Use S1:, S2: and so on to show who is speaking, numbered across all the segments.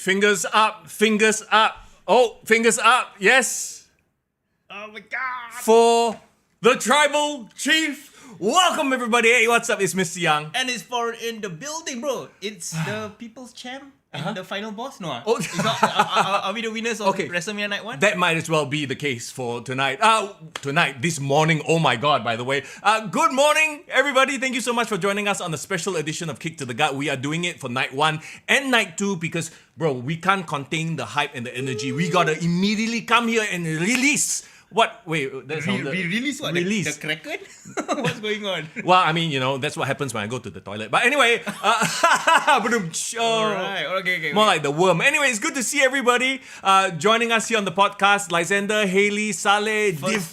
S1: Fingers up, fingers up. Oh, fingers up, yes.
S2: Oh my God.
S1: For the Tribal Chief. Welcome everybody. Hey, what's up? It's Mister Young.
S2: And it's for in the building, bro. It's the People's Champ and the final boss. No,
S1: Oh.
S2: it's not, are we the winners of WrestleMania Night 1?
S1: That might as well be the case for tonight. This morning. Oh my God, by the way. Good morning, everybody. Thank you so much for joining us on the special edition of Kick to the Gut. We are doing it for Night 1 and Night 2 because, bro, we can't contain the hype and the energy. We gotta immediately come here and release. What? Wait, that's
S2: Release what?
S1: Release.
S2: The Kraken? What's going on?
S1: Well, I mean, that's what happens when I go to the toilet. But anyway,
S2: Alright, okay.
S1: More like the worm. Anyway, it's good to see everybody joining us here on the podcast. Lysander, Haley, Saleh, Div,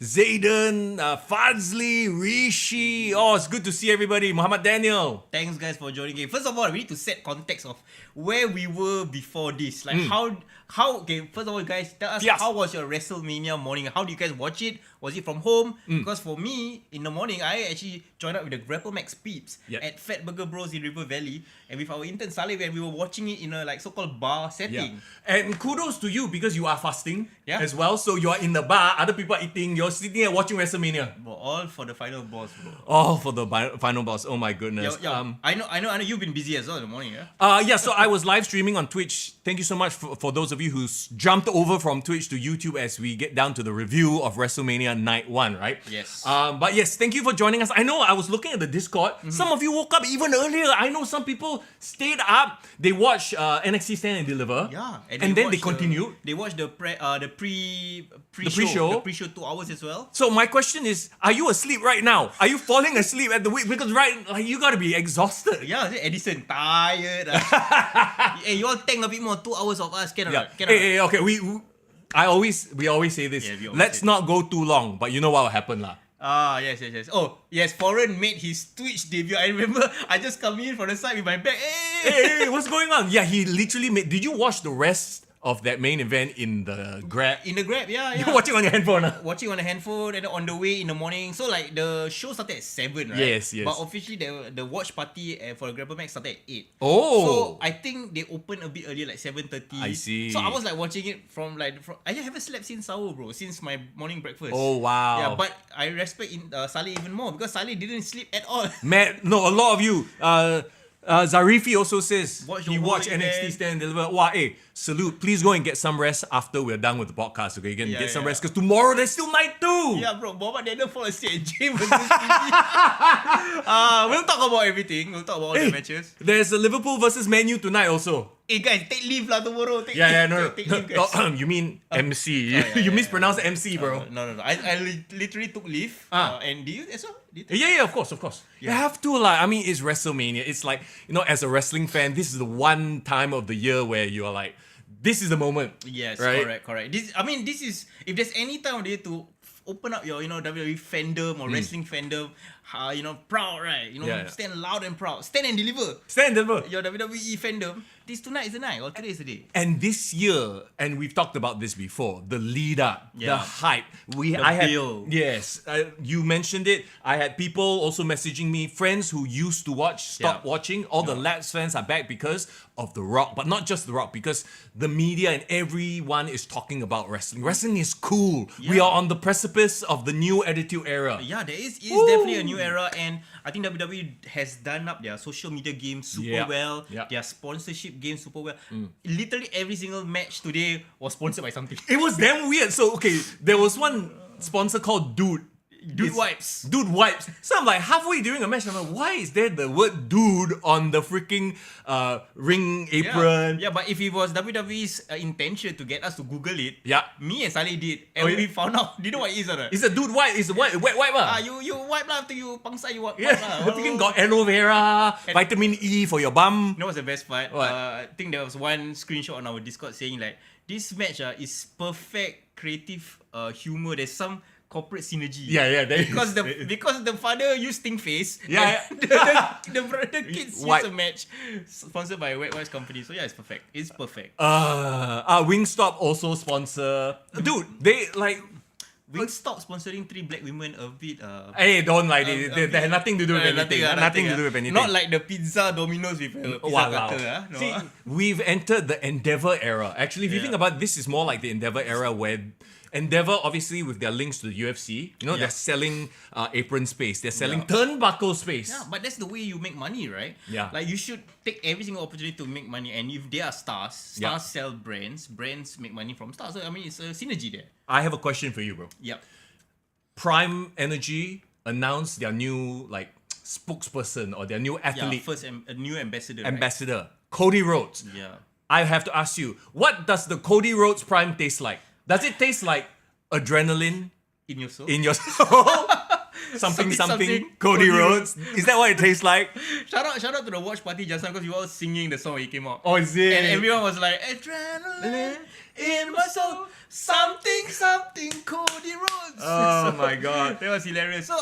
S1: Zayden, Fadzli, Rishi. Oh, it's good to see everybody. Muhammad Daniel.
S2: Thanks, guys, for joining in. First of all, we need to set context of where we were before this. Like, okay, first of all, guys, tell us how was your WrestleMania morning? How do you guys watch it? Was it from home? Because for me, in the morning, I actually joined up with the Grapple Max peeps at Fat Burger Bros in River Valley. And with our intern Saleh, and we were watching it in a so-called bar setting.
S1: And kudos to you because you are fasting as well. So you are in the bar, other people are eating, you're sitting here watching WrestleMania.
S2: But all for the final boss, bro.
S1: All for the final boss. Oh my goodness.
S2: I know you've been busy as well in the morning, yeah?
S1: So I was live streaming on Twitch. Thank you so much for those of you who's jumped over from Twitch to YouTube as we get down to the review of WrestleMania Night 1, right?
S2: Yes.
S1: But yes, thank you for joining us. I know I was looking at the Discord. Some of you woke up even earlier. I know some people stayed up. They watched NXT Stand and Deliver.
S2: Yeah.
S1: And then they continued.
S2: They watched the
S1: pre-show.
S2: The pre-show 2 hours as well.
S1: So my question is, are you asleep right now? Are you falling asleep at the week? Because you gotta be exhausted.
S2: Yeah, Edison tired. Hey, you all think a bit more 2 hours of us. Can
S1: Okay. We always say this. Let's not go too long, but you know what will happen lah.
S2: Yes. Oh, yes, Foreign made his Twitch debut. I remember I just come in from the side with my bag.
S1: Hey, what's going on? Yeah, he literally made. Did you watch the rest of that main event in the Grab?
S2: In the Grab, yeah.
S1: You're watching on your handphone, huh?
S2: Watching on the handphone and on the way in the morning. So like the show started at 7, right?
S1: Yes.
S2: But officially the watch party for the Grapple Max started at 8.
S1: Oh.
S2: So I think they opened a bit earlier, like 7:30.
S1: I see.
S2: So I was like watching it from I haven't slept since sahur, bro. Since my morning breakfast.
S1: Oh wow.
S2: Yeah, but I respect Saleh even more because Saleh didn't sleep at all.
S1: Man, no, a lot of you. Zarifi also says he watched
S2: event.
S1: NXT Stand and Deliver. Wow, hey, salute. Please go and get some rest after we're done with the podcast, okay? You can get some rest because tomorrow there's still night 2.
S2: Yeah, bro. Muhammad Daniel fall asleep at gym versus TV. We'll talk about everything. We'll talk about all the matches.
S1: There's a Liverpool versus Man U tonight also.
S2: Hey guys, take leave lah tomorrow. Take leave, guys.
S1: You mean MC. You mispronounced MC, bro.
S2: No. I literally took leave. And do you as well?
S1: Yeah, of course. You have to I mean, it's WrestleMania. It's like, as a wrestling fan, this is the one time of the year where you are like, this is the moment.
S2: Yes,
S1: right?
S2: correct. This is, if there's any time of the year to open up your, WWE fandom or wrestling fandom, proud, right? Stand loud and proud. Stand and deliver. Your WWE fandom. Tonight is the night, or today is the day.
S1: And this year, and we've talked about this before, the lead up, the hype. Yes, you mentioned it. I had people also messaging me, friends who used to watch, stopped watching. All the Labs fans are back because of The Rock, but not just The Rock, because the media and everyone is talking about wrestling. Wrestling is cool. Yeah. We are on the precipice of the new Attitude Era.
S2: Yeah, there is definitely a new era, and I think WWE has done up their social media game super well, their sponsorship game super well. Literally every single match today was sponsored by something.
S1: It was damn weird. So, okay, there was one sponsor called Dude Wipes. So I'm like, halfway during a match, I'm like, why is there the word dude on the freaking ring apron?
S2: Yeah, but if it was WWE's intention to get us to Google it, me and Saleh did, and we found out. Do you know what it is or not?
S1: It's a dude wipe. It's a wet wipe lah.
S2: You wipe lah after you pangsa, you wipe
S1: lah. I think got aloe vera, vitamin E for your bum.
S2: You know what's the best part? I think there was one screenshot on our Discord saying like, this match is perfect creative humor. There's some corporate synergy.
S1: Yeah.
S2: Because the father used Sting face.
S1: Yeah.
S2: The kids use a match sponsored by Wet Wipes company. So yeah, it's perfect.
S1: Wingstop also sponsor. Dude, they like
S2: Wingstop sponsoring 3 black women a bit.
S1: Hey, don't like it. They have nothing to do with anything. Nothing to do with anything.
S2: Not like the pizza Domino's with pizza cutter. No.
S1: See, we've entered the Endeavor era. Actually, if you think about it, this is more like the Endeavor era where Endeavor, obviously, with their links to the UFC, they're selling apron space. They're selling turnbuckle space.
S2: Yeah, but that's the way you make money, right?
S1: Yeah.
S2: Like, you should take every single opportunity to make money. And if they are stars sell brands, brands make money from stars. So, I mean, it's a synergy there.
S1: I have a question for you, bro.
S2: Yep.
S1: Prime Energy announced their new, spokesperson or their new athlete.
S2: A new ambassador.
S1: Ambassador. Right? Cody Rhodes.
S2: Yeah.
S1: I have to ask you, what does the Cody Rhodes Prime taste like? Does it taste like adrenaline
S2: in your soul?
S1: In your soul? something. Cody Rhodes. Is that what it tastes like?
S2: Shout out to the watch party just now because you were all singing the song when it came out.
S1: Oh, is it?
S2: And everyone was like, adrenaline in my soul. Something, Cody Rhodes.
S1: Oh my god.
S2: That was hilarious. So,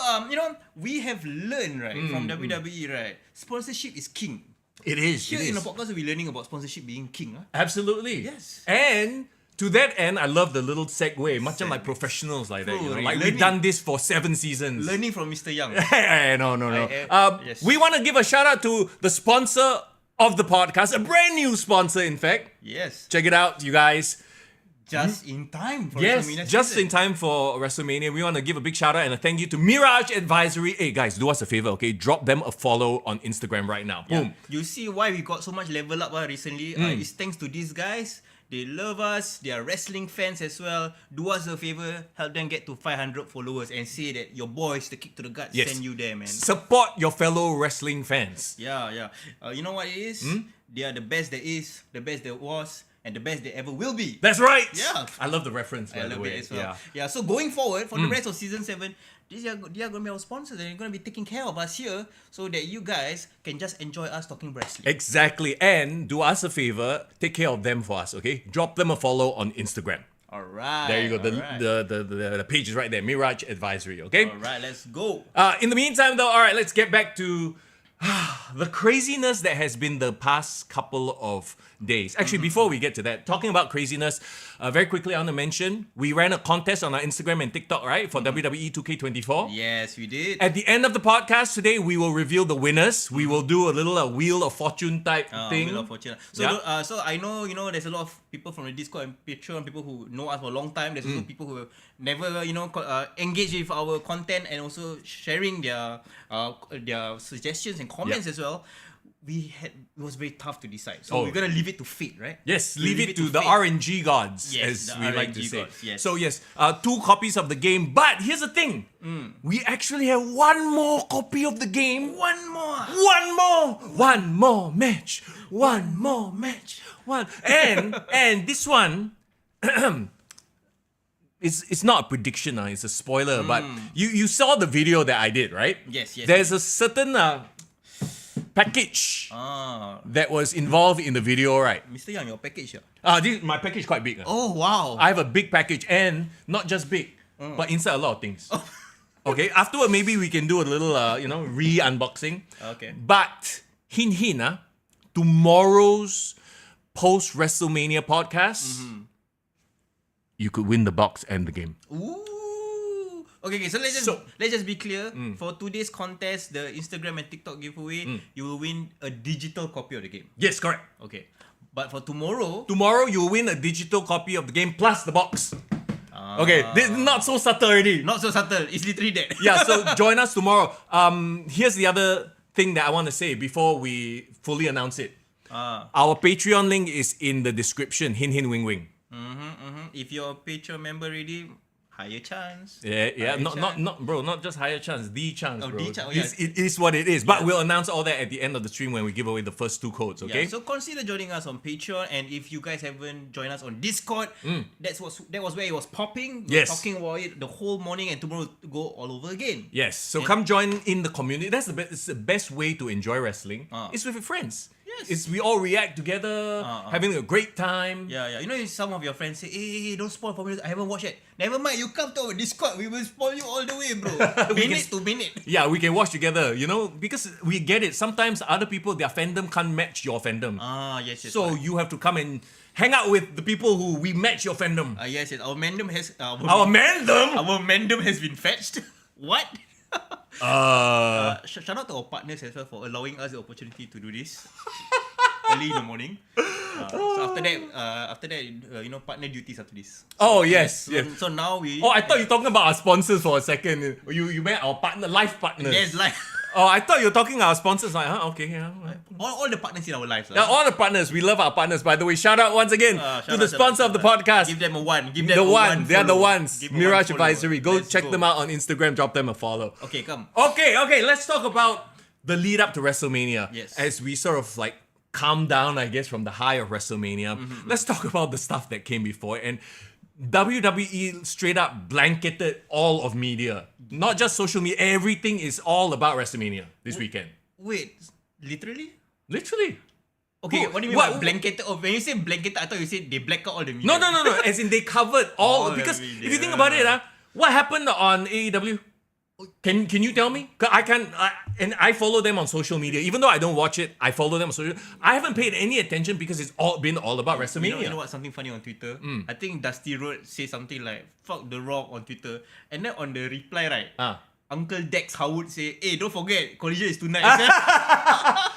S2: we have learned, right, from WWE, right? Sponsorship is king.
S1: It is.
S2: Here in the podcast, we're learning about sponsorship being king. Huh?
S1: Absolutely.
S2: Yes.
S1: And to that end, I love the little segue, much like professionals like that. Like we've done this for 7 seasons.
S2: Learning from Mister Young.
S1: No. Yes. We want to give a shout out to the sponsor of the podcast, a brand new sponsor, in fact.
S2: Yes.
S1: Check it out, you guys.
S2: Just in time for
S1: WrestleMania.
S2: Yes,
S1: just in time for WrestleMania. We want to give a big shout out and a thank you to Mirage Advisory. Hey guys, do us a favor, okay? Drop them a follow on Instagram right now. Boom.
S2: You see why we got so much level up recently? It's thanks to these guys. They love us. They are wrestling fans as well. Do us a favor, help them get to 500 followers and say that your boys, the kick to the gut, send you there, man.
S1: Support your fellow wrestling fans.
S2: Yeah. You know what it is? They are the best there is, the best there was, and the best they ever will be.
S1: That's right.
S2: Yeah.
S1: I love the reference, by
S2: I
S1: the
S2: love
S1: way.
S2: it as well. Yeah. So going forward, for the rest of season 7, they are going to be our sponsors and they're going to be taking care of us here so that you guys can just enjoy us talking wrestling.
S1: Exactly. And do us a favor, take care of them for us, okay? Drop them a follow on Instagram.
S2: All right.
S1: There you go. The page is right there. Mirage Advisory, okay?
S2: All right, let's go.
S1: In the meantime, though, all right, let's get back to the craziness that has been the past couple of days. Actually, before we get to that, talking about craziness, very quickly I want to mention, we ran a contest on our Instagram and TikTok, right? For WWE 2K24.
S2: Yes, we did.
S1: At the end of the podcast today, we will reveal the winners. We will do a little Wheel of Fortune type thing.
S2: Wheel of Fortune. So, so I know, there's a lot of people from the Discord and Patreon, people who know us for a long time. There's also people who have never, engaged with our content and also sharing their suggestions and comments as well. It was very tough to decide. So we're gonna leave it to fate, right?
S1: Yes, leave it to the RNG gods, as we like to say.
S2: Yes.
S1: So yes, 2 copies of the game. But here's the thing: we actually have 1 more copy of the game.
S2: One more
S1: match. And this one. It's not a prediction, it's a spoiler, but you saw the video that I did, right?
S2: Yes.
S1: There's a certain package that was involved in the video, right?
S2: Mr. Young, your package,
S1: my package is quite big.
S2: Oh, wow.
S1: I have a big package, and not just big, but inside a lot of things. Okay, afterward, maybe we can do a little, re-unboxing.
S2: Okay.
S1: But, hint, tomorrow's post-WrestleMania podcast, you could win the box and the game.
S2: Ooh. Okay, so let's just be clear. For today's contest, the Instagram and TikTok giveaway, you will win a digital copy of the game.
S1: Yes, correct.
S2: Okay. But for tomorrow,
S1: you will win a digital copy of the game plus the box. Okay, this is not so subtle already.
S2: Not so subtle. It's literally that.
S1: Yeah, so join us tomorrow. Here's the other thing that I want to say before we fully announce it. Our Patreon link is in the description. Hint, hint, wing, wing.
S2: If you're a Patreon member already, higher chance.
S1: Yeah. Not just higher chance, the chance, bro.
S2: The chance.
S1: It is what it is. But we'll announce all that at the end of the stream when we give away the first 2 codes, okay?
S2: Yeah, so consider joining us on Patreon, and if you guys haven't joined us on Discord, that was where it was popping. We were talking about it the whole morning, and tomorrow we'll go all over again.
S1: Yes. So come join in the community. That's the best way to enjoy wrestling. It's with your friends. It's we all react together, having a great time.
S2: Yeah. You know, some of your friends say, hey, don't spoil for me. I haven't watched it. Never mind, you come to our Discord. We will spoil you all the way, bro. Minute to minute.
S1: Yeah, we can watch together, you know, because we get it. Sometimes other people, their fandom can't match your fandom.
S2: Yes.
S1: So you have to come and hang out with the people who we match your fandom.
S2: Yes. Our mandem has...
S1: Our mandem?
S2: Our mandem has been fetched. What? Shout out to our partners as well for allowing us the opportunity to do this early in the morning. So after that, you know, partner duties after this.
S1: Oh yes.
S2: So now we.
S1: Oh, I thought you were talking about our sponsors for a second. You meant our life partners.
S2: Yes, life.
S1: Oh, I thought you were talking our sponsors. Like, okay, yeah.
S2: All the partners in our lives.
S1: Yeah, all the partners. We love our partners. By the way, shout out once again to the sponsor of the podcast.
S2: Give them a one. Give
S1: them
S2: the
S1: one. They are the ones.
S2: Give
S1: Mirage
S2: one follow.
S1: Advisory. Let's check them out on Instagram. Drop them a follow.
S2: Okay, come.
S1: Okay. Let's talk about the lead up to WrestleMania.
S2: Yes.
S1: As we sort of like calm down, I guess, from the high of WrestleMania. Let's talk about the stuff that came before. And WWE straight up blanketed all of media. Not just social media. Everything is all about WrestleMania this weekend.
S2: Wait, literally?
S1: Literally.
S2: Okay, what do you mean by blanketed? Oh, when you say blanketed, I thought you said they black out all the media.
S1: No. As in they covered all because if you think about it, what happened on AEW? Can you tell me? 'Cause I follow them on social media. Even though I don't watch it, I follow them on social. I haven't paid any attention because it's been all about WrestleMania.
S2: You know what? Something funny on Twitter. I think Dusty Rhodes say something like "fuck The Rock" on Twitter, and then on the reply, right? Uncle Dex Howard say, "Hey, don't forget, Collision is tonight."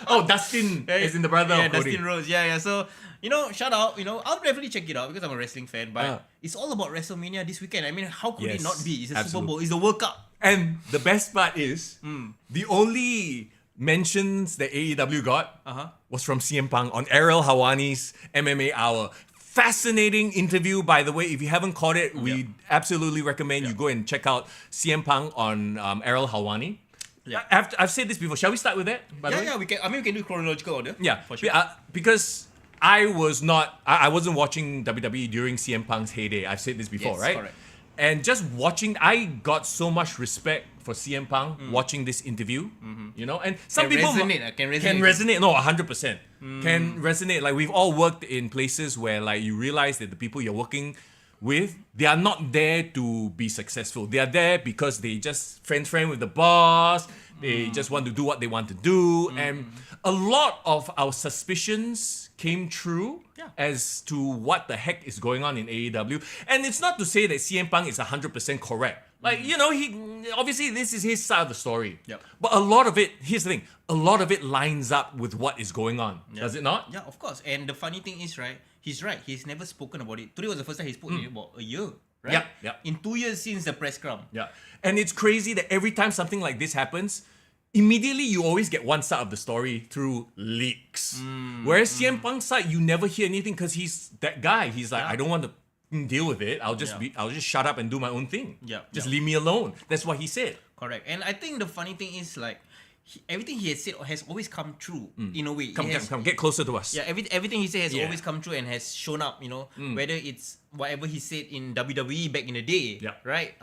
S1: Oh, Dustin is in the brother of Cody.
S2: Dustin Rhodes. Yeah. So, you know, shout out. You know, I'll definitely check it out because I'm a wrestling fan. But it's all about WrestleMania this weekend. I mean, how could it not be? It's a Super Bowl. It's the World Cup.
S1: And the best part is, the only mentions that AEW got was from CM Punk on Ariel Hawani's MMA Hour. Fascinating interview, by the way. If you haven't caught it, we absolutely recommend you go and check out CM Punk on Ariel Hawani. Yeah. I've said this before. Shall we start with that?
S2: We can. I mean, we can do chronological order.
S1: Yeah,
S2: for sure.
S1: Because I wasn't watching WWE during CM Punk's heyday. I've said this before, right?
S2: Correct.
S1: And just watching, I got so much respect for CM Punk watching this interview, you know. And some people
S2: can
S1: resonate. No, 100% can resonate. Like we've all worked in places where like you realize that the people you're working with, they are not there to be successful. They are there because they just friend with the boss. They just want to do what they want to do, and a lot of our suspicions came true as to what the heck is going on in AEW. And it's not to say that CM Punk is 100% correct. Like, you know, he obviously this is his side of the story.
S2: Yep.
S1: But a lot of it, here's the thing, a lot of it lines up with what is going on. Does it not?
S2: Yeah, of course. And the funny thing is, right, he's right. He's never spoken about it. Today was the first time he spoke in about a year. Right?
S1: Yeah.
S2: In 2 years since the press scrum.
S1: Yeah. And it's crazy that every time something like this happens, immediately you always get one side of the story through leaks. Whereas CM Punk's side, you never hear anything because he's that guy. He's like, I don't want to deal with it. I'll just shut up and do my own thing. Just leave me alone. That's what he said.
S2: Correct. And I think the funny thing is like everything he has said has always come true in a way.
S1: Come, get closer to us.
S2: Yeah, everything he said has always come true and has shown up, you know, whether it's whatever he said in WWE back in the day, right?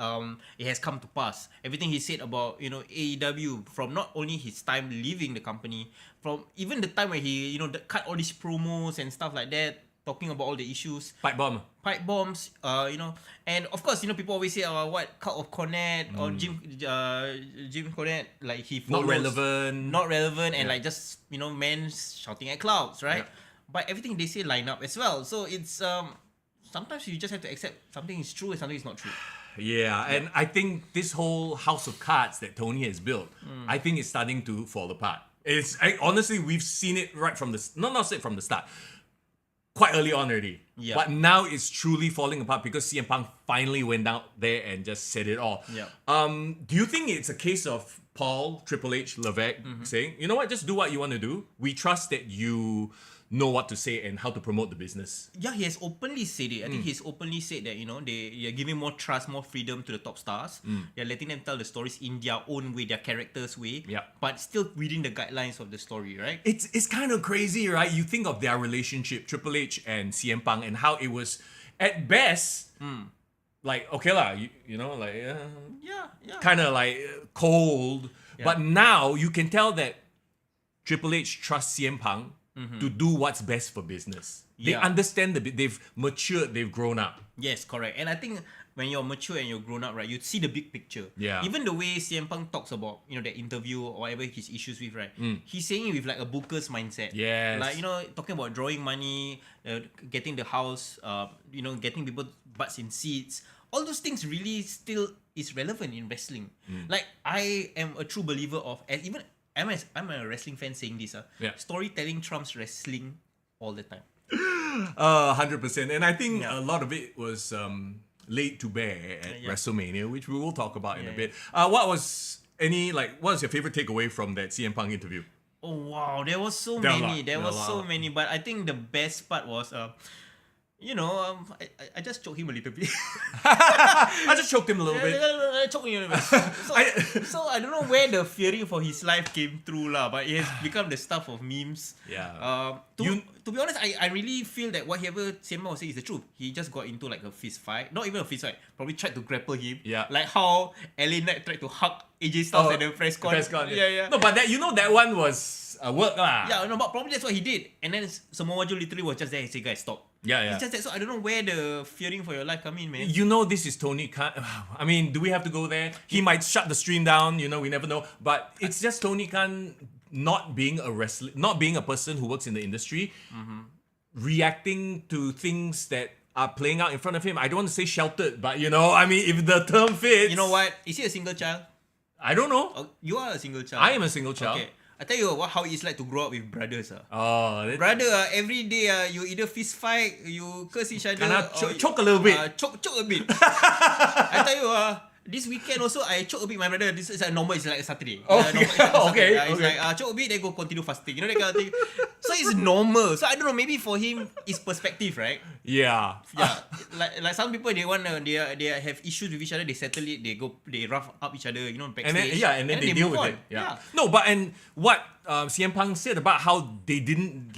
S2: It has come to pass. Everything he said about, you know, AEW from not only his time leaving the company, from even the time where he, you know, cut all these promos and stuff like that, talking about all the issues.
S1: Pipe bombs,
S2: you know, and of course, you know, people always say, what Cult of Cornette or Jim Cornette, like he follows, not relevant, and like just, you know, men shouting at clouds, right? But everything they say line up as well. So it's sometimes you just have to accept something is true and something is not true.
S1: And I think this whole house of cards that Tony has built, I think it's starting to fall apart. Honestly, we've seen it right from not from the start. Quite early on already. Yeah. But now it's truly falling apart because CM Punk finally went out there and just said it all.
S2: Yeah.
S1: Do you think it's a case of Paul, Triple H, Levesque saying, you know what, just do what you want to do. We trust that you know what to say and how to promote the business.
S2: Yeah, he has openly said it. I think he's openly said that, you know, they're giving more trust, more freedom to the top stars. They're letting them tell the stories in their own way, their character's way.
S1: Yeah.
S2: But still within the guidelines of the story, right?
S1: It's kind of crazy, right? You think of their relationship, Triple H and CM Punk, and how it was, at best, like, okay lah, you know, like, kind of like cold. Yeah. But now you can tell that Triple H trusts CM Punk to do what's best for business. They understand they've matured, they've grown up.
S2: Yes, correct. And I think when you're mature and you're grown up, right, you see the big picture.
S1: Yeah.
S2: Even the way CM Punk talks about, that interview or whatever his issues with, right? He's saying it with like a booker's mindset.
S1: Yes.
S2: Like, talking about drawing money, getting the house, getting people butts in seats. All those things really still is relevant in wrestling. Like, I am a true believer of, I'm a wrestling fan saying this, storytelling trumps wrestling all the time.
S1: 100%. And I think a lot of it was laid to bear at WrestleMania, which we will talk about in a bit. What was your favorite takeaway from that CM Punk interview?
S2: Oh wow, there was so many. There was so many, but I think the best part was I just choked him a little bit.
S1: I just choked him a little bit.
S2: I choked him a little bit. So I don't know where the fearing for his life came through lah, but it has become the stuff of memes.
S1: Yeah.
S2: To be honest, I really feel that whatever CM was saying is the truth. He just got into like a fist fight. Not even a fist fight. Probably tried to grapple him.
S1: Yeah.
S2: Like how LA Knight tried to hug AJ Styles at the press con. Yeah.
S1: No, but that one was work lah.
S2: Yeah, no, but probably that's what he did. And then Samoa Joe literally was just there and said, guys, stop.
S1: Yeah.
S2: It's just that, so I don't know where the fearing for your life come in, man.
S1: This is Tony Khan. I mean, do we have to go there? He might shut the stream down, we never know. But it's just Tony Khan not being a wrestler, not being a person who works in the industry, reacting to things that are playing out in front of him. I don't want to say sheltered, but if the term fits.
S2: You know what? Is he a single child?
S1: I don't know.
S2: Oh, you are a single child.
S1: I am a single child.
S2: Okay. I tell you how it's like to grow up with brothers.
S1: Brother,
S2: every day you either fist fight, you curse each other.
S1: Choke a little bit.
S2: Choke a bit. I tell you, this weekend also I choke a bit my brother. This is like normal, it's like a Saturday.
S1: Okay.
S2: It's like choke a bit, then go continue fasting. That kind of thing. So it's normal. So I don't know, maybe for him it's perspective, right?
S1: Yeah.
S2: Like some people they have issues with each other, they settle it, they rough up each other, backstage.
S1: And then they deal with it. Yeah. No, but what CM Punk said about how they didn't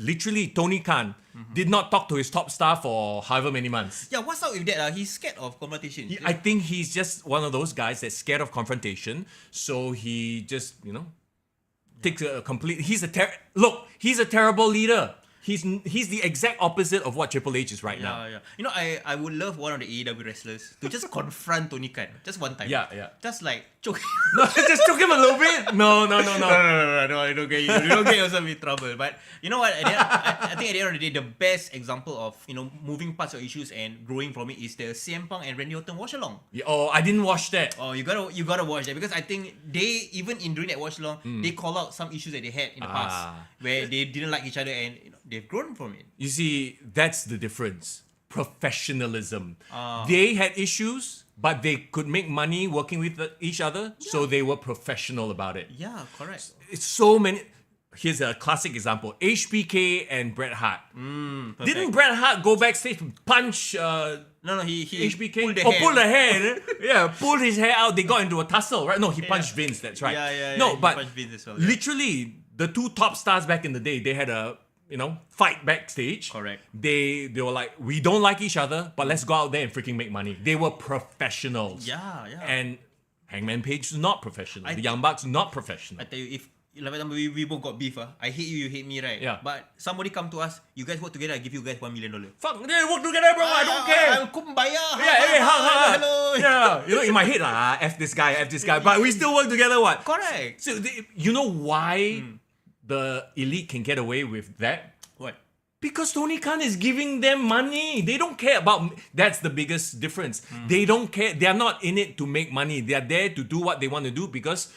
S1: Tony Khan did not talk to his top star for however many months.
S2: Yeah, what's up with that? He's scared of confrontation.
S1: I think he's just one of those guys that's scared of confrontation. So he just, takes a complete. He's a terrible leader. He's the exact opposite of what Triple H is right now.
S2: Yeah. I would love one of the AEW wrestlers to just confront Tony Khan just one time.
S1: Yeah.
S2: Just like choke him.
S1: No, just choke him a little bit. No.
S2: No, I don't get you. You don't get yourself in trouble. But you know what? I think at the end of the day, the best example of moving past your issues and growing from it is the CM Punk and Randy Orton watch along.
S1: Yeah, I didn't watch that.
S2: Oh, you gotta watch that because I think they even during that watch along they call out some issues that they had in the past where they didn't like each other and they've grown from it.
S1: You see, that's the difference. Professionalism. They had issues, but they could make money working with each other, so they were professional about it.
S2: Yeah, correct.
S1: It's so many. Here's a classic example: HBK and Bret Hart. Didn't Bret Hart go backstage and punch?
S2: No, he
S1: HBK pulled the hair. Yeah, pulled his hair out. They got into a tussle, right? No, he punched Vince. That's right.
S2: Yeah.
S1: No, but
S2: punched Vince as well,
S1: literally, the two top stars back in the day, they had a fight backstage.
S2: Correct.
S1: They were like, we don't like each other, but let's go out there and freaking make money. They were professionals.
S2: Yeah.
S1: And Hangman Page is not professional. The Young Bucks not professional.
S2: I tell you, if we both got beef, I hate you hate me, right?
S1: Yeah.
S2: But somebody come to us, you guys work together, I give you guys $1 million.
S1: Fuck, they work together, bro. I don't care.
S2: I'm kumbaya.
S1: Hello. Yeah. In my head, F this guy. But we still work together, what?
S2: Correct.
S1: So, you know why the elite can get away with that?
S2: What?
S1: Because Tony Khan is giving them money. They don't care about. That's the biggest difference. They don't care. They are not in it to make money. They are there to do what they want to do because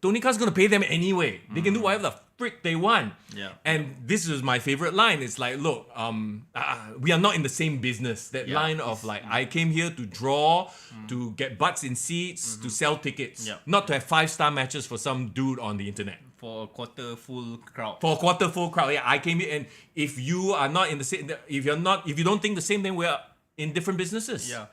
S1: Tony Khan's going to pay them anyway. They can do whatever the frick they want.
S2: Yeah.
S1: And this is my favorite line. It's like, look, we are not in the same business. That line of like, I came here to draw, to get butts in seats, to sell tickets, not to have 5-star matches for some dude on the internet.
S2: For a quarter full crowd.
S1: Yeah, I came here, and if you are not in the same, if you don't think the same, then we're in different businesses.
S2: Yeah.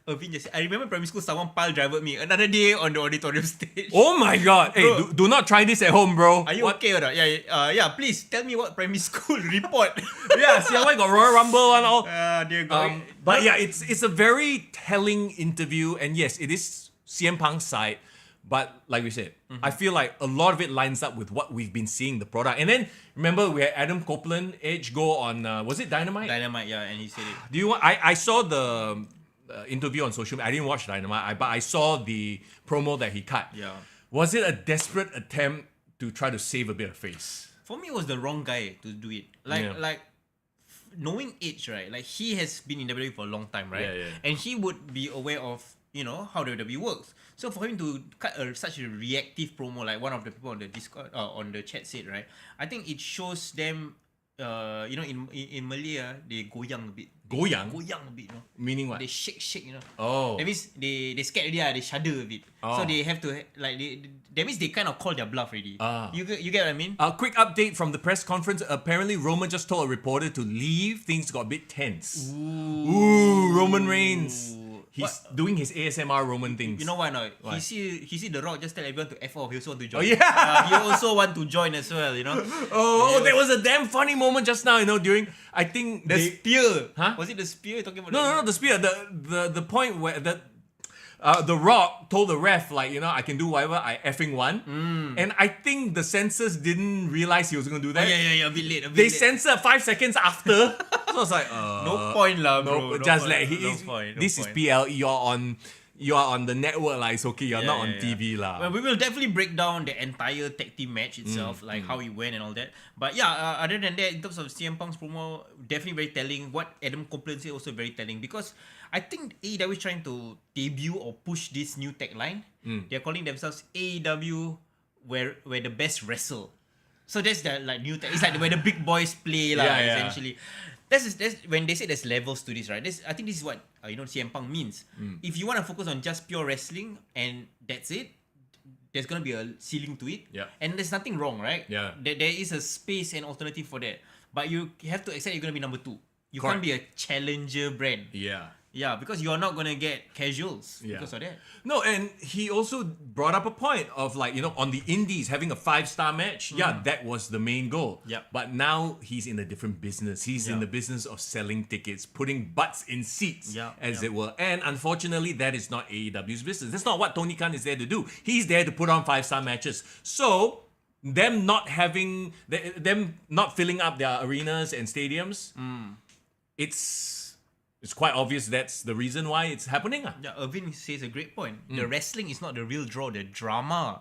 S2: Irvin just, I remember primary school, someone pile driver me another day on the auditorium stage.
S1: Oh my god! Hey, do not try this at home, bro.
S2: Are you okay or not? Yeah. Please tell me what primary school report.
S1: See how I got Royal Rumble and all.
S2: Dear God.
S1: But yeah, it's a very telling interview, and yes, it is CM Punk's side. But like we said, I feel like a lot of it lines up with what we've been seeing the product. And then remember we had Adam Copeland Edge go on was it Dynamite?
S2: Dynamite, yeah, and he said it.
S1: Do you want? I saw the interview on social media. I didn't watch Dynamite, but I saw the promo that he cut.
S2: Yeah.
S1: Was it a desperate attempt to try to save a bit of face?
S2: For me, it was the wrong guy to do it. Like knowing Edge, right? Like he has been in WWE for a long time, right?
S1: Yeah.
S2: And he would be aware of how WWE works. So for him to cut such a reactive promo, like one of the people on the Discord on the chat said, right? I think it shows them, in Malay, they goyang a bit.
S1: Goyang
S2: a bit,
S1: Meaning what?
S2: They shake,
S1: Oh.
S2: That means they scared already, they shudder a bit.
S1: Oh.
S2: So they have to that means they kind of call their bluff already. You get what I mean?
S1: A quick update from the press conference. Apparently, Roman just told a reporter to leave. Things got a bit tense. Ooh, Roman Reigns. He's doing his ASMR Roman things.
S2: You know why not? He see The Rock just tell everyone to F off. He also want to join.
S1: Oh yeah.
S2: He also want to join as well.
S1: Oh, there was a damn funny moment just now. During I think
S2: the spear.
S1: Huh?
S2: Was it the spear you're talking about?
S1: No, the spear. The point where The Rock told the ref, I can do whatever I effing want. And I think the censors didn't realize he was going to do that.
S2: Yeah, a bit late.
S1: They censored 5 seconds after. So I was like,
S2: no point lah, bro.
S1: This is PLE. You're on the network, it's okay. You're not on TV lah.
S2: Well, we will definitely break down the entire tag team match itself, how it went and all that. But other than that, in terms of CM Punk's promo, definitely very telling. What Adam Copeland said also very telling, because I think AEW is trying to debut or push this new tagline. They're calling themselves AEW where the best wrestle. So that's the new tag. It's where the big boys play essentially. That's when they say there's levels to this, right? I think this is what CM Punk means. If you want to focus on just pure wrestling and that's it, there's gonna be a ceiling to it. And there's nothing wrong, right? There is a space and alternative for that. But you have to accept you're gonna be number 2. You can't be a challenger brand. Yeah, because you're not gonna get casuals because of that.
S1: No, and he also brought up a point of on the indies having a 5-star match. That was the main goal. But now he's in a different business. He's in the business of selling tickets, putting butts in seats, as it were. And unfortunately, that is not AEW's business. That's not what Tony Khan is there to do. He's there to put on 5-star matches. So them not filling up their arenas and stadiums, it's quite obvious that's the reason why it's happening.
S2: Irvin says a great point. The wrestling is not the real draw. The drama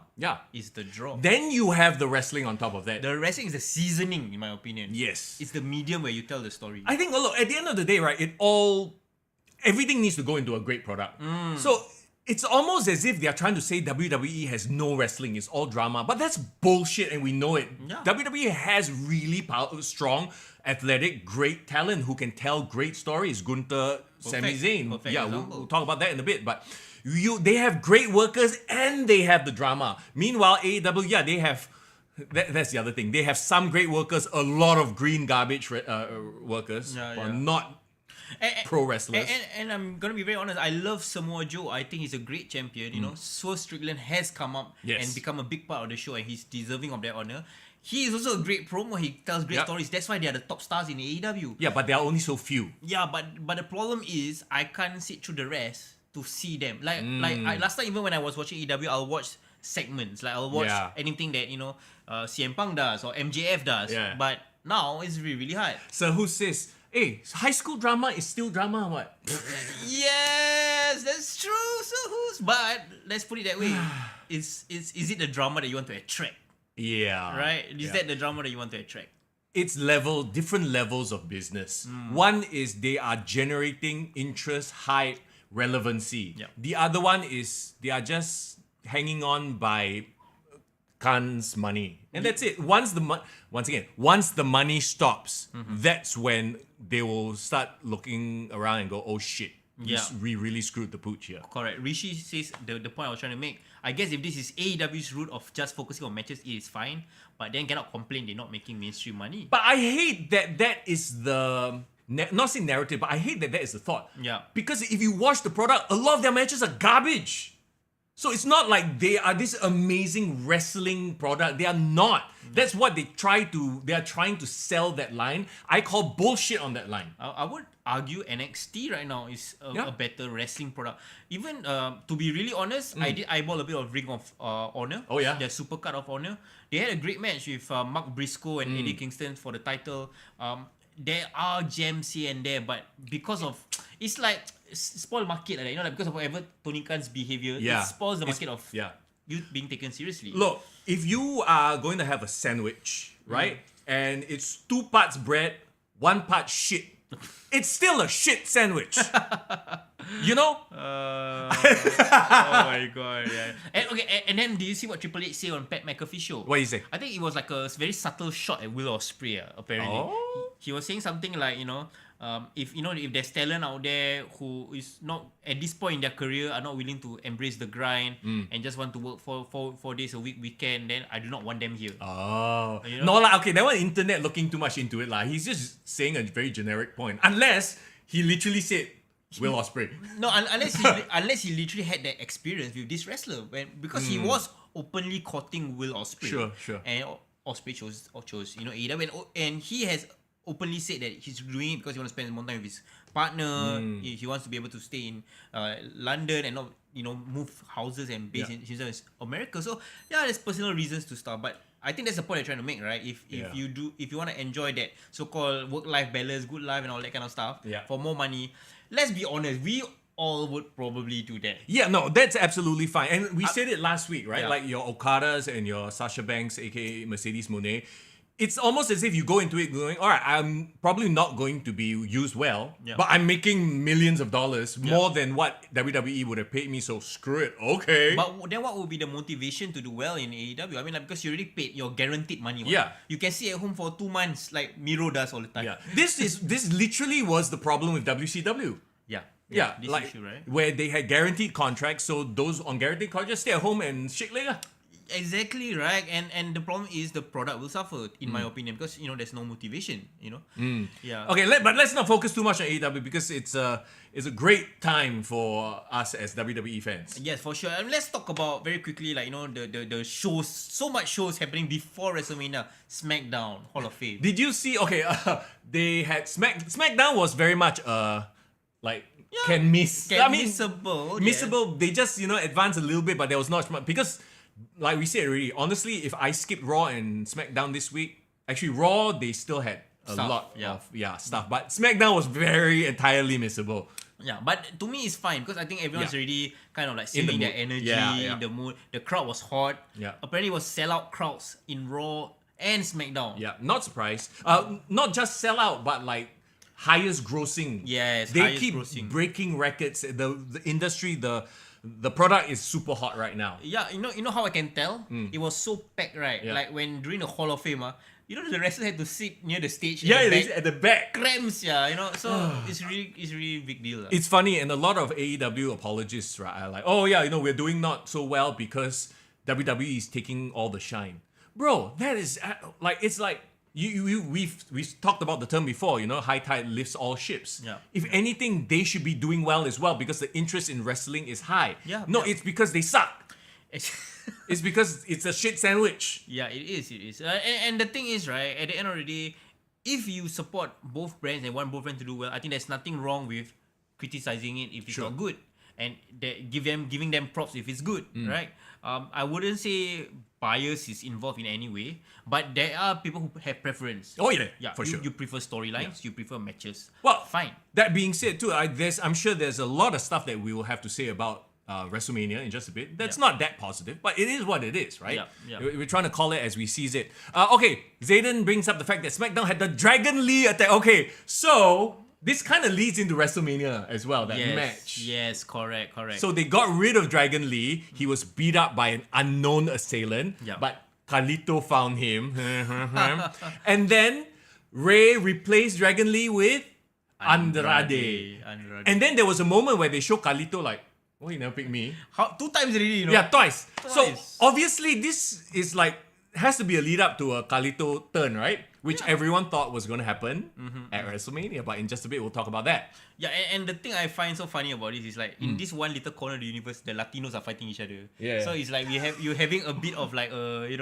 S2: is the draw.
S1: Then you have the wrestling on top of that.
S2: The wrestling is the seasoning, in my opinion.
S1: Yes.
S2: It's the medium where you tell the story.
S1: I think, look, at the end of the day, right, everything needs to go into a great product. So it's almost as if they're trying to say WWE has no wrestling, it's all drama. But that's bullshit and we know it. WWE has really strong, athletic, great talent who can tell great stories. Gunther, Sami Zayn. We'll talk about that in a bit. But they have great workers and they have the drama. Meanwhile, AEW, they have... That's the other thing. They have some great workers, a lot of green garbage workers who are not pro wrestlers.
S2: And I'm gonna be very honest, I love Samoa Joe. I think he's a great champion. Swerve Strickland has come up and become a big part of the show, and he's deserving of that honor. He is also a great promo. He tells great stories. That's why they are the top stars in AEW.
S1: Yeah, but there are only so few.
S2: Yeah, but the problem is I can't sit through the rest to see them. Last time, even when I was watching AEW, I'll watch segments. I'll watch anything that CM Punk does or MJF does. But now it's really, really hard.
S1: So who says, hey, high school drama is still drama or what?
S2: Yes, that's true. So but let's put it that way. Is it the drama that you want to attract?
S1: Yeah.
S2: Right? Is that the drama that you want to attract?
S1: It's different levels of business. One is they are generating interest, hype, relevancy. The other one is they are just hanging on by Khan's money. And that's it. Once the money stops, that's when they will start looking around and go, oh shit. We really screwed the pooch here.
S2: Correct. Rishi says the point I was trying to make. I guess if this is AEW's route of just focusing on matches, it is fine. But then cannot complain they're not making mainstream money.
S1: But I hate that is the... not say narrative, but I hate that is the thought.
S2: Yeah.
S1: Because if you watch the product, a lot of their matches are garbage. So it's not like they are this amazing wrestling product. They are not. That's what they are trying to sell that line. I call bullshit on that line.
S2: I would argue NXT right now is a better wrestling product. Even to be really honest, I did eyeball a bit of Ring of Honor.
S1: Oh yeah,
S2: the Supercard of Honor. They had a great match with Mark Briscoe and Eddie Kingston for the title. There are gems here and there, but because of it's like spoil market, like, like because of whatever Tony Khan's behavior, it spoils the market of you being taken seriously.
S1: Look, if you are going to have a sandwich, right, and it's 2 parts bread, 1 part shit, it's still a shit sandwich. You know?
S2: Oh my god, yeah. And then do you see what Triple H say on Pat McAfee show?
S1: What did he say?
S2: I think it was like a very subtle shot at Will Ospreay, apparently.
S1: Oh.
S2: He was saying something like, if there's talent out there who is not at this point in their career are not willing to embrace the grind and just want to work for 4 days a weekend, then I do not want them here.
S1: Oh. No, like, okay, that one internet looking too much into it. He's just saying a very generic point. Unless he literally said Will Ospreay.
S2: No, unless he literally had that experience with this wrestler, because he was openly courting Will Ospreay.
S1: Sure.
S2: And Ospreay chose AEW, and he has openly said that he's doing it because he wants to spend more time with his partner. He wants to be able to stay in London and not move houses and base in America. So there's personal reasons to start, but I think that's the point I'm trying to make, right? If you want to enjoy that so-called work-life balance, good life, and all that kind of stuff for more money, let's be honest, we all would probably do that. Yeah,
S1: no, that's absolutely fine. And we said it last week, right? Like your Okadas and your Sasha Banks, aka Mercedes Moné. It's almost as if you go into it going, all right, I'm probably not going to be used well, but I'm making millions of dollars, more than what WWE would have paid me, so screw it, okay.
S2: But then what would be the motivation to do well in AEW? I mean, because you already paid your guaranteed money. Right?
S1: Yeah.
S2: You can stay at home for 2 months like Miro does all the time.
S1: Yeah. This literally was the problem with WCW.
S2: Yeah, this issue, right?
S1: Where they had guaranteed contracts, so those on guaranteed contracts stay at home and shake leg.
S2: Exactly, right. And the problem is the product will suffer, in my opinion, because there's no motivation. Yeah.
S1: Okay, but let's not focus too much on AEW because it's a great time for us as WWE fans.
S2: Yes, for sure. And let's talk about very quickly, the shows. So much shows happening before WrestleMania. Smackdown, Hall of Fame.
S1: Did you see? Okay, they had Smackdown was very much
S2: missable.
S1: Missable. They just advanced a little bit, but there was not much because. Like we said already, honestly, if I skipped Raw and SmackDown this week, actually Raw, they still had a lot of stuff. But SmackDown was entirely missable.
S2: Yeah, but to me it's fine because I think everyone's already kind of like saving their energy, the mood. The crowd was hot. Yeah. Apparently it was sellout crowds in Raw and SmackDown.
S1: Yeah, not surprised. Not just sellout, but like highest grossing.
S2: Yes,
S1: they keep breaking records. The industry, the product is super hot right now.
S2: Yeah, you know how I can tell? It was so packed, right?
S1: Yeah.
S2: Like when during the Hall of Fame, the wrestlers had to sit near the stage.
S1: At the back.
S2: Cramps, so it's really big deal.
S1: It's funny, and a lot of AEW apologists, right, are like, we're doing not so well because WWE is taking all the shine. Bro, that is it's like we've talked about the term before, high tide lifts all ships.
S2: Yeah.
S1: If anything, they should be doing well as well because the interest in wrestling is high.
S2: Yeah.
S1: No, it's because they suck. It's because it's a shit sandwich.
S2: Yeah, it is. And the thing is, right, at the end of the day, if you support both brands and want both brands to do well, I think there's nothing wrong with criticizing it if it's not good. And giving them props if it's good, right? I wouldn't say bias is involved in any way, but there are people who have preference.
S1: Oh yeah, for sure.
S2: You prefer storylines, you prefer matches.
S1: Well,
S2: fine.
S1: That being said, too, I'm sure there's a lot of stuff that we will have to say about WrestleMania in just a bit. That's not that positive, but it is what it is, right?
S2: Yeah.
S1: We're trying to call it as we sees it. Okay, Zayden brings up the fact that SmackDown had the Dragon Lee attack. Okay, so this kind of leads into WrestleMania as well, that match.
S2: Yes, correct.
S1: So they got rid of Dragon Lee. He was beat up by an unknown assailant, but Carlito found him. And then Ray replaced Dragon Lee with Andrade. And then there was a moment where they show Carlito like, oh, he never picked me.
S2: 2 times already,
S1: Yeah, twice. So obviously this is like, has to be a lead up to a Carlito turn, right? which everyone thought was going to happen at WrestleMania. But in just a bit, we'll talk about that.
S2: Yeah, and the thing I find so funny about this is like in this one little corner of the universe, the Latinos are fighting each other.
S1: Yeah.
S2: So it's like you're having a bit of like like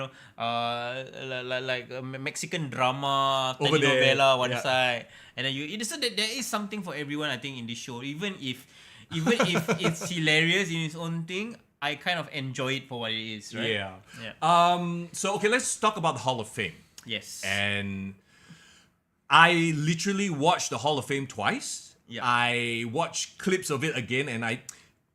S2: a Mexican drama,
S1: Over there.
S2: telenovela one side, and then so that there is something for everyone, I think, in this show. Even if it's hilarious in its own thing, I kind of enjoy it for what it is, right?
S1: Yeah. So okay, let's talk about the Hall of Fame.
S2: Yes.
S1: And I literally watched the Hall of Fame twice.
S2: Yeah.
S1: I watched clips of it again, and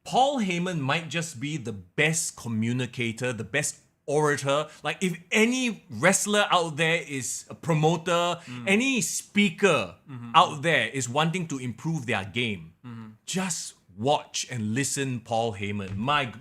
S1: Paul Heyman might just be the best communicator, the best orator. Like, if any wrestler out there is a promoter, any speaker out there is wanting to improve their game, just watch and listen Paul Heyman.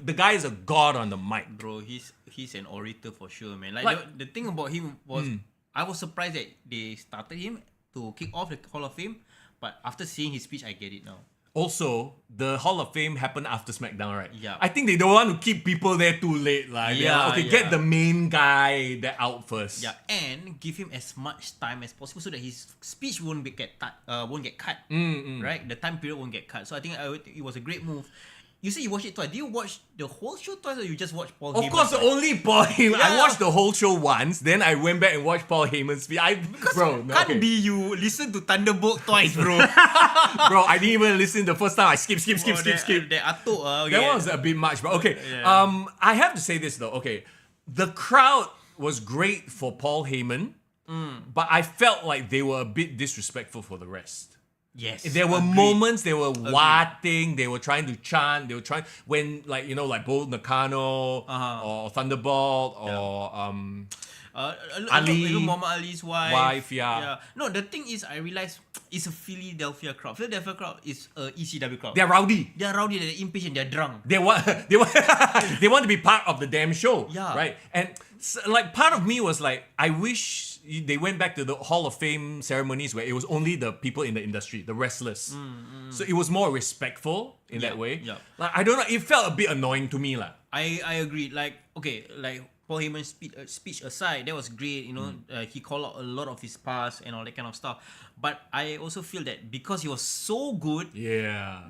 S1: The guy is a god on the mic.
S2: Bro, he's an orator for sure, man. Like the thing about him was, I was surprised that they started him to kick off the Hall of Fame, but after seeing his speech, I get it now.
S1: Also, the Hall of Fame happened after Smackdown, right?
S2: Yeah.
S1: I think they don't want to keep people there too late. Like, get the main guy there out first.
S2: Yeah, and give him as much time as possible so that his speech won't get cut. Right? The time period won't get cut. So I think it was a great move. You say you watched it twice. Did you watch the whole show twice, or you just watch Paul Heyman?
S1: Of course, only Paul Heyman. I watched the whole show once, then I went back and watched Paul Heyman's speech.
S2: Can't be you listen to Thunderbolt twice, bro.
S1: Bro, I didn't even listen the first time. I skip.
S2: That atuk,
S1: That was a bit much, but okay. Yeah. I have to say this though. Okay, the crowd was great for Paul Heyman, but I felt like they were a bit disrespectful for the rest.
S2: Yes.
S1: There were moments they were watting, they were trying to chant, when Bull Nakano or Thunderbolt or Ali,
S2: Muhammad Ali's wife.
S1: Yeah.
S2: No, the thing is, I realized it's a Philadelphia crowd. Philadelphia crowd is a ECW crowd.
S1: They're rowdy.
S2: They're impatient. They're drunk.
S1: They want they want to be part of the damn show.
S2: Yeah.
S1: Right. And part of me was like, I wish they went back to the Hall of Fame ceremonies where it was only the people in the industry, the wrestlers. So it was more respectful in that way.
S2: Yeah.
S1: Like, I don't know, it felt a bit annoying to me.
S2: I agree. Like, okay, like Paul Heyman's speech aside, that was great. He called out a lot of his past and all that kind of stuff. But I also feel that because he was so good,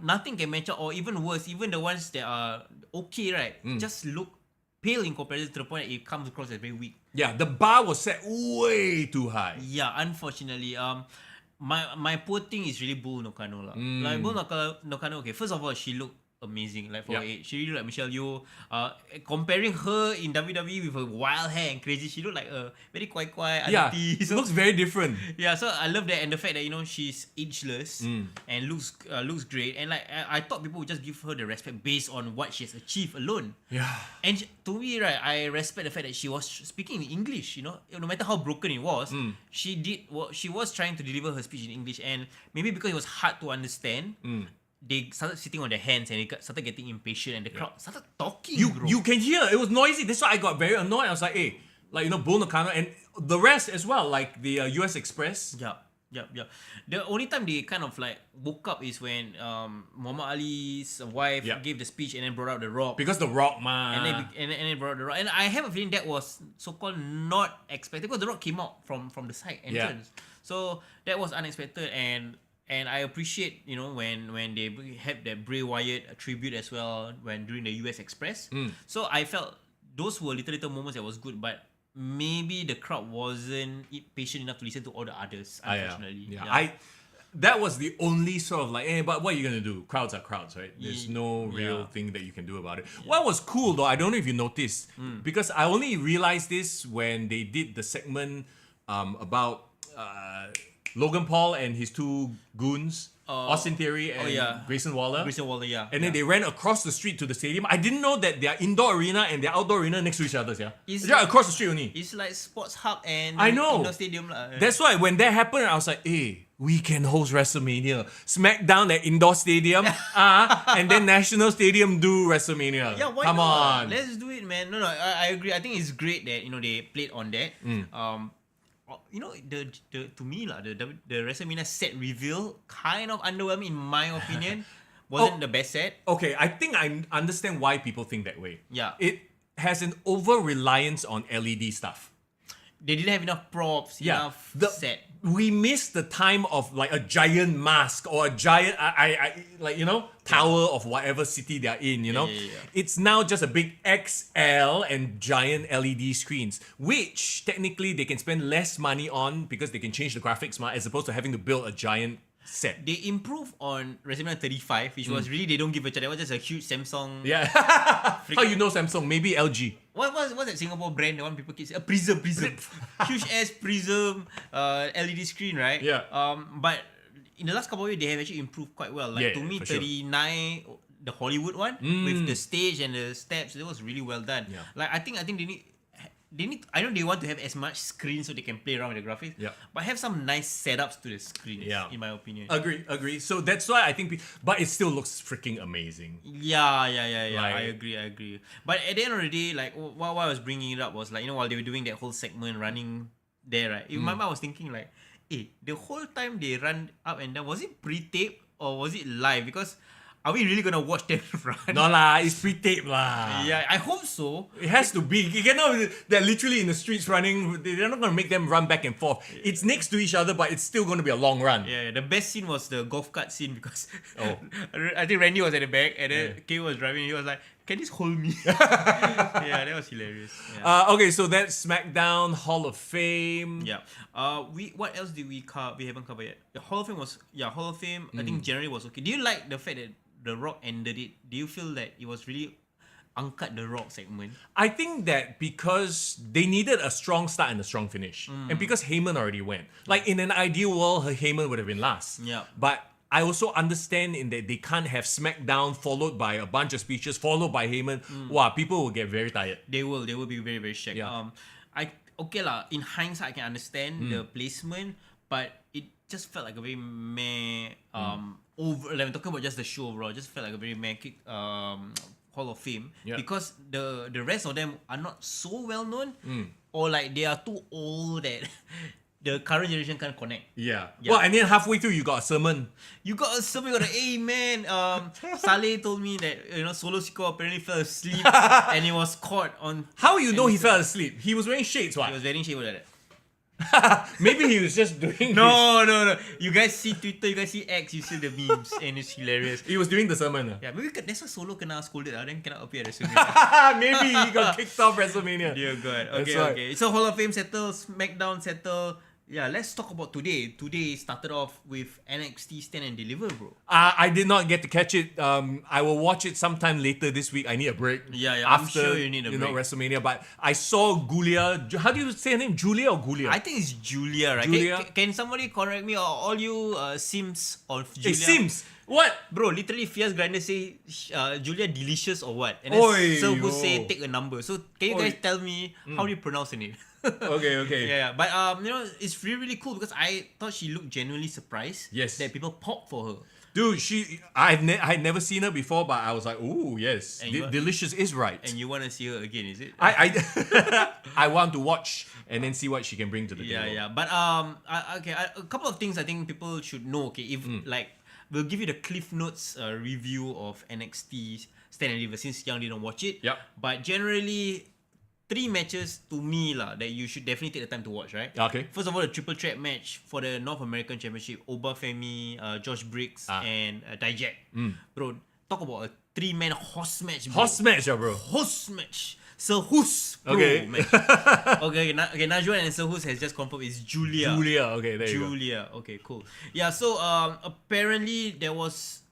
S2: nothing can match up, or even worse, even the ones that are okay, right, just look pale in comparison to the point that it comes across as very weak. Yeah,
S1: the bar was set way too high.
S2: Yeah, unfortunately. My poor thing is really Bull Nakano. Like Bull Nakano, okay, first of all, she looked amazing, like for her age. She really looked like Michelle Yeoh. Comparing her in WWE with her wild hair and crazy, she looked like a very quiet auntie.
S1: Yeah, so, looks very different.
S2: Yeah, so I love that, and the fact that she's ageless and looks great, and like I thought people would just give her the respect based on what she has achieved alone.
S1: Yeah,
S2: and to me, right, I respect the fact that she was speaking in English. No matter how broken it was, she was trying to deliver her speech in English, and maybe because it was hard to understand. They started sitting on their hands and they started getting impatient, and the crowd started talking.
S1: You can hear it was noisy. That's why I got very annoyed. I was like, hey, Bull Nakano and the rest as well, like the US Express.
S2: Yeah. The only time they kind of like woke up is when Muhammad Ali's wife gave the speech and then brought out The Rock.
S1: Because The Rock, man.
S2: And then brought out The Rock. And I have a feeling that was so-called not expected because The Rock came out from the side entrance. So that was unexpected, and I appreciate, when they had that Bray Wyatt tribute as well during the US Express. So I felt those were little moments that was good, but maybe the crowd wasn't patient enough to listen to all the others, unfortunately.
S1: That was the only sort of like, but what are you going to do? Crowds are crowds, right? There's no real thing that you can do about it. What was cool though, I don't know if you noticed, because I only realized this when they did the segment about Logan Paul and his two goons, Austin Theory and Grayson Waller. And then they ran across the street to the stadium. I didn't know that their indoor arena and their outdoor arena next to each other. It's across the street only.
S2: It's like Sports Hub and
S1: I know.
S2: indoor stadium.
S1: That's why when that happened, I was like, hey, we can host WrestleMania. Smackdown at indoor stadium, and then National Stadium do WrestleMania.
S2: Yeah, why
S1: Come
S2: not?
S1: on.
S2: Let's do it, man. No, I agree. I think it's great that they played on that. To me the WrestleMania set reveal kind of underwhelming in my opinion. Wasn't the best set.
S1: Okay, I think I understand why people think that way.
S2: Yeah.
S1: It has an over reliance on LED stuff.
S2: they didn't have enough props, enough set.
S1: We missed the time of like a giant mask or a giant, tower of whatever city they're in, It's now just a big XL and giant LED screens, which technically they can spend less money on because they can change the graphics as opposed to having to build a giant set.
S2: They improved on WrestleMania 35, which was really, they don't give a shit. That was just a huge Samsung.
S1: Yeah. How you know Samsung? Maybe LG.
S2: What's that Singapore brand? The one people keep saying? Prism. Huge ass Prism LED screen, right?
S1: Yeah.
S2: But in the last couple of years, they have actually improved quite well. Like to me, 39, the Hollywood one with the stage and the steps, it was really well done.
S1: Yeah.
S2: Like I think they need. I know they want to have as much screen so they can play around with the graphics.
S1: Yeah.
S2: But have some nice setups to the screens.
S1: Yeah.
S2: In my opinion.
S1: Agree. So that's why I think, but it still looks freaking amazing.
S2: Yeah. I agree. But at the end of the day, like what I was bringing it up was like, while they were doing that whole segment running there, right? In my mind, I was thinking like, hey, the whole time they run up and down, was it pre-taped or was it live? Because are we really gonna watch them run?
S1: No lah, it's pre-taped lah.
S2: Yeah, I hope so.
S1: It has to be. You cannot. They're literally in the streets running. They're not gonna make them run back and forth. It's next to each other, but it's still gonna be a long run.
S2: Yeah, the best scene was the golf cart scene because I think Randy was at the back and then Kay was driving. He was like, "Can this hold me?" Yeah, that was hilarious. Yeah.
S1: Okay, so that's Smackdown Hall of Fame.
S2: Yeah. What else did we cover? We haven't covered yet. The Hall of Fame was Hall of Fame. I think generally was okay. Do you like the fact that The Rock ended it? Do you feel that it was really uncut The Rock segment?
S1: I think that because they needed a strong start and a strong finish, and because Heyman already went. Like in an ideal world, Heyman would have been last.
S2: Yeah.
S1: But I also understand in that they can't have Smackdown followed by a bunch of speeches followed by Heyman. Wow, people will get very tired.
S2: They will be very very shaky.
S1: Yeah.
S2: In hindsight, I can understand the placement, but it just felt like a very meh. Like I'm talking about just the show overall, just felt like a very meh Hall of Fame because the rest of them are not so well known or like they are too old that the current generation can't connect.
S1: Yeah. Well, and then halfway through you got a sermon.
S2: You got a amen. Saleh told me that Solo Sikoa apparently fell asleep and he was caught on.
S1: How you know he fell asleep? He was wearing shades, what?
S2: He was wearing shades like that.
S1: Maybe he was just doing
S2: No. You guys see Twitter, you guys see X, you see the memes, and it's hilarious.
S1: He was doing the sermon.
S2: Yeah, maybe that's why Solo kena scolded, then cannot appear at WrestleMania.
S1: Maybe he got kicked off WrestleMania.
S2: Dear God. Okay. So Hall of Fame settle, Smackdown settle. Yeah, let's talk about today. Today started off with NXT Stand and Deliver, bro.
S1: I did not get to catch it. I will watch it sometime later this week. I need a break.
S2: Yeah.
S1: After,
S2: I'm sure you need a break.
S1: WrestleMania. But I saw Gulia. How do you say her name? Julia or Gulia?
S2: I think it's Julia, right?
S1: Julia?
S2: Can somebody correct me or all you Sims of Julia?
S1: Hey, Sims! What?
S2: Bro, literally Fierce Grinder say Julia delicious or what? And then Sir Wu say take a number. So can you guys tell me how do you pronounce her name?
S1: Okay.
S2: Yeah. But it's really, really cool because I thought she looked genuinely surprised that people popped for her.
S1: Dude, I had never seen her before, but I was like, ooh, yes, delicious is right.
S2: And you want to see her again, is it?
S1: I want to watch and then see what she can bring to the table.
S2: Yeah. But a couple of things I think people should know. Okay, if we'll give you the Cliff Notes review of NXT Stand and Deliver since Young didn't watch it.
S1: Yep.
S2: But generally, 3 matches to me that you should definitely take the time to watch, right?
S1: Okay.
S2: First of all, the triple threat match for the North American Championship, Obafemi, Josh Briggs, and Dijak. Bro, talk about a 3-man horse match, bro.
S1: Horse match, bro.
S2: Horse match. Sir Hus, bro. Okay. Okay, Najwa and Sir Hus has just confirmed it's Julia.
S1: Okay, there you go.
S2: Julia, okay, cool. Yeah, so apparently it was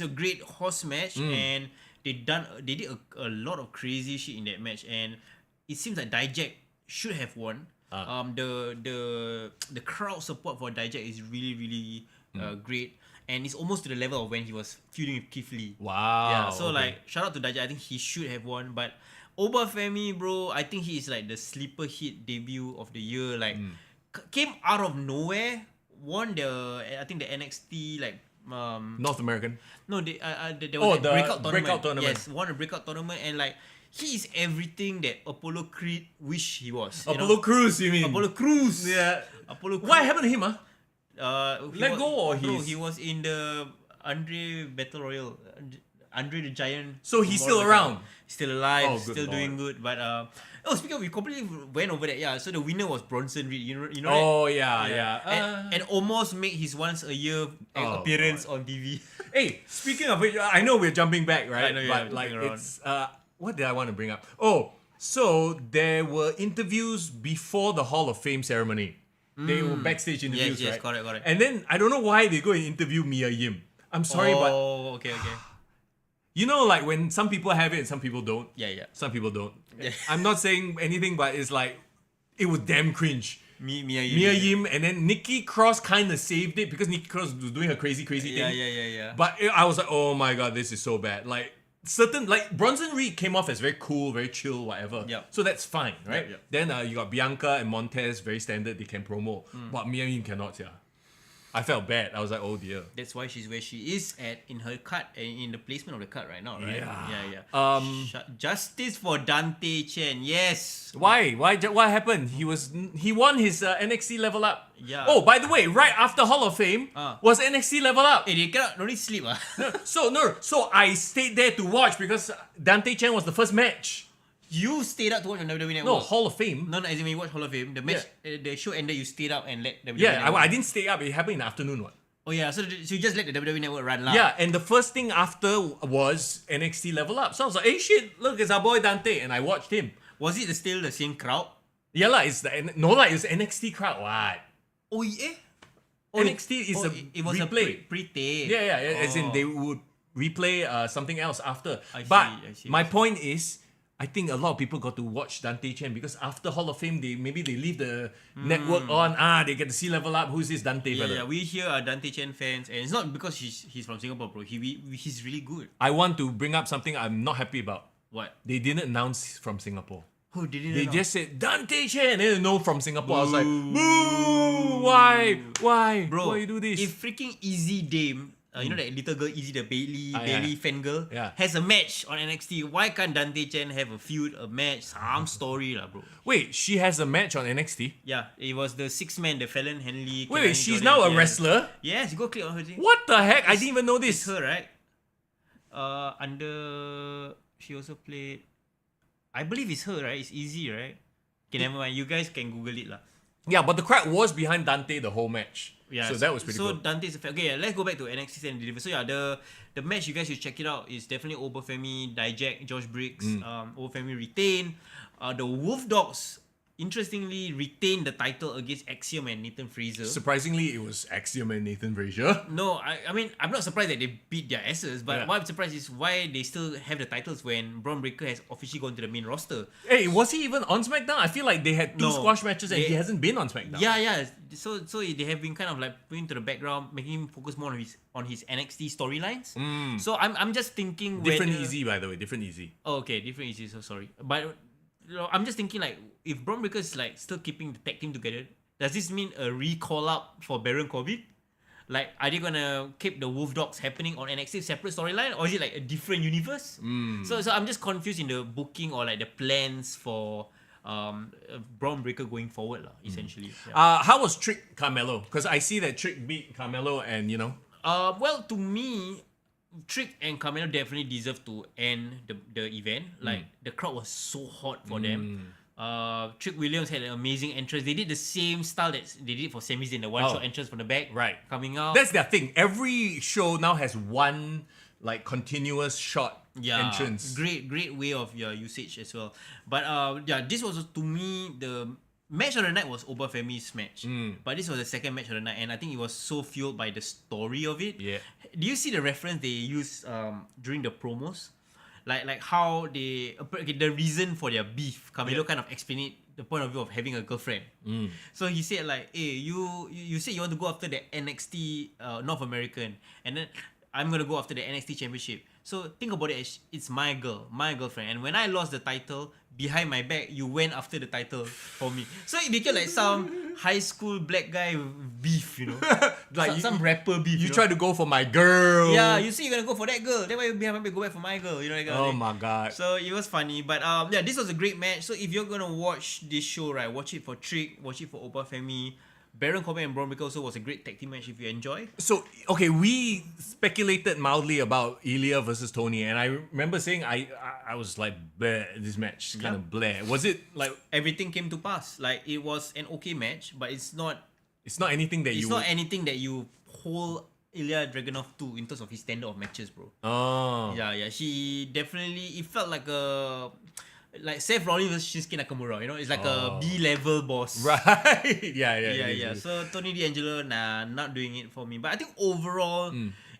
S2: a great horse match and they did a lot of crazy shit in that match and it seems like Dijak should have won. The crowd support for Dijak is really, really great. And it's almost to the level of when he was feuding with Keith Lee.
S1: Wow.
S2: Yeah, so shout out to Dijak. I think he should have won. But Obafemi, bro, I think he is like the sleeper hit debut of the year. Like, came out of nowhere, won the NXT
S1: North American.
S2: No, there was a
S1: breakout tournament.
S2: Yes, won a breakout tournament and he is everything that Apollo Creed wish he was.
S1: Apollo Crews, you mean?
S2: Apollo Crews.
S1: Yeah.
S2: Apollo Crews.
S1: What happened to him,
S2: he was in the Andre Battle Royal. Andre the Giant.
S1: So he's still around.
S2: Still alive,
S1: Oh, good
S2: still
S1: Lord.
S2: doing good. But speaking of, we completely went over that. Yeah, so the winner was Bronson Reed. You know
S1: Oh
S2: that?
S1: yeah.
S2: And almost make his once a year appearance on TV.
S1: Hey, speaking of which, I know we're jumping back, right?
S2: I know,
S1: but
S2: yeah,
S1: like
S2: around.
S1: it's what did I want to bring up? Oh, so there were interviews before the Hall of Fame ceremony. They were backstage interviews,
S2: yes,
S1: right?
S2: correct.
S1: And then I don't know why they go and interview Mia Yim. I'm sorry, but
S2: okay.
S1: you know, like when some people have it and some people don't.
S2: Yeah.
S1: Some people don't.
S2: Yeah.
S1: I'm not saying anything, but it's like it was damn cringe.
S2: Mia
S1: Yim, and then Nikki Cross kind of saved it because Nikki Cross was doing her crazy thing.
S2: Yeah.
S1: But I was like, oh my god, this is so bad. Like Bronson Reed came off as very cool, very chill, whatever.
S2: Yep.
S1: So that's fine, right?
S2: Yep.
S1: Then you got Bianca and Montez, very standard, they can promo. But Mia Yim cannot, yeah. I felt bad. I was like, oh dear.
S2: That's why she's where she is at in her cut and in the placement of the cut right now, right?
S1: Yeah.
S2: Justice for Dante Chen, yes.
S1: Why? What happened? He won his NXT Level Up.
S2: Yeah.
S1: Oh, by the way, right after Hall of Fame was NXT Level Up.
S2: Hey, they cannot only sleep.
S1: So I stayed there to watch because Dante Chen was the first match.
S2: You stayed up to watch on WWE Network.
S1: No, Hall of Fame.
S2: No, as in when you watch Hall of Fame, the match, the show ended, you stayed up and let WWE
S1: Yeah,
S2: Network.
S1: I didn't stay up. It happened in the afternoon. What?
S2: Oh yeah, so you just let the WWE Network run lah.
S1: Yeah, and the first thing after was NXT Level Up. So I was like, hey shit, look, it's our boy Dante. And I watched him.
S2: Was it still the same crowd?
S1: Yeah lah, it's NXT crowd. What?
S2: Oh yeah.
S1: NXT is a
S2: it was
S1: replay.
S2: a pre-tape.
S1: Yeah. As in they would replay something else after.
S2: I see.
S1: My point is, I think a lot of people got to watch Dante Chen because after Hall of Fame, they leave the network on. They get to see Level Up. Who's this Dante fella?
S2: Yeah, we here are Dante Chen fans, and it's not because he's from Singapore, bro. He's really good.
S1: I want to bring up something I'm not happy about.
S2: What?
S1: They didn't announce from Singapore.
S2: Who didn't?
S1: They just said Dante Chen and then no from Singapore. I was like, boo! Why?
S2: Bro,
S1: why you do this?
S2: If freaking Easy Dame, you know that little girl Easy, the Bailey fan girl, has a match on NXT, why can't Dante Chen have a feud, a match, some story lah, bro?
S1: Wait, she has a match on NXT?
S2: Yeah, it was the 6-man, the Fallon Henley.
S1: Wait, she's now a wrestler?
S2: Yes, you go click on her thing.
S1: What the heck? I didn't even know this.
S2: It's her, right? She also played, I believe it's her, right? It's Easy, right? Okay, never mind. You guys can Google it lah.
S1: Yeah, but the crowd was behind Dante the whole match. Yeah, so that was pretty cool.
S2: So Dante's a fan. Okay, let's go back to NXT Stand Deliver. So yeah, the match, you guys should check it out. It's definitely Obafemi, Dijak, Josh Briggs. Obafemi retained. The Wolf Dogs, interestingly, retained the title against Axiom and Nathan Fraser.
S1: Surprisingly, it was Axiom and Nathan Fraser.
S2: No, I mean, I'm not surprised that they beat their asses, but what I'm surprised is why they still have the titles when Braun Breaker has officially gone to the main roster.
S1: Hey, was he even on SmackDown? I feel like they had two squash matches and he hasn't been on SmackDown.
S2: Yeah. So they have been kind of like putting to the background, making him focus more on his NXT storylines. So I'm just thinking
S1: Different Easy, by the way. Different Easy.
S2: Oh, okay. Different Easy. So sorry. But I'm just thinking like, if Braun Breaker is like still keeping the tag team together, does this mean a recall up for Baron Corbin? Like, are they gonna keep the Wolf Dogs happening on NXT separate storyline, or is it like a different universe? So I'm just confused in the booking or like the plans for Braun Breaker going forward lah, essentially.
S1: How was Trick Carmelo? Because I see that Trick beat Carmelo and you know.
S2: Well, to me, Trick and Carmelo definitely deserve to end the event. Like the crowd was so hot for them. Trick Williams had an amazing entrance. They did the same style that they did for Sami Zayn, the one-shot entrance from the back, coming out.
S1: That's their thing. Every show now has one like continuous shot entrance.
S2: Great way of your usage as well. But this was to me the match of the night was Obafemi's match. But this was the second match of the night, and I think it was so fueled by the story of it.
S1: Yeah.
S2: Do you see the reference they used during the promos? Like how they the reason for their beef. Carmelo kind of explained it, the point of view of having a girlfriend. So he said like, hey, you said you want to go after the NXT North American, and then I'm gonna go after the NXT Championship. So think about it, it's my girlfriend. And when I lost the title, behind my back, you went after the title for me. So it became like some high school black guy beef, you know, like some rapper beef.
S1: You try to go for my girl.
S2: Yeah, you see, you're gonna go for that girl. Then why you behind my back go back for my girl? You know, that kind of thing.
S1: My god.
S2: So it was funny, but this was a great match. So if you're gonna watch this show, right, watch it for Trick, watch it for Obafemi. Baron Corbin and Braun Breaker also was a great tag team match if you enjoy.
S1: So, okay, we speculated mildly about Ilya versus Tony, and I remember saying I was like, bleh, this match kind of bleh. Was it like...
S2: Everything came to pass. Like, it was an okay match, but it's not
S1: anything that
S2: anything that you hold Ilya Dragunov to in terms of his standard of matches, bro.
S1: Oh.
S2: Yeah. He definitely... It felt like a... Like Seth Rollins versus Shinsuke Nakamura, you know, it's like a B-level boss.
S1: Right. Yeah.
S2: So Tony D'Angelo, not doing it for me. But I think overall,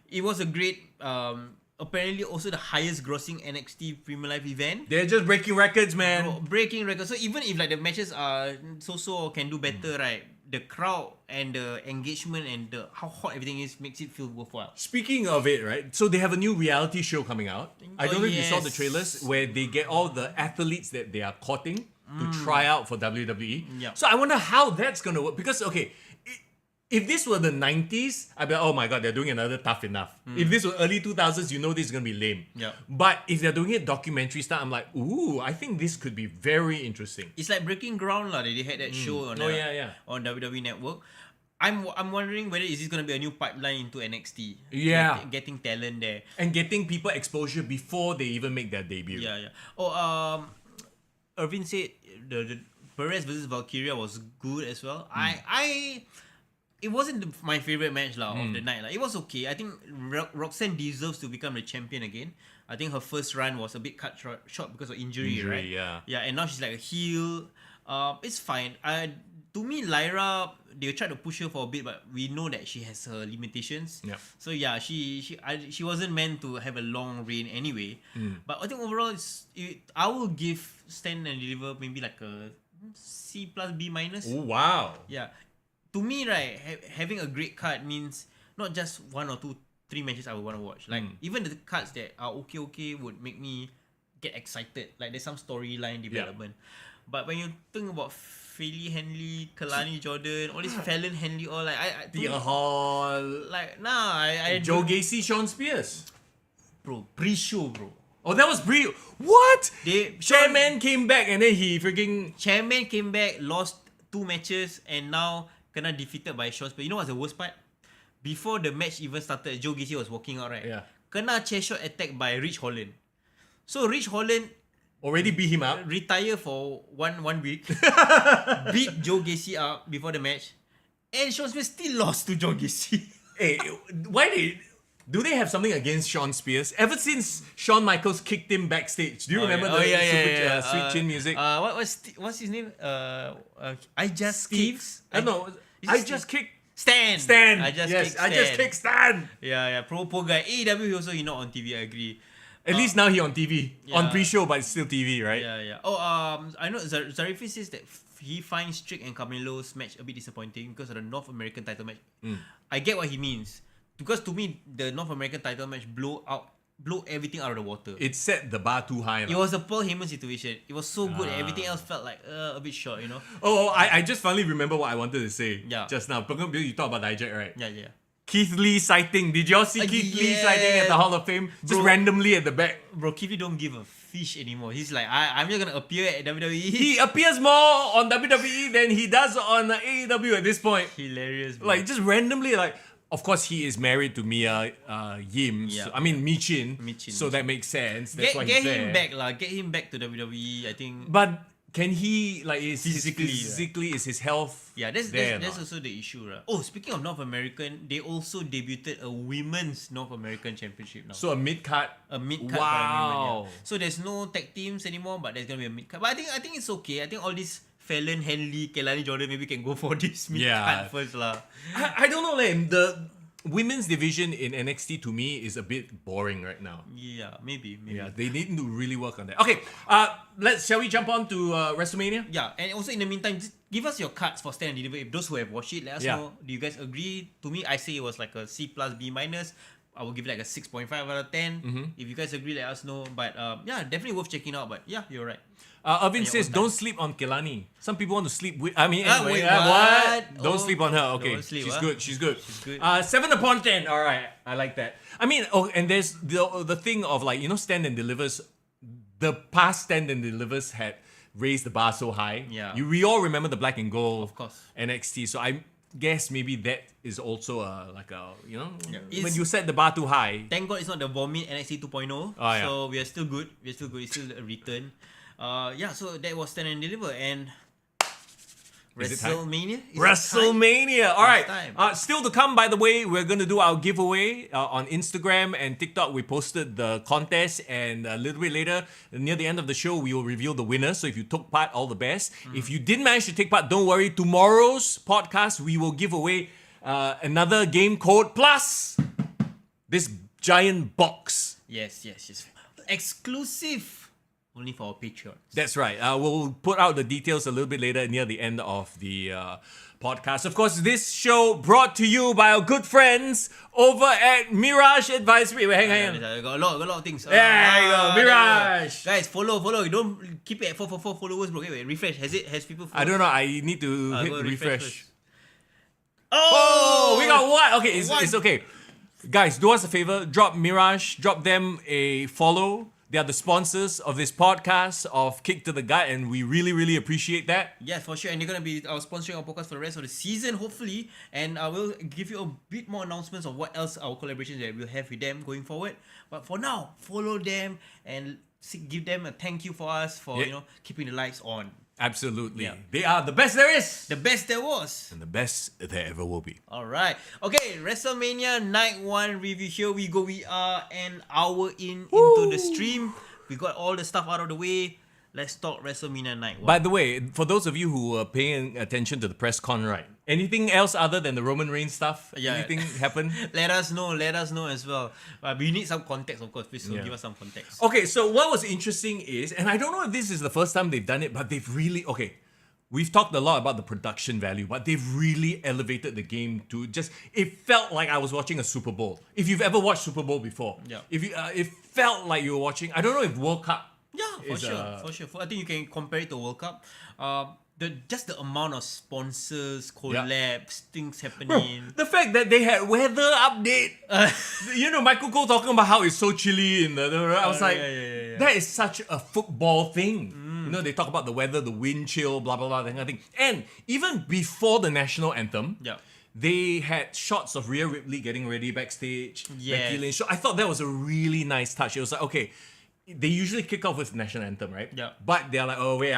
S2: it was a great, apparently also the highest grossing NXT Premier Live event.
S1: They're just breaking records, man.
S2: Bro, breaking records. So even if like the matches are so or can do better, right? The crowd and the engagement and how hot everything is makes it feel worthwhile.
S1: Speaking of it, right? So they have a new reality show coming out. I don't know if you saw the trailers where they get all the athletes that they are courting to try out for WWE.
S2: Yep.
S1: So I wonder how that's gonna work because if this were the 90s, I'd be like, oh my god, they're doing another Tough Enough. If this was early 2000s, you know this is gonna be lame.
S2: Yep.
S1: But if they're doing it documentary style, I'm like, ooh, I think this could be very interesting.
S2: It's like Breaking Ground lah. They had that show on on WWE Network. I'm wondering whether is this gonna be a new pipeline into NXT.
S1: Yeah.
S2: Getting talent there.
S1: And getting people exposure before they even make their debut.
S2: Yeah. Irvin said the Perez versus Valkyria was good as well. It wasn't my favorite match of the night. It was okay. I think Roxanne deserves to become the champion again. I think her first run was a bit cut short because of injury, right? Yeah, and now she's like a heel. It's fine. To me, Lyra, they tried to push her for a bit, but we know that she has her limitations.
S1: Yeah.
S2: So yeah, she wasn't meant to have a long reign anyway. But I think overall, I will give Stand and Deliver maybe like a C plus B minus.
S1: Oh wow.
S2: Yeah. To me, right, having a great card means not just 1 or 2, 3 matches I would want to watch. Like, even the cards that are okay would make me get excited. Like, there's some storyline development. But when you think about Philly Henley, Kalani Jordan, all this Fallon Henley, all like...
S1: Thea Hall.
S2: Like, I
S1: Joe Gacy, Sean Spears.
S2: Bro, pre-show, bro.
S1: Oh, that was What? Chairman came back and then he freaking...
S2: Chairman came back, lost 2 matches, and now... Kena defeated by Sean Spears. You know what's the worst part? Before the match even started, Joe Gacy was walking out, right?
S1: Yeah.
S2: Kena chair shot attack by Rich Holland. So Rich Holland
S1: already beat him up.
S2: Retire for one week. Beat Joe Gacy up before the match. And Sean Spears still lost to Joe Gacy.
S1: Hey, do they have something against Sean Spears? Ever since Shawn Michaels kicked him backstage. Do you remember the Sweet Chin music?
S2: What's his name? I just kicked.
S1: I just kicked
S2: Stan.
S1: I just kicked Stan.
S2: Yeah. Pro guy. AEW also he not on TV. I agree.
S1: At least now he on TV. On pre-show, but it's still TV, right?
S2: Yeah. I know Zarifi says that he finds Strick and Carmelo's match a bit disappointing because of the North American title match. I get what he means. Because to me, the North American title match blow everything out of the water.
S1: It set the bar too high.
S2: It was a Paul Heyman situation. It was so good and everything else felt like a bit short, you know?
S1: I just finally remember what I wanted to say just now. You talk about Dijak, right?
S2: Yeah.
S1: Keith Lee sighting. Did y'all see Keith Lee sighting at the Hall of Fame? Just randomly at the back.
S2: Bro, Keith Lee don't give a fish anymore. He's like, I'm just gonna appear at WWE.
S1: He appears more on WWE than he does on AEW at this point.
S2: Hilarious, bro.
S1: Like, just randomly, like... Of course, he is married to Mia Yim.
S2: Yeah.
S1: Michin. So that makes sense. That's why he's there.
S2: Get him back to WWE, I think.
S1: But can he,
S2: physically,
S1: is his health?
S2: Yeah, that's also the issue, right? Oh, speaking of North American, they also debuted a women's North American championship now.
S1: So a mid-card?
S2: A mid-card for women, yeah. So there's no tag teams anymore, but there's gonna be a mid-card. But I think it's okay. I think all these Fallon, Henley, Kelani Jordan maybe can go for this mid-card first lah.
S1: I don't know, the women's division in NXT to me is a bit boring right now.
S2: Yeah, maybe.
S1: Yeah, they need to really work on that. Okay, shall we jump on to WrestleMania?
S2: Yeah, and also in the meantime, just give us your cards for Stand and Deliver. If those who have watched it, let us know. Do you guys agree? To me, I say it was like a C plus B minus. I will give it like a 6.5 out of 10. If you guys agree, let us know. But definitely worth checking out. But yeah, you're right.
S1: Irvin says, don't sleep on Kelani. Some people want to sleep with...
S2: what?
S1: Don't sleep on her. Okay, she's good. She's good. 7 upon 10. All right, I like that. And there's the thing of Stand and Delivers. The past Stand and Delivers had raised the bar so high.
S2: Yeah.
S1: We all remember the black and gold.
S2: Of course.
S1: NXT. So guess maybe that is also like a, when
S2: It's-
S1: you set the bar too high.
S2: Thank God it's not the vomit NXT 2.0.
S1: Yeah.
S2: So we are still good. We're still good. It's still a return. So that was Stand and Deliver and
S1: Is it time?
S2: WrestleMania. Is it
S1: WrestleMania. All right.
S2: time?
S1: Still to come, by the way, we're going to do our giveaway on Instagram and TikTok. We posted the contest, and a little bit later, near the end of the show, we will reveal the winner. So if you took part, all the best. If you didn't manage to take part, don't worry. Tomorrow's podcast, we will give away another game code plus this giant box.
S2: Yes. Exclusive. Only for our Patreons.
S1: That's right. We'll put out the details a little bit later near the end of the podcast. Of course, this show brought to you by our good friends over at Mirage Advisory. Wait, hang on.
S2: Got a lot of things.
S1: There you go, Mirage.
S2: Guys, follow. Don't keep it at 444 followers, bro. Okay, wait, refresh. Has people followed?
S1: I don't know. I need to hit
S2: go
S1: refresh.
S2: first.
S1: Oh, we got what? Okay,
S2: One.
S1: it's okay. Guys, do us a favor. Drop them a follow. They are the sponsors of this podcast of Kick to the Gut, and we really, really appreciate that.
S2: Yes, for sure. And they're going to be sponsoring our podcast for the rest of the season, hopefully. And I will give you a bit more announcements of what else our collaborations that we'll have with them going forward. But for now, follow them and give them a thank you for us for, keeping the lights on.
S1: Absolutely.
S2: Yeah.
S1: They are the best there is.
S2: The best there was.
S1: And the best there ever will be.
S2: Alright. Okay, WrestleMania Night 1 review. Here we go. We are an hour into the stream. We got all the stuff out of the way. Let's talk WrestleMania Night 1.
S1: By the way, for those of you who are paying attention to the press con, right? Anything else other than the Roman Reigns stuff?
S2: Yeah.
S1: Anything happen?
S2: Let us know as well. We need some context, of course. Please give us some context.
S1: Okay, so what was interesting is, and I don't know if this is the first time they've done it, but they've really, we've talked a lot about the production value, but they've really elevated the game to just, it felt like I was watching a Super Bowl. If you've ever watched Super Bowl before, if you, it felt like you were watching, I don't know if World Cup.
S2: Yeah, for sure. I think you can compare it to World Cup. Just the amount of sponsors, collabs, things happening.
S1: Bro, the fact that they had weather update. Michael Cole talking about how it's so chilly in the I was like, that is such a football thing. They talk about the weather, the wind chill, blah, blah, blah, that kind of thing. And even before the national anthem, they had shots of Rhea Ripley getting ready backstage. Becky Lynch. So I thought that was a really nice touch. It was like, okay, they usually kick off with national anthem, right? Yeah. But they're like, oh wait,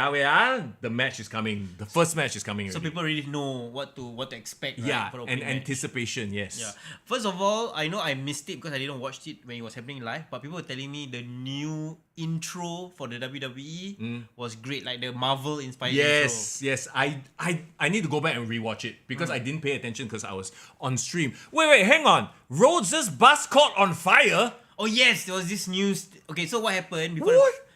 S1: the match is coming. The first match is coming.
S2: So people really know what to expect. Right,
S1: yeah,
S2: for the
S1: and anticipation.
S2: match.
S1: Yes.
S2: Yeah. First of all, I know I missed it because I didn't watch it when it was happening live. But people were telling me the new intro for the WWE was great, like the Marvel inspired intro.
S1: Yes. I need to go back and rewatch it because I didn't pay attention because I was on stream. Wait, hang on. Rhodes' bus caught on fire.
S2: Oh yes, there was this news. Okay, so what happened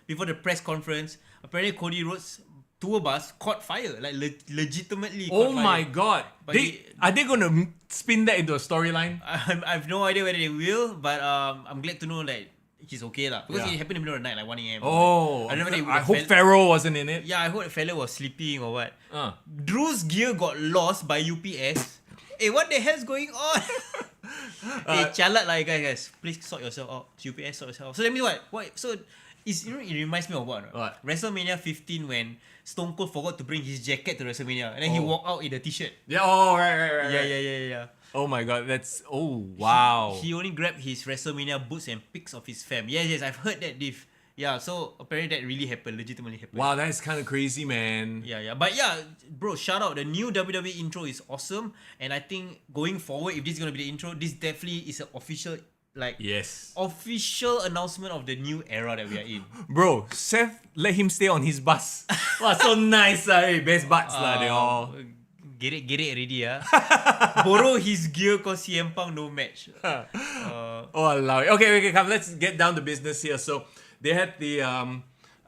S2: before the press conference? Apparently, Cody Rhodes' tour bus caught fire, like legitimately.
S1: Oh my god! Are they gonna spin that into a storyline?
S2: I have no idea whether they will, but I'm glad to know that he's okay lah. Because it happened in the middle of the night, like 1 a.m.
S1: Oh, I hope Pharaoh wasn't in it.
S2: Yeah, I hope the fella was sleeping or what. Drew's gear got lost by UPS. Hey, what the hell's going on? Hey, chalat lah, guys. Please sort yourself out. UPS, sort yourself out. So that means what? So it reminds me of what? WrestleMania 15 when Stone Cold forgot to bring his jacket to WrestleMania and then he walked out in a t-shirt.
S1: Yeah. Oh, right.
S2: Yeah.
S1: Oh my god, wow.
S2: He only grabbed his WrestleMania boots and pics of his fam. Yes, I've heard that, Div. Yeah, so apparently that really happened, legitimately happened.
S1: Wow, that is kind of crazy, man.
S2: Yeah. But yeah, bro, shout out. The new WWE intro is awesome. And I think going forward, if this is going to be the intro, this definitely is an official, official announcement of the new era that we are in.
S1: Bro, Seth let him stay on his bus. Wow, so nice. Best butts they all.
S2: Get it already, Borrow his gear cause CM Punk no match.
S1: Allow it. Okay, come. Let's get down to business here. So they had the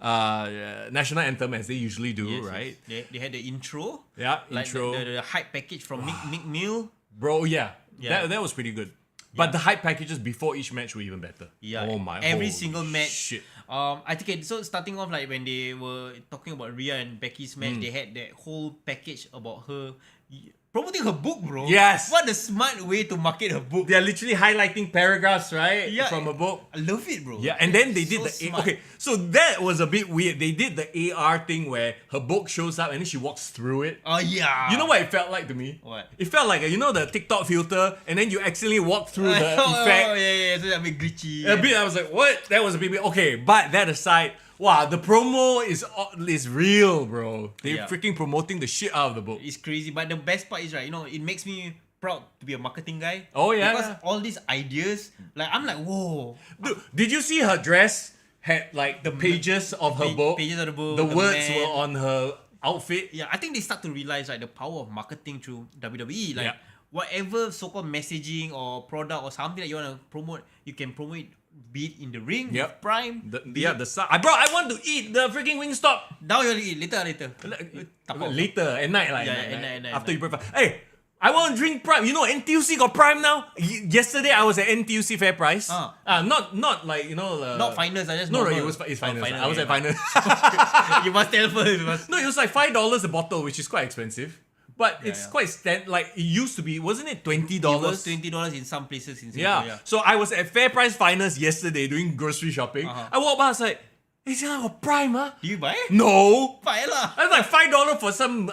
S1: national anthem as they usually do, right?
S2: Yes. They had the intro.
S1: Yeah,
S2: like
S1: intro.
S2: The hype package from Mick Mill.
S1: Bro, yeah. That was pretty good. But the hype packages before each match were even better.
S2: Yeah.
S1: Oh my.
S2: Every single match.
S1: Shit.
S2: I think so. Starting off like when they were talking about Rhea and Becky's match, they had that whole package about her promoting her book, bro.
S1: Yes.
S2: What a smart way to market her book.
S1: They're literally highlighting paragraphs, right?
S2: Yeah.
S1: From a book.
S2: I love it, bro.
S1: Yeah, and then they did
S2: So
S1: the
S2: smart.
S1: okay. So that was a bit weird. They did the AR thing where her book shows up and then she walks through it.
S2: Oh yeah.
S1: You know what it felt like to me?
S2: What?
S1: It felt like the TikTok filter, and then you accidentally walk through the
S2: Oh,
S1: effect.
S2: yeah. So a bit glitchy.
S1: A bit. I was like, what? That was a bit okay. But that aside, wow, the promo is real, bro. They're freaking promoting the shit out of the book.
S2: It's crazy, but the best part is right. It makes me proud to be a marketing guy.
S1: Oh yeah.
S2: Because all these ideas, like I'm like, whoa.
S1: Dude, did you see her dress had like the pages of her book?
S2: Pages of the book.
S1: The words
S2: man.
S1: were on her outfit.
S2: Yeah, I think they start to realize like the power of marketing through WWE. Like
S1: Yeah.
S2: whatever so-called messaging or product or something that you want to promote, you can promote it, be it in the ring,
S1: Yep.
S2: with Prime.
S1: I want to eat the freaking Wingstop.
S2: Now you want to eat later. Tapau.
S1: Later at night, like
S2: Yeah, at night.
S1: after you breakfast. Hey, I want to drink Prime. You know NTUC got Prime now. Yesterday I was at NTUC Fair Price. Not like
S2: Not finals, I just
S1: No,
S2: normal.
S1: it's finals.
S2: Final,
S1: I was
S2: yeah.
S1: at finals.
S2: You must tell first.
S1: No, it was like $5 a bottle, which is quite expensive. But it's quite like it used to be. Wasn't it $20?
S2: It was $20 in some places in Singapore.
S1: Yeah. So I was at Fair Price Finals yesterday doing grocery shopping. I walked by, I was like, is it like a Prime, huh?
S2: Do you buy?
S1: No.
S2: Buy lah.
S1: That's like $5 for some,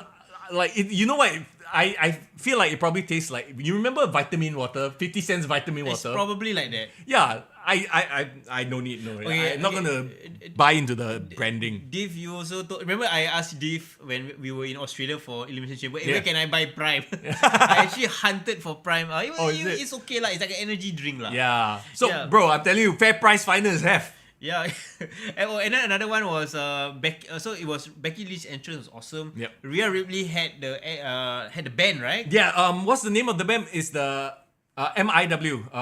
S1: you know what? I feel like it probably tastes like, you remember vitamin water? 50 cents vitamin
S2: It's
S1: water?
S2: probably like that.
S1: Yeah. I don't need, no.
S2: Okay,
S1: I'm not
S2: okay.
S1: gonna buy into the branding.
S2: Div, you also remember I asked Div when we were in Australia for Elimination Chamber,
S1: Yeah.
S2: where can I buy Prime? I actually hunted for Prime.
S1: Is it?
S2: It's okay lah. It's like an energy drink lah.
S1: Yeah. So,
S2: Yeah.
S1: bro, I'm telling you, Fair Price Finals have.
S2: Yeah. And then another one was Becky. So it was Becky Lynch's entrance was awesome.
S1: Yep.
S2: Rhea Ripley had the band, right?
S1: Yeah. What's the name of the band? Is the MIW.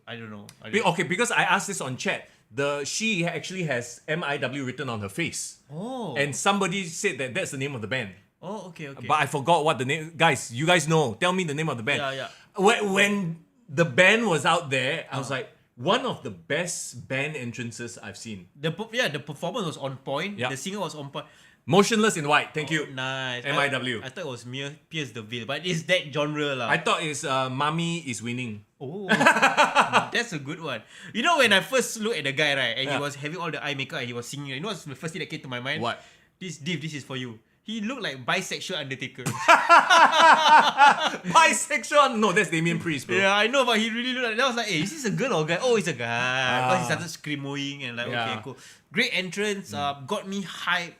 S2: I don't know.
S1: Okay, because I asked this on chat. She actually has MIW written on her face.
S2: Oh.
S1: And somebody said that that's the name of the band.
S2: Oh, okay.
S1: But I forgot what the name. Guys, you guys know. Tell me the name of the band.
S2: Yeah.
S1: When the band was out there, I was like, one of the best band entrances I've seen.
S2: The performance was on point.
S1: Yeah.
S2: The singer was on point.
S1: Motionless in White. Thank you.
S2: Nice.
S1: MIW.
S2: I thought it was Pierce the Veil, but it's that genre lah.
S1: I thought it's Mommy is Winning.
S2: Oh, that's a good one. You know, when I first looked at the guy, right, and he was having all the eye makeup and he was singing, you know what's the first thing that came to my mind?
S1: What?
S2: This is for you. He looked like bisexual Undertaker.
S1: Bisexual? No, that's Damien Priest, bro.
S2: Yeah, I know, but he really looked like that. I was like, hey, is this a girl or a guy? Oh, it's a guy. Because he started screaming and like, okay, cool. Great entrance. Got me hyped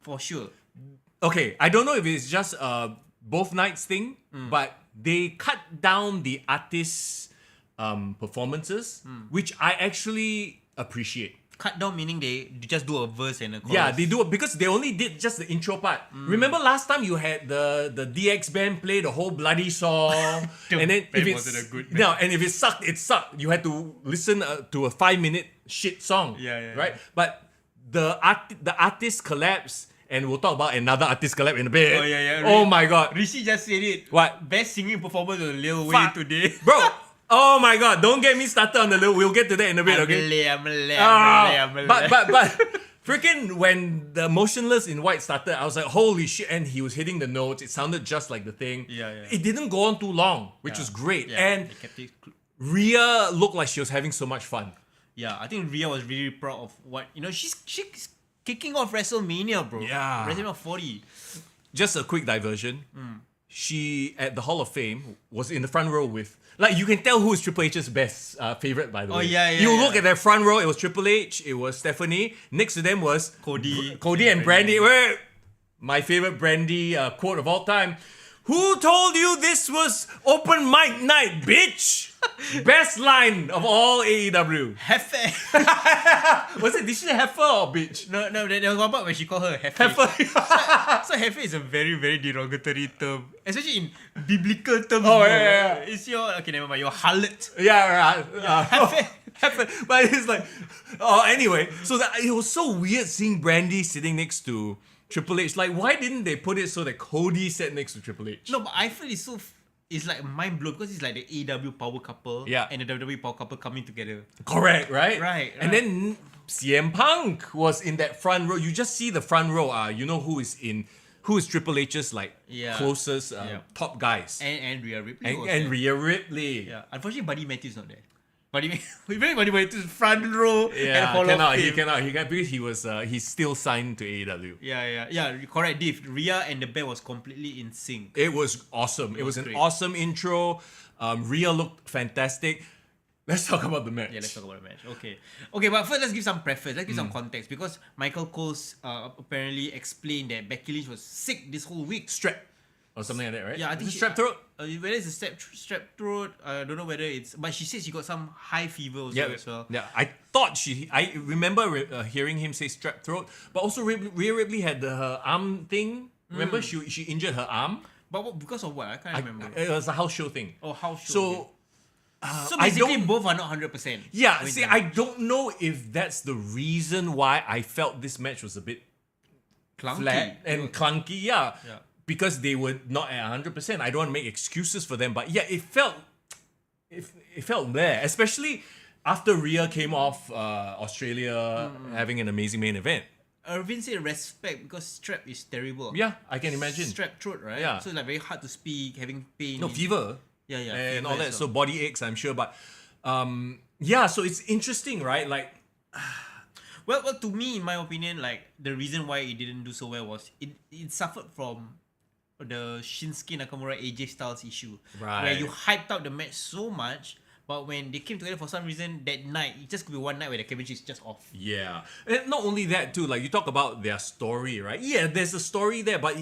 S2: for sure.
S1: Okay, I don't know if it's just both nights thing, but they cut down the artists' performances, which I actually appreciate.
S2: Cut down meaning they just do a verse and a chorus.
S1: Yeah, they do it because they only did just the intro part. Remember last time you had the DX band play the whole bloody song, and then if if it sucked, it sucked. You had to listen to a 5-minute shit song. Right. But the artist collapse. And we'll talk about another artist collab in a bit.
S2: Oh, yeah.
S1: Oh my god.
S2: Rishi just said it.
S1: What?
S2: Best singing performance of Lil Wayne today.
S1: Bro, oh my god. Don't get me started on the Lil. We'll get to that in a bit, okay?
S2: I'm
S1: But freaking when the Motionless in White started, I was like, holy shit. And he was hitting the notes. It sounded just like the thing.
S2: Yeah.
S1: It didn't go on too long, which was great.
S2: Yeah,
S1: and
S2: they kept it
S1: Rhea looked like she was having so much fun.
S2: Yeah, I think Rhea was really proud of what, she's kicking off WrestleMania, bro.
S1: Yeah.
S2: WrestleMania 40.
S1: Just a quick diversion. She, at the Hall of Fame, was in the front row with... Like, you can tell who is Triple H's best favorite, by the way.
S2: Yeah.
S1: You look at their front row, it was Triple H, it was Stephanie. Next to them was... Cody and Brandy. Wait, my favorite Brandy quote of all time. Who told you this was open mic night, bitch? Best line of all AEW.
S2: Heifer.
S1: Did she say heifer or bitch?
S2: No, there was one part where she called her heifer. So heifer is a very, very derogatory term. Especially in biblical terms.
S1: Oh, yeah.
S2: It's your... Okay, never mind. Your harlot.
S1: Yeah.
S2: Heifer.
S1: But it's like... anyway. So it was so weird seeing Brandy sitting next to Triple H. Like, why didn't they put it so that Cody sat next to Triple H?
S2: No, but I feel it's like mind blown because it's like the AEW power couple and the WWE power couple coming together.
S1: Correct, right?
S2: Right.
S1: And then CM Punk was in that front row. You just see the front row. You know who who is Triple H's like closest top guys.
S2: And Rhea Ripley.
S1: And Rhea Ripley.
S2: Yeah. Unfortunately, Buddy Matthews not there. Buddy Matthews front row and Hall of Fame.
S1: He cannot because he's still signed to AEW.
S2: Yeah. Correct, Dave. Rhea and the band was completely in sync.
S1: It was awesome. It was an awesome intro. Rhea looked fantastic. Let's talk about the match.
S2: Yeah, let's talk about the match. Okay, but first let's give some preface. Let's give some context because Michael Cole's apparently explained that Becky Lynch was sick this whole week.
S1: Strep or something like that, right?
S2: Yeah, I think
S1: strep throat.
S2: Whether it's a strep throat, I don't know whether it's. But she said she got some high fever also as well.
S1: Yeah, I remember hearing him say strep throat, but also Rhea Ripley had her arm thing. Remember, she injured her arm.
S2: But because of what? I can't remember.
S1: It was a house show thing.
S2: Oh, house show.
S1: So.
S2: So basically, both are not 100%.
S1: Yeah, see, I don't know if that's the reason why I felt this match was a bit
S2: clunky.
S1: Flat and clunky. Yeah, because they were not at 100%. I don't want to make excuses for them, but yeah, it felt there, especially after Rhea came off Australia having an amazing main event.
S2: Irvin said respect because strep is terrible.
S1: Yeah, I can imagine.
S2: Strep throat, right?
S1: Yeah.
S2: So it's like very hard to speak, having pain.
S1: No, fever.
S2: Yeah.
S1: And all that. So body aches, I'm sure. But so it's interesting, right? Like,
S2: well, to me, in my opinion, like the reason why it didn't do so well was it suffered from the Shinsuke Nakamura AJ Styles issue.
S1: Right.
S2: Where you hyped up the match so much, but when they came together for some reason that night, it just could be one night where the chemistry is just off.
S1: Yeah. And not only that too, like you talk about their story, right? Yeah, there's a story there, but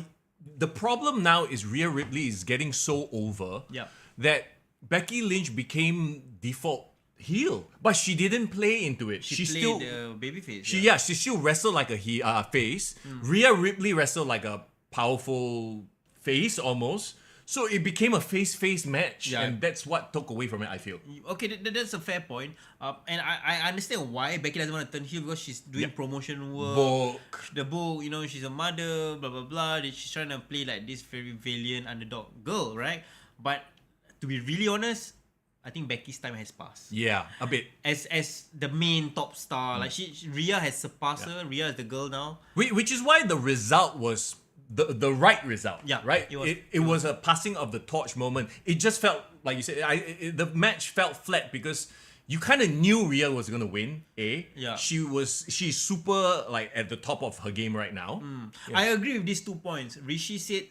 S1: the problem now is Rhea Ripley is getting so over.
S2: Yeah.
S1: That Becky Lynch became default heel, but she didn't play into it.
S2: She played
S1: still
S2: the babyface.
S1: She still wrestled like a face. Rhea Ripley wrestled like a powerful face almost. So it became a face match, and that's what took away from it, I feel.
S2: Okay, that's a fair point. And I understand why Becky doesn't want to turn heel because she's doing promotion work. The book, she's a mother, blah, blah, blah. She's trying to play like this very valiant underdog girl, right? But to be really honest, I think Becky's time has passed.
S1: Yeah, a bit.
S2: As the main top star, like Rhea has surpassed her. Rhea is the girl now.
S1: Which is why the result was the right result.
S2: Yeah,
S1: right. It was a passing of the torch moment. It just felt like you said. The match felt flat because you kind of knew Rhea was gonna win.
S2: Yeah.
S1: She's super like at the top of her game right now.
S2: I agree with these 2 points. Rishi said,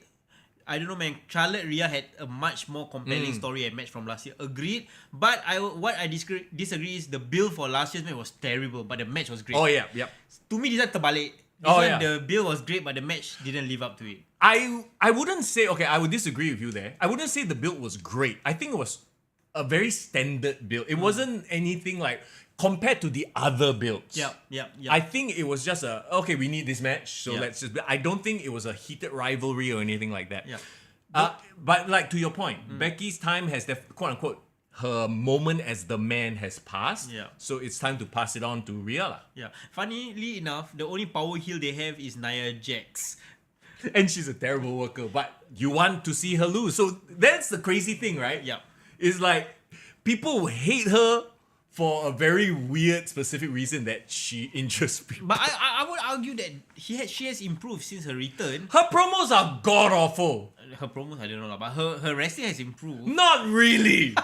S2: I don't know, man. Charlotte Rhea had a much more compelling story and match from last year. Agreed. But what I disagree is the bill for last year's match was terrible, but the match was great.
S1: Oh yeah, yep.
S2: To me, this is terbalik. The bill was great, but the match didn't live up to it.
S1: I wouldn't say, I would disagree with you there. I wouldn't say the build was great. I think it was a very standard build. It wasn't anything like compared to the other builds.
S2: Yeah.
S1: I think it was just we need this match, so let's just. I don't think it was a heated rivalry or anything like that.
S2: Yeah.
S1: But like to your point, Becky's time has quote unquote her moment as the man has passed.
S2: Yeah.
S1: So it's time to pass it on to Rhea.
S2: Yeah. Funnily enough, the only power heel they have is Nia Jax.
S1: And she's a terrible worker, but you want to see her lose. So that's the crazy thing, right?
S2: Yeah.
S1: It's like people hate her for a very weird, specific reason that she injures people.
S2: But I would argue that she has improved since her return.
S1: Her promos are god awful.
S2: Her promos, I don't know, but her wrestling has improved.
S1: Not really.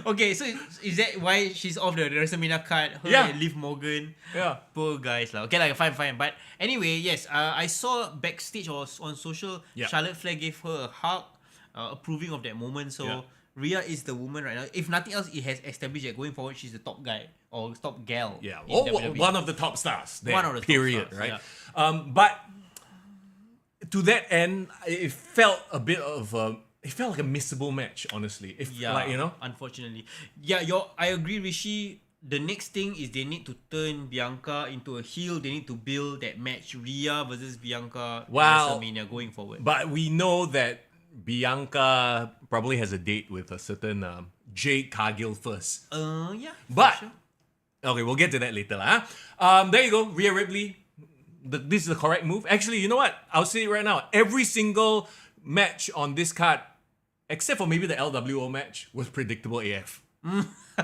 S2: Okay, so is that why she's off the WrestleMania card? Her and Liv Morgan.
S1: Yeah.
S2: Poor guys. Okay, like fine. But anyway, yes, I saw backstage or on social, Charlotte Flair gave her a hug, approving of that moment. So Rhea is the woman right now. If nothing else, it has established that going forward, she's the top guy or top gal.
S1: Yeah. One of the top stars. There,
S2: one of the
S1: period,
S2: top stars,
S1: right?
S2: Yeah.
S1: But to that end, it felt a bit of it felt like a missable match, honestly.
S2: Unfortunately. Yeah, I agree, Rishi. The next thing is they need to turn Bianca into a heel. They need to build that match, Rhea versus Bianca WrestleMania going forward.
S1: But we know that Bianca probably has a date with a certain Jade Cargill first.
S2: Yeah.
S1: But
S2: sure.
S1: Okay, we'll get to that later, there you go, Rhea Ripley. This is the correct move. Actually, you know what? I'll say it right now. Every single match on this card, except for maybe the LWO match, was predictable AF.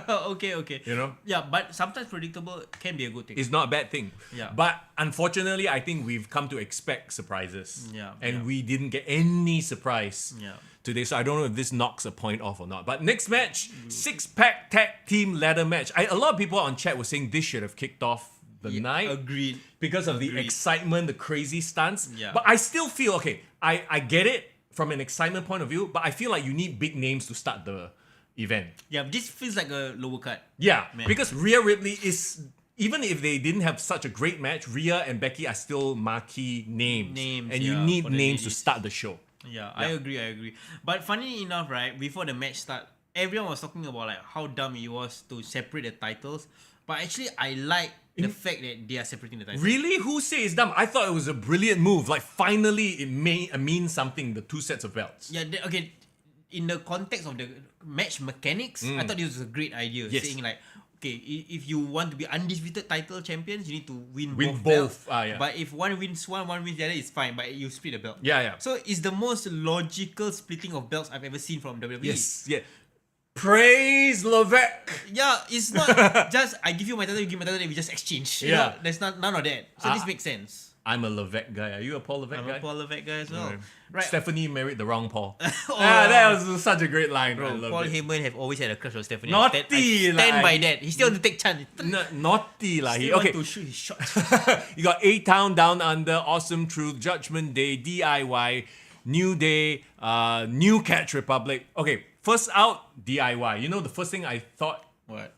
S2: Okay.
S1: You know?
S2: Yeah, but sometimes predictable can be a good thing.
S1: It's not a bad thing.
S2: Yeah.
S1: But unfortunately, I think we've come to expect surprises.
S2: Yeah,
S1: And
S2: yeah.
S1: we didn't get any surprise today. So I don't know if this knocks a point off or not. But next match, 6-pack tag team ladder match. A lot of people on chat were saying this should have kicked off the night.
S2: Agreed.
S1: Because of the excitement, the crazy stunts.
S2: Yeah.
S1: But I still feel, okay, I get it from an excitement point of view, but I feel like you need big names to start the event.
S2: Yeah, this feels like a lower card.
S1: Yeah,
S2: Man.
S1: because Rhea Ripley is, even if they didn't have such a great match, Rhea and Becky are still marquee names. And you need names to start the show.
S2: Yeah, I agree. But funny enough, right, before the match start, everyone was talking about like how dumb it was to separate the titles. But actually, I like the fact that they are separating the titles.
S1: Really? Who say it's dumb? I thought it was a brilliant move. Like, finally, it means something, the 2 sets of belts.
S2: Yeah, okay. In the context of the match mechanics, I thought this was a great idea.
S1: Yes.
S2: Saying like, okay, if you want to be undisputed title champions, you need to win both
S1: both.
S2: belts. But if one wins one wins the other, it's fine. But you split the belt.
S1: Yeah.
S2: So it's the most logical splitting of belts I've ever seen from WWE.
S1: Yes, yeah. Praise Levesque.
S2: Yeah, it's not just I give you my title, you give me my title, and we just exchange. You know, there's none of that. So this makes sense.
S1: I'm a Levesque guy. Are you a Paul Levesque guy?
S2: I'm a Paul Levesque guy as well.
S1: Right. Stephanie married the wrong Paul. That was such a great line.
S2: Bro, Paul Heyman have always had a crush on Stephanie.
S1: Naughty,
S2: I stand by that. He still want to take chance.
S1: Naughty lah.
S2: Still want to shoot his shot.
S1: You got A-Town, Down Under, Awesome Truth, Judgment Day, DIY, New Day, New Catch Republic. Okay, first out, DIY. You know the first thing I thought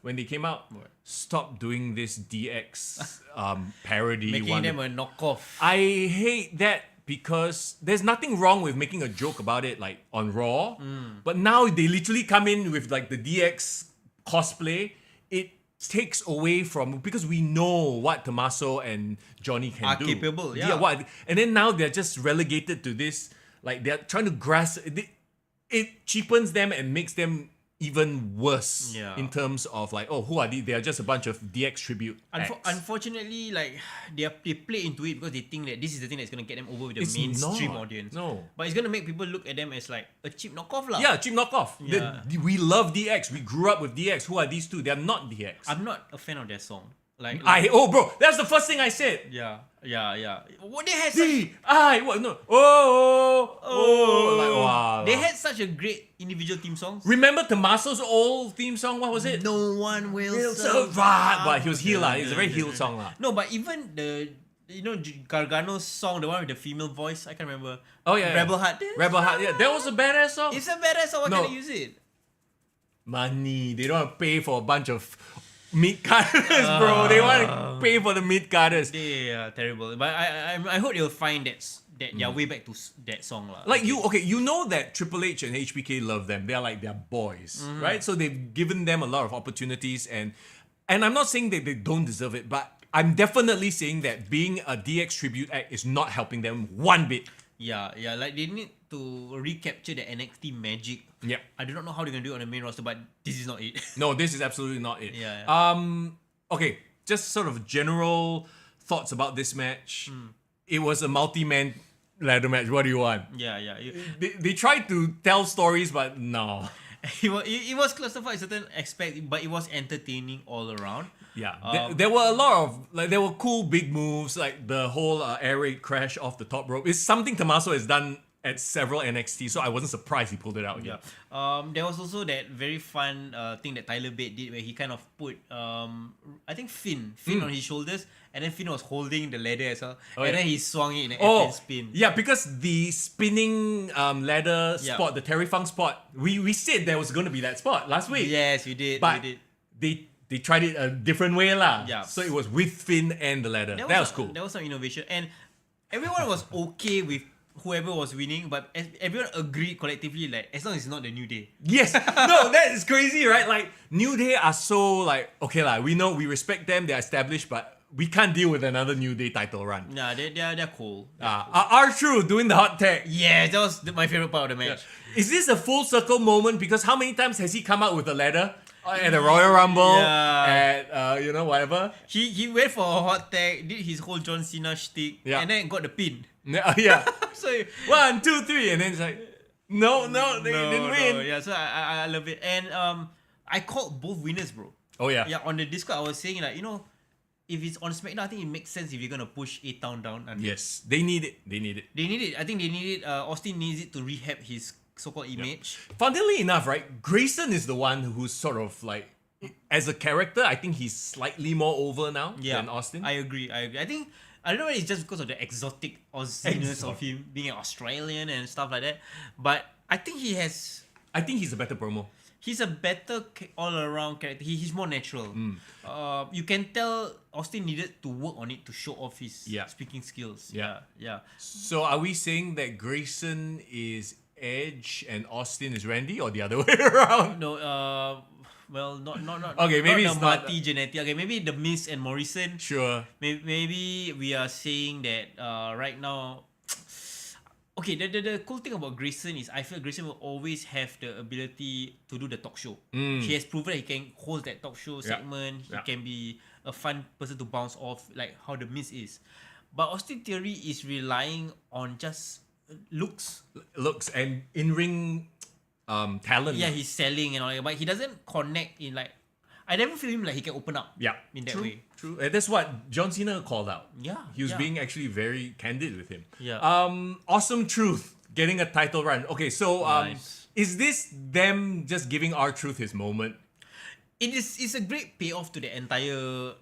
S1: when they came out?
S2: What?
S1: Stop doing this DX parody.
S2: Making them a knockoff.
S1: I hate that because there's nothing wrong with making a joke about it like on Raw. But now they literally come in with like the DX cosplay. It takes away from, because we know what Tommaso and Johnny can do.
S2: Are capable, yeah.
S1: And then now they're just relegated to this, like they're trying to grasp, it cheapens them and makes them even worse in terms of like, oh, who are these? They are just a bunch of DX tribute acts.
S2: Unfortunately, like they play into it because they think that this is the thing that's gonna get them over with the mainstream audience.
S1: No,
S2: but it's gonna make people look at them as like a cheap knockoff, lah.
S1: Yeah, cheap knockoff.
S2: Yeah.
S1: We love DX. We grew up with DX. Who are these two? They are not DX.
S2: I'm not a fan of their song.
S1: Bro, that's the first thing I said.
S2: Yeah. What they had
S1: wow.
S2: They had such a great individual theme songs.
S1: Remember Tommaso's old theme song? What was it?
S2: No one will survive.
S1: But he was heel lah. It's a very heel song lah.
S2: No, but even the Gargano's song, the one with the female voice, I can't remember.
S1: Oh yeah,
S2: Rebel Heart.
S1: Rebel Heart. Yeah, that was a badass song.
S2: It's a badass song. Why can't I use it?
S1: Money. They don't want to pay for a bunch of mid carders, bro. They want to pay for the mid carders.
S2: They are terrible. But I hope they'll find that their way back to that song lah.
S1: Like you know that Triple H and HBK love them. They're like their boys, right? So they've given them a lot of opportunities, and I'm not saying that they don't deserve it, but I'm definitely saying that being a DX tribute act is not helping them one bit.
S2: Yeah, like they need to recapture the NXT magic.
S1: Yeah.
S2: I do not know how they're gonna do it on the main roster, but this is not it.
S1: No, this is absolutely not it.
S2: Yeah.
S1: Okay, just sort of general thoughts about this match. It was a multi-man ladder match. What do you want?
S2: Yeah.
S1: They tried to tell stories, but no.
S2: It was classified in certain aspects, but it was entertaining all around.
S1: Yeah, there were a lot of there were cool big moves, like the whole air raid crash off the top rope. It's something Tommaso has done at several NXT, so I wasn't surprised he pulled it out.
S2: Yeah. There was also that very fun thing that Tyler Bate did, where he kind of put I think Finn on his shoulders, and then Finn was holding the ladder as well, and then he swung it in an F10 spin.
S1: Yeah, because the spinning ladder spot, the Terry Funk spot, we said there was going to be that spot last week.
S2: Yes, we did.
S1: But they tried it a different way lah.
S2: Yeah.
S1: So it was with Finn and the ladder. That was cool.
S2: There was some innovation, and everyone was okay with whoever was winning, but everyone agreed collectively, like, as long as it's not the New Day.
S1: Yes. No, that is crazy, right? Like, New Day are so like, okay lah, we know, we respect them, they're established, but we can't deal with another New Day title run.
S2: Nah, they're cool.
S1: R-Truth doing the hot tag.
S2: Yes, that was my favorite part of the match.
S1: Yeah. Is this a full circle moment? Because how many times has he come out with a ladder? At the Royal Rumble, at whatever.
S2: He went for a hot tag, did his whole John Cena shtick, and then got the pin.
S1: Yeah.
S2: So
S1: 1, 2, 3, and then it's like, no, they didn't win.
S2: Yeah, so I love it. And I called both winners, bro.
S1: Oh yeah.
S2: Yeah, on the Discord I was saying like, if it's on SmackDown, I think it makes sense if you're gonna push A-Town down.
S1: Yes, they need it. They need it.
S2: I think they need it. Austin needs it to rehab his so-called image.
S1: Funnily enough, right? Grayson is the one who's sort of like, as a character, I think he's slightly more over now than Austin.
S2: I agree. I think I don't know whether it's just because of the exotic Aussiness of him being an Australian and stuff like that. But I think he's
S1: a better promo.
S2: He's a better all-around character. He's more natural. You can tell Austin needed to work on it to show off his speaking skills. Yeah.
S1: So are we saying that Grayson is Edge and Austin is Randy, or the other way around?
S2: No. Well, not.
S1: Okay, maybe
S2: not
S1: it's
S2: the
S1: not.
S2: Marty Jannetty. Okay, maybe the Miz and Morrison.
S1: Sure.
S2: Maybe we are saying that right now. Okay, the cool thing about Grayson is I feel Grayson will always have the ability to do the talk show. He has proven that he can hold that talk show segment. He can be a fun person to bounce off, like how the Miz is. But Austin Theory is relying on just looks
S1: and in-ring talent.
S2: Yeah, he's selling and all that, but he doesn't connect in like. I never feel him like he can open up. In that way.
S1: True. And that's what John Cena called out.
S2: Yeah.
S1: He was being actually very candid with him.
S2: Yeah.
S1: Awesome Truth getting a title run. Okay, so
S2: Nice.
S1: is this them just giving R-Truth his moment?
S2: It's a great payoff to the entire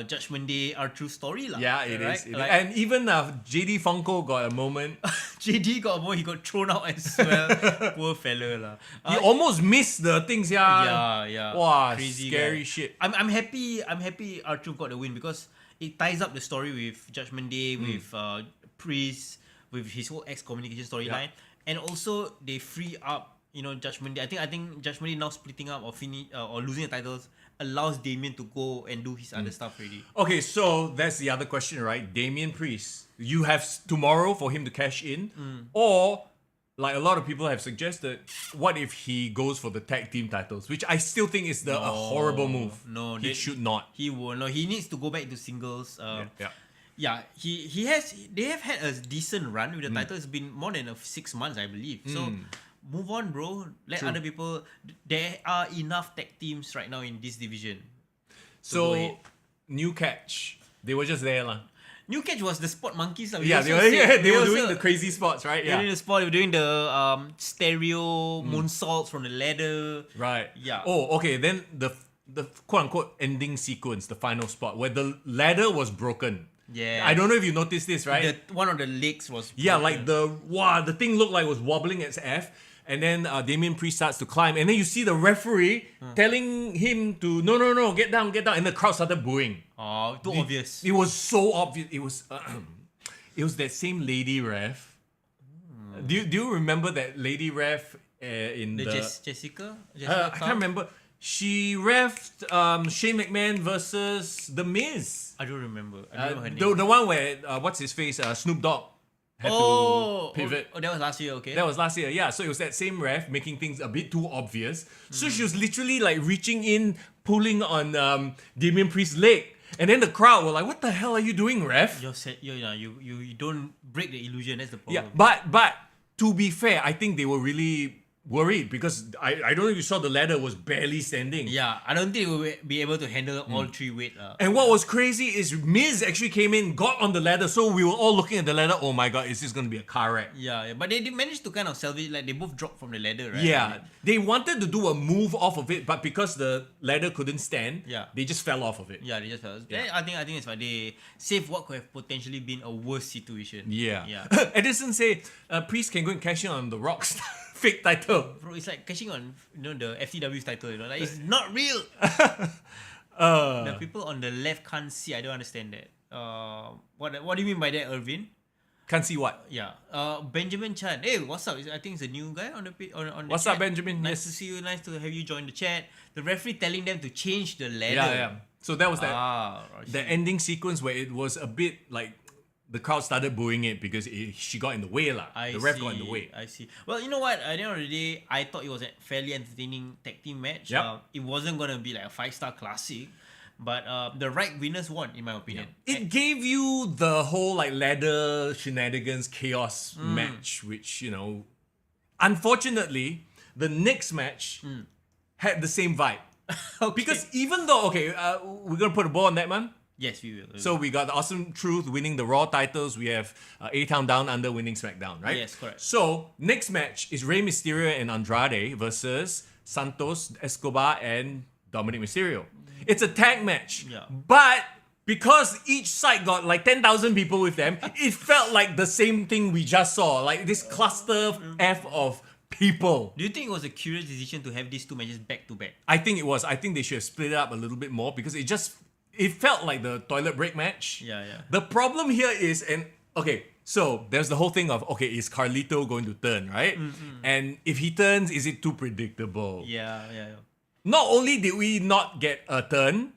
S2: Judgment Day R-Truth story lah.
S1: Yeah, it
S2: right?
S1: is. And even JD Funko got a moment.
S2: JD got a moment. He got thrown out as well. Poor fella lah.
S1: He almost missed the things.
S2: Yeah.
S1: Wow,
S2: Crazy
S1: scary
S2: guy.
S1: shit.
S2: I'm happy R-Truth got the win because it ties up the story with Judgment Day, with Priest, with his whole excommunication storyline, and also they free up. Judgment Day. I think Judgment Day now splitting up or losing the titles allows Damien to go and do his other stuff already.
S1: Okay, so that's the other question, right? Damien Priest, you have tomorrow for him to cash in, or like a lot of people have suggested, what if he goes for the tag team titles, which I still think is a horrible move.
S2: No,
S1: he should not.
S2: He will. No, he needs to go back to singles.
S1: Yeah.
S2: They have had a decent run with the title. It's been more than 6 months, I believe. So. Move on, bro. Let other people. There are enough tag teams right now in this division.
S1: So, New Catch, they were just there, lah.
S2: New Catch was the spot monkeys.
S1: They were doing the crazy spots, right?
S2: They were doing the spot. They were doing the stereo moonsaults from the ladder.
S1: Right.
S2: Yeah.
S1: Oh, okay. Then the quote unquote ending sequence, the final spot where the ladder was broken.
S2: Yeah.
S1: I don't know if you noticed this, right?
S2: One of the legs was broken.
S1: Yeah, like the thing looked like it was wobbling as F. And then Damien Priest starts to climb. And then you see the referee telling him to, no, get down. And the crowd started booing.
S2: Oh, too obvious.
S1: It was so obvious. It was that same lady ref. Do you remember that lady ref in
S2: Jessica?
S1: I can't remember. She refed Shane McMahon versus The Miz.
S2: I don't remember. I don't remember her name.
S1: The one where, what's his face? Snoop Dogg had to pivot.
S2: Oh, that was last year, okay.
S1: That was last year, yeah. So it was that same ref making things a bit too obvious. So she was literally like reaching in, pulling on Damien Priest's leg. And then the crowd were like, what the hell are you doing, ref?
S2: You don't break the illusion, that's the problem.
S1: Yeah, but to be fair, I think they were really worried because I don't know if you saw the ladder was barely standing.
S2: Yeah, I don't think we'll be able to handle all three weight.
S1: And what was crazy is Miz actually came in, got on the ladder, so we were all looking at the ladder. Oh my god, is this going to be a car wreck?
S2: Yeah, but they managed to kind of salvage, like they both dropped from the ladder, right?
S1: Yeah, they wanted to do a move off of it, but because the ladder couldn't stand, they just fell off of it.
S2: Yeah, they just fell. Yeah. I think it's fine. They saved what could have potentially been a worse situation.
S1: Yeah. Edison say Priest can go and cash in on the Rock's fake title.
S2: Bro, it's like cashing on the FTW's title. Like it's not real. The people on the left can't see. I don't understand that. What do you mean by that, Irvin?
S1: Can't see what?
S2: Yeah. Benjamin Chan. Hey, what's up? I think it's a new guy on the on
S1: What's
S2: the
S1: up,
S2: chat.
S1: Benjamin?
S2: Nice to see you. Nice to have you join the chat. The referee telling them to change the ladder.
S1: Yeah. So that was the ending sequence where it was a bit like the crowd started booing it because she got in the way lah. The ref got in the way.
S2: I see. Well, you know what? At the end of the day, I thought it was a fairly entertaining tag team match.
S1: Yep.
S2: It wasn't gonna be like a 5-star classic, but the right winners won, in my opinion.
S1: It gave you the whole like ladder shenanigans chaos match, which unfortunately, the next match had the same vibe.
S2: Okay.
S1: Because even though, we're going to put a bow on that, man.
S2: Yes, we will.
S1: So we got the Awesome Truth winning the Raw titles. We have A-Town Down Under winning SmackDown, right?
S2: Yes, correct.
S1: So next match is Rey Mysterio and Andrade versus Santos Escobar and Dominic Mysterio. It's a tag match.
S2: Yeah.
S1: But because each side got like 10,000 people with them, it felt like the same thing we just saw. Like this cluster F of people.
S2: Do you think it was a curious decision to have these two matches back to back?
S1: I think it was. I think they should have split it up a little bit more because it felt like the toilet break match.
S2: Yeah.
S1: The problem here is, so there's the whole thing of, is Carlito going to turn, right? And if he turns, is it too predictable?
S2: Yeah.
S1: Not only did we not get a turn,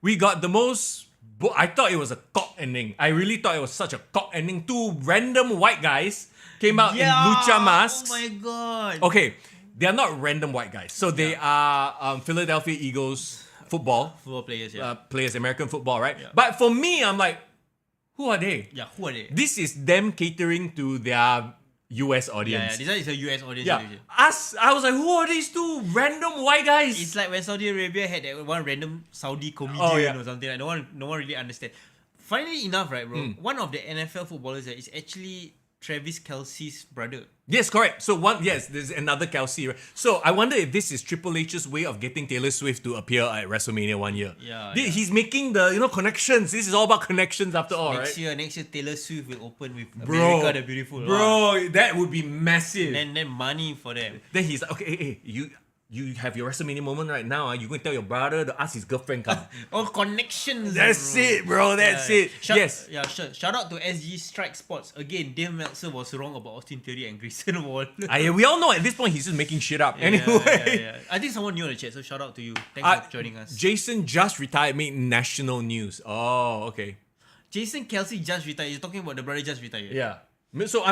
S1: we got the most... I thought it was a cock ending. I really thought it was such a cock ending. Two random white guys came out in lucha masks.
S2: Oh my god.
S1: Okay, they are not random white guys. So they are Philadelphia Eagles football
S2: players,
S1: players, American football, right?
S2: Yeah.
S1: But for me, I'm like, who are they?
S2: Yeah, who are they?
S1: This is them catering to their US audience.
S2: Yeah, this one is a US audience.
S1: Yeah. I was like, who are these two random white guys?
S2: It's like when Saudi Arabia had that one random Saudi comedian or something. Like no one really understand. Funnily enough, right, bro? One of the NFL footballers is actually Travis Kelce's brother.
S1: Yes, correct. So there's another Kelsey. Right? So I wonder if this is Triple H's way of getting Taylor Swift to appear at WrestleMania one year.
S2: Yeah.
S1: He's making the connections. This is all about connections after all, right?
S2: Next year Taylor Swift will open with America the Beautiful.
S1: Bro, that would be massive.
S2: And then money for them.
S1: Then he's like, okay, hey, you have your WrestleMania moment right now. You going to tell your brother to ask his girlfriend come.
S2: Connections.
S1: That's it, bro. That's it. Yes.
S2: Yeah, sure. Shout out to SG Strike Sports. Again, Dave Meltzer was wrong about Austin Theory and Grayson Waller.
S1: We all know at this point he's just making shit up. Anyway.
S2: Yeah. I think someone new in the chat, so shout out to you. Thanks for joining us.
S1: Jason just retired, made national news. Oh, okay.
S2: Jason Kelce just retired. You're talking about the brother just retired.
S1: Yeah. So,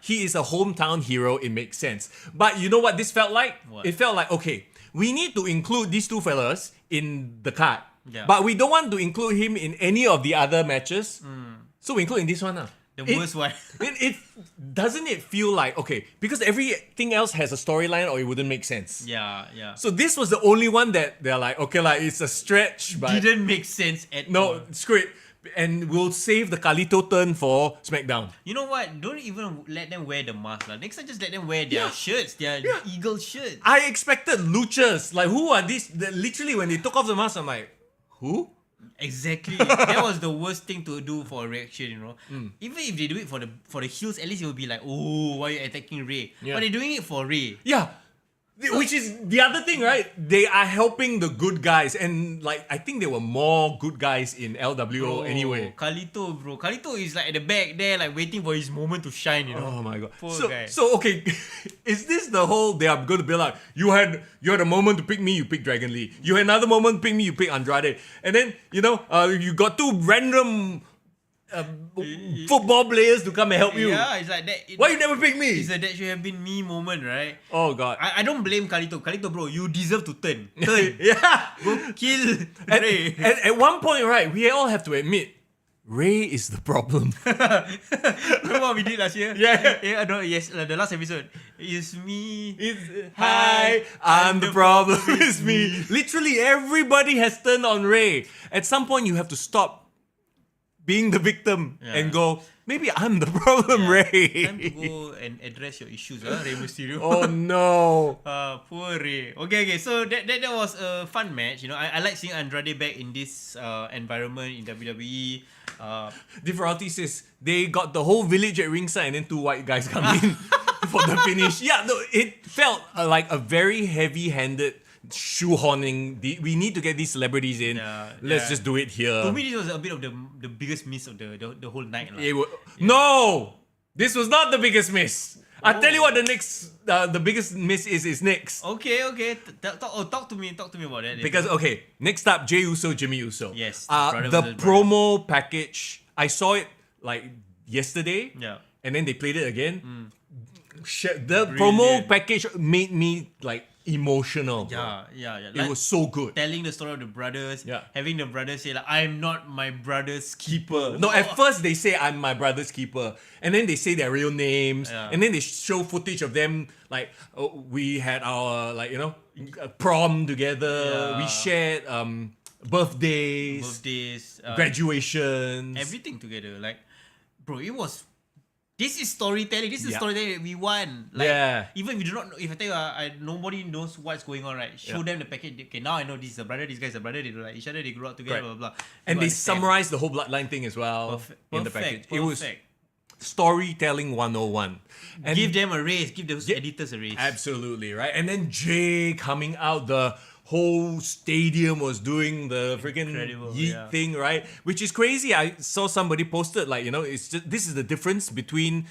S1: he is a hometown hero. It makes sense. But you know what this felt like?
S2: What?
S1: It felt like, we need to include these two fellas in the card.
S2: Yeah.
S1: But we don't want to include him in any of the other matches. So we include in this one.
S2: The worst one.
S1: Doesn't it feel like, because everything else has a storyline or it wouldn't make sense.
S2: Yeah.
S1: So this was the only one that they're like, it's a stretch, but...
S2: Didn't make sense at all.
S1: No, screw it. And we'll save the Carlito turn for SmackDown.
S2: You know what? Don't even let them wear the mask. Next time, just let them wear their shirts, their eagle shirts.
S1: I expected luchas. Like, who are these? Literally, when they took off the mask, I'm like, who?
S2: Exactly. That was the worst thing to do for a reaction, Even if they do it for the heels, at least it will be like, oh, why are you attacking Rey?
S1: Yeah.
S2: But they're doing it for Rey.
S1: Yeah. Which is the other thing, right? They are helping the good guys. And I think there were more good guys in LWO anyway.
S2: Carlito, bro. Carlito is at the back there, waiting for his moment to shine,
S1: Oh my god.
S2: Poor guy.
S1: So is this the whole they are going to be like, you had a moment to pick me, you pick Dragon Lee. You had another moment to pick me, you pick Andrade. And then, you got two random football players to come and help you.
S2: Yeah, it's like that.
S1: Why you never pick me?
S2: It's like that should have been me moment, right?
S1: Oh god.
S2: I don't blame Carlito. Carlito, bro, you deserve to turn.
S1: Yeah.
S2: Go kill Rey.
S1: And at one point, right, we all have to admit, Rey is the problem.
S2: Remember what we did last year?
S1: Yeah.
S2: The last episode. It's me.
S1: Hi, I'm the problem. It's me. Literally, everybody has turned on Rey. At some point, you have to stop being the victim and go, maybe I'm the problem, Rey.
S2: Time to go and address your issues, Rey Mysterio.
S1: Oh no.
S2: Poor Rey. Okay. So that was a fun match. I like seeing Andrade back in this environment in WWE.
S1: Differalty says they got the whole village at ringside and then two white guys come in for the finish. Yeah, no, it felt like a very heavy-handed shoehorning. We need to get these celebrities in. Let's just do it here.
S2: To me, this was a bit of the biggest miss of the whole night.
S1: No! This was not the biggest miss. I'll tell you what the biggest miss is next.
S2: Okay. Talk to me about that.
S1: Because, next up, Jey Uso, Jimmy Uso.
S2: Yes.
S1: The promo package, I saw it yesterday.
S2: Yeah.
S1: And then they played it again. The promo package made me emotional. Bro.
S2: Yeah.
S1: It was so good.
S2: Telling the story of the brothers, having the brothers say like, "I'm not my brother's keeper."
S1: No, at first they say I'm my brother's keeper, and then they say their real names, and then they show footage of them like we had our prom together. We shared birthdays, graduations,
S2: everything together. Like, bro, it was. This is storytelling. This is storytelling that we want. Like, even if you do not know, if I tell you, nobody knows what's going on, right? Show them the package. Okay, now I know this is a brother, this guy's a brother. They do like each other. They grew up together, blah, blah, blah.
S1: And they summarize the whole bloodline thing as well in the package. It was storytelling 101. And
S2: give them a raise. Give those editors a raise.
S1: Absolutely, right? And then Jay coming out, the whole stadium was doing the freaking yeet thing, right? Which is crazy. I saw somebody posted like, it's just, this is the difference between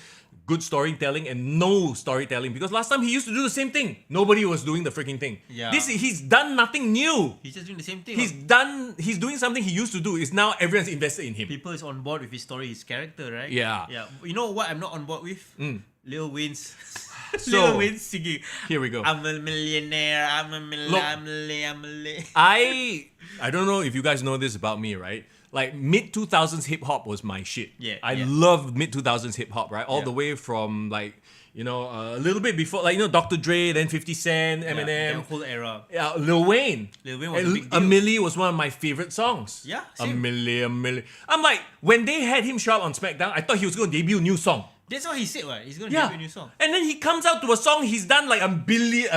S1: good storytelling and no storytelling, because last time he used to do the same thing. Nobody was doing the freaking thing. He's done nothing new.
S2: He's just doing the same thing.
S1: He's doing something he used to do. Is now everyone's invested in him.
S2: People is on board with his story, his character, right?
S1: Yeah.
S2: You know what I'm not on board with? Lil Wayne's
S1: So,
S2: singing.
S1: Here we go.
S2: I'm a millionaire. I'm a millionaire.
S1: I don't know if you guys know this about me, right? Like mid 2000s hip hop was my shit. I loved mid 2000s hip hop, right? All the way from like a little bit before, like Dr. Dre, then 50 Cent, Eminem,
S2: the whole era.
S1: Lil Wayne.
S2: Lil Wayne was a big deal.
S1: A Milli was one of my favorite songs.
S2: Yeah,
S1: A
S2: same.
S1: Milli. I'm like, when they had him show up on Smackdown, I thought he was going to debut a new song.
S2: That's what he said, right? He's going to debut a new song.
S1: And then he comes out to a song he's done like a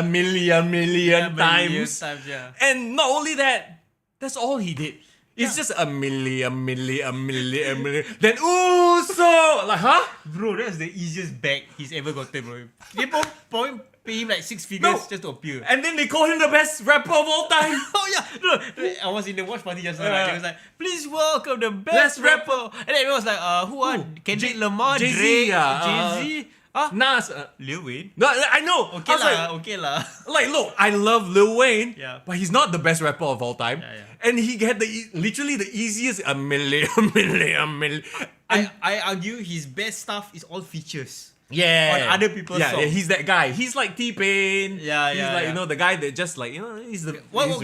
S1: million times. And not only that, that's all he did. It's just a million. Then Uso! Like, huh?
S2: Bro, that's the easiest bag he's ever gotten, bro. They probably pay him like 6 figures just to appear.
S1: And then they call him the best rapper of all time.
S2: Oh yeah, no, I was in the watch party just now. Right? It was like, please welcome the best rapper. And then everyone was like, who are Kendrick Lamar,
S1: Jay-Z,
S2: Drake, Jay-Z,
S1: Nas,
S2: Lil Wayne.
S1: No, I know.
S2: Okay lah.
S1: Like, look, I love Lil Wayne,
S2: but
S1: he's not the best rapper of all time. And he had literally the easiest a million.
S2: I argue his best stuff is all features.
S1: On
S2: other people's songs.
S1: Yeah, he's that guy. He's like T-Pain. He's like, the guy that just like, he's the...
S2: What's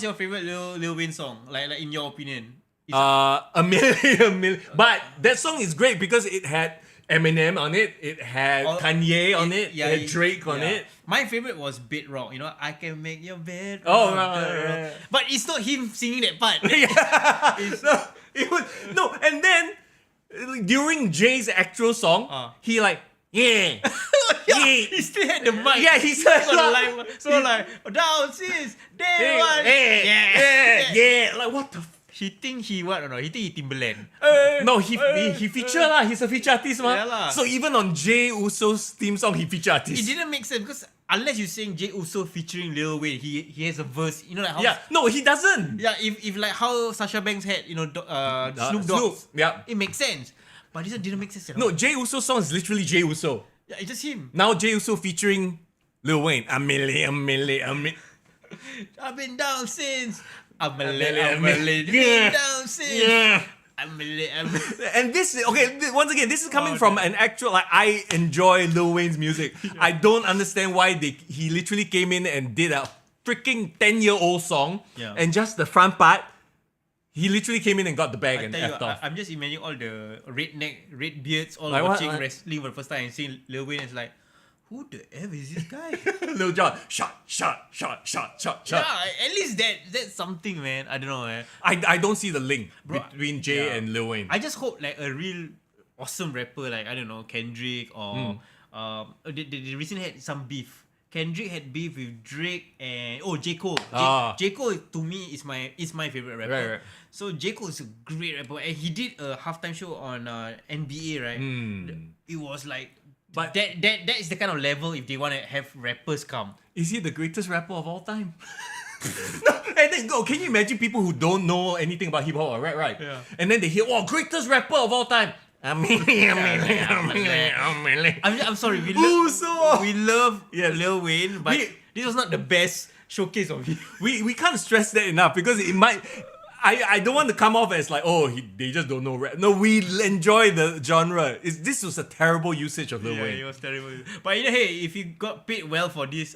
S2: your favorite Lil Wayne song? Like in your opinion?
S1: A million. But that song is great because it had Eminem on it. It had Kanye on it. It had Drake on it.
S2: My favorite was Bedrock. I can make your bed.
S1: Right.
S2: But it's not him singing that part.
S1: And then during Jay's actual song, he like, he
S2: still had the mic.
S1: Yeah, he said
S2: like, down sis, day one.
S1: Like what the.
S2: He think he what or not? He think he Timberland.
S1: No, he feature lah. He's a feature artist ma. So even on Jay Uso's theme song, he feature artist.
S2: It didn't make sense because unless you're saying Jay Uso featuring Lil Wayne, he has a verse. Like how
S1: no, he doesn't.
S2: Yeah, if like how Sasha Banks had Snoop Dogg. It makes sense. But this one didn't make sense at all.
S1: No, Jay Uso's song is literally Jay Uso.
S2: Yeah, it's just him.
S1: Now Jay Uso featuring Lil Wayne. A million.
S2: I've been down since. I'm a little down since. I'm a little.
S1: And this, once again, this is coming from an actual, like, I enjoy Lil Wayne's music. I don't understand why he literally came in and did a freaking 10-year-old song. And just the front part, he literally came in and got the bag and effed off.
S2: I'm just imagining all the red beards all
S1: like
S2: watching wrestling for the first time and seeing Lil Wayne. It's like, who the F is this guy?
S1: Lil Jon, shot.
S2: Yeah, at least that's something, man. I don't know, man.
S1: I don't see the link between Jay and Lil Wayne.
S2: I just hope like a real awesome rapper, like, I don't know, Kendrick or they recently had some beef. Kendrick had beef with Drake and J. Cole. J. Cole to me is my favorite rapper.
S1: Right.
S2: So J. Cole is a great rapper, and he did a halftime show on NBA, right? It was like. But that is the kind of level if they want to have rappers come.
S1: Is he the greatest rapper of all time? No, and then can you imagine people who don't know anything about hip hop or rap, right?
S2: Yeah.
S1: And then they hear, greatest rapper of all time. I'm
S2: sorry, we love Lil Wayne, but this was not the best showcase of him.
S1: We can't stress that enough because it might. I don't want to come off as like, they just don't know rap. No, we enjoy the genre. This was a terrible usage of Lil Wayne.
S2: It was terrible. But hey, if you got paid well for this,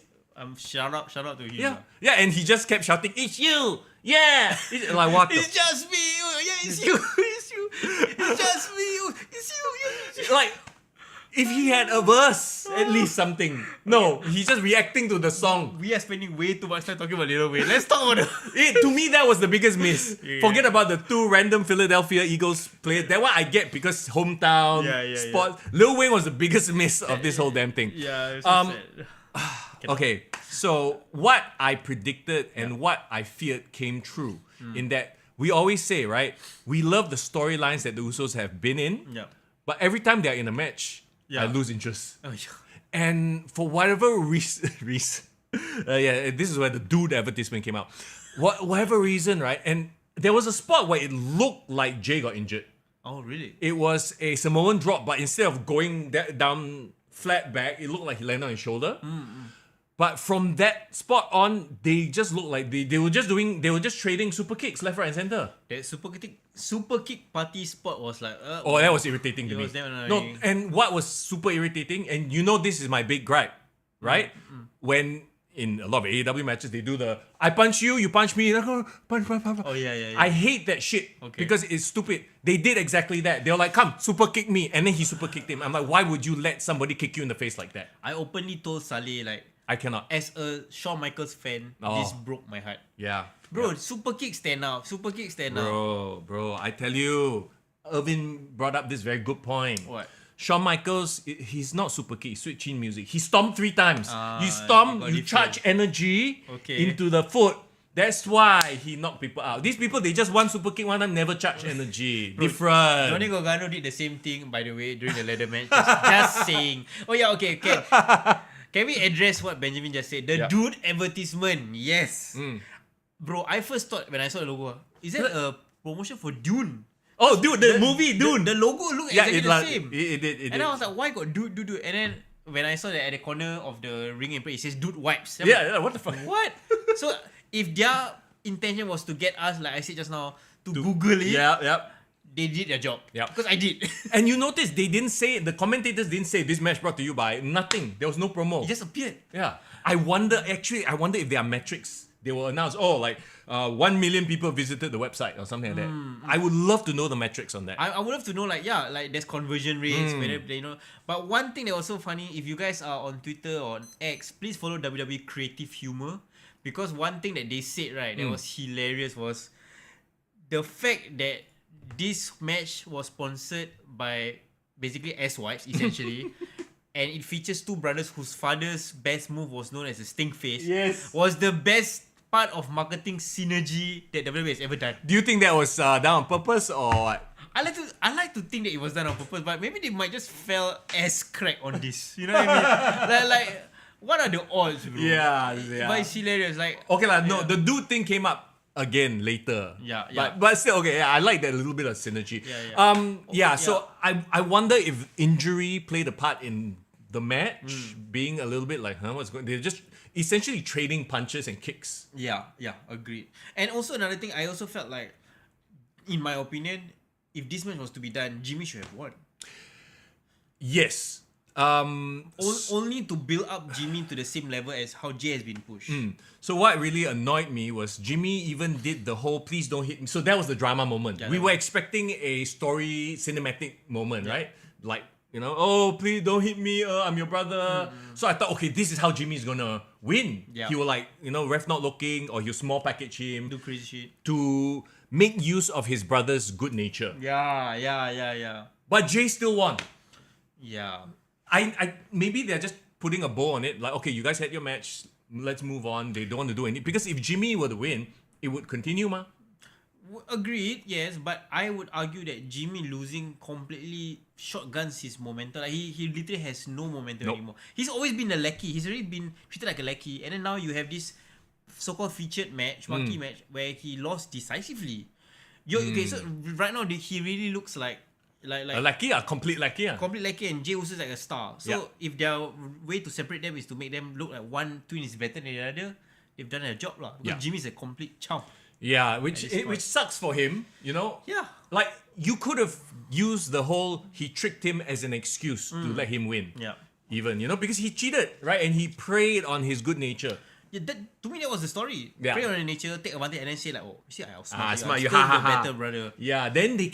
S2: Shout out to him.
S1: Yeah, and he just kept shouting, "It's you! Yeah!" Like what?
S2: It's just me. Yeah, it's you. It's you. It's just me. It's you.
S1: Like, if he had a verse, at least something. No, he's just reacting to the song.
S2: We are spending way too much time talking about Lil Wayne. Let's talk about it.
S1: To me, that was the biggest miss. Forget about the 2 random Philadelphia Eagles players. That one I get because hometown, sport. Lil Wayne was the biggest miss of this whole damn thing.
S2: Yeah, it's so sad.
S1: Okay, so what I predicted and what I feared came true in that we always say, right? We love the storylines that the Usos have been in, but every time they're in a match, I lose interest.
S2: Oh, yeah.
S1: And for whatever reason, this is where the dude advertisement came out. Whatever reason, right? And there was a spot where it looked like Jay got injured.
S2: Oh, really?
S1: It was a Samoan drop, but instead of going down flat back, it looked like he landed on his shoulder. But from that spot on, they just looked like they were just trading super kicks left, right, and center.
S2: That super kick party spot was like
S1: that was irritating to me. No, and what was super irritating, and this is my big gripe, right? When in a lot of AEW matches they do the I punch you, you punch me, punch.
S2: Oh yeah.
S1: I hate that shit because it's stupid. They did exactly that. They were like, "Come, super kick me," and then he super kicked him. I'm like, why would you let somebody kick you in the face like that?
S2: I openly told Saleh, like,
S1: I cannot.
S2: As a Shawn Michaels fan, this broke my heart.
S1: Yeah.
S2: Bro, super kick stand out. Super kick stand out.
S1: Bro, I tell you, Irvin brought up this very good point.
S2: What?
S1: Shawn Michaels, he's not super kick, he's sweet chin music. He stomped 3 times. You stomp, you charge energy into the foot. That's why he knocked people out. These people, they just want super kick one time, never charge energy. Bro, different.
S2: Johnny Gargano did the same thing, by the way, during the ladder match. Just saying. Oh yeah, okay. Can we address what Benjamin just said? The dude advertisement. Yes. Bro, I first thought when I saw the logo, is that a promotion for Dune?
S1: Oh, dude, the movie Dune.
S2: The logo looked exactly the same.
S1: It did.
S2: And I was like, why got dude? And then when I saw that at the corner of the ring and play, it says dude wipes.
S1: What the fuck?
S2: What? So if their intention was to get us, like I said just now, to Google it, they did their job. Yeah. Because I did.
S1: And you notice they didn't say, the commentators didn't say this match brought to you by nothing. There was no promo.
S2: It just appeared.
S1: Yeah. I wonder if there are metrics. They will announce, 1 million people visited the website or something like that. I would love to know the metrics on that.
S2: I would love to know, like there's conversion rates, whether they know. But one thing that was so funny, if you guys are on Twitter or on X, please follow WWE Creative Humor. Because one thing that they said, right, that was hilarious was the fact that this match was sponsored by basically S-Wipes, essentially. And it features 2 brothers whose father's best move was known as a stink face.
S1: Yes.
S2: Was the best part of marketing synergy that WWE has ever done.
S1: Do you think that was done on purpose or what?
S2: I like to think that it was done on purpose, but maybe they might just fell ass crack on this. You know what I mean? like, what are the odds, bro?
S1: Yeah.
S2: But it's hilarious. Like,
S1: okay, no, the dude thing came up again later.
S2: Yeah.
S1: But still, okay, I like that little bit of synergy. So I wonder if injury played a part in the match being a little bit like, what's going on? They're just essentially trading punches and kicks.
S2: Yeah, agreed. And also another thing, I also felt like, in my opinion, if this match was to be done, Jimmy should have won.
S1: Yes.
S2: Only to build up Jimmy to the same level as how Jay has been pushed.
S1: So what really annoyed me was Jimmy even did the whole "please don't hit me." So that was the drama moment. We were expecting a story cinematic moment, right? Like, please don't hit me. I'm your brother. So I thought, okay, this is how Jimmy's gonna win. He will ref not looking, or he'll small package him,
S2: do crazy shit
S1: to make use of his brother's good nature.
S2: Yeah.
S1: But Jay still won.
S2: Yeah.
S1: I maybe they're just putting a bow on it. Like, okay, you guys had your match. Let's move on. They don't want to do anything. Because if Jimmy were to win, it would continue, ma.
S2: Agreed, yes. But I would argue that Jimmy losing completely shotguns his momentum. Like, he literally has no momentum anymore. He's always been a lackey. He's already been treated like a lackey. And then now you have this so-called featured match, marquee match, where he lost decisively. Okay, so right now he really looks like a
S1: lackey, a complete lackey.
S2: Complete lackey, and Jay Uso is like a star. So if their way to separate them is to make them look like one twin is better than the other, they've done their job, lah. Because Jimmy's a complete chump.
S1: Yeah, which sucks for him,
S2: Yeah.
S1: Like, you could have used the whole he tricked him as an excuse to let him win.
S2: Yeah.
S1: even, because he cheated, right? And he preyed on his good nature.
S2: Yeah, to me that was the story.
S1: Yeah.
S2: Prey on the nature, take advantage, and then say like, oh, see, I'll smart
S1: smart
S2: you.
S1: you,
S2: I'm still
S1: ha,
S2: the
S1: ha, ha.
S2: better brother.
S1: Yeah, then they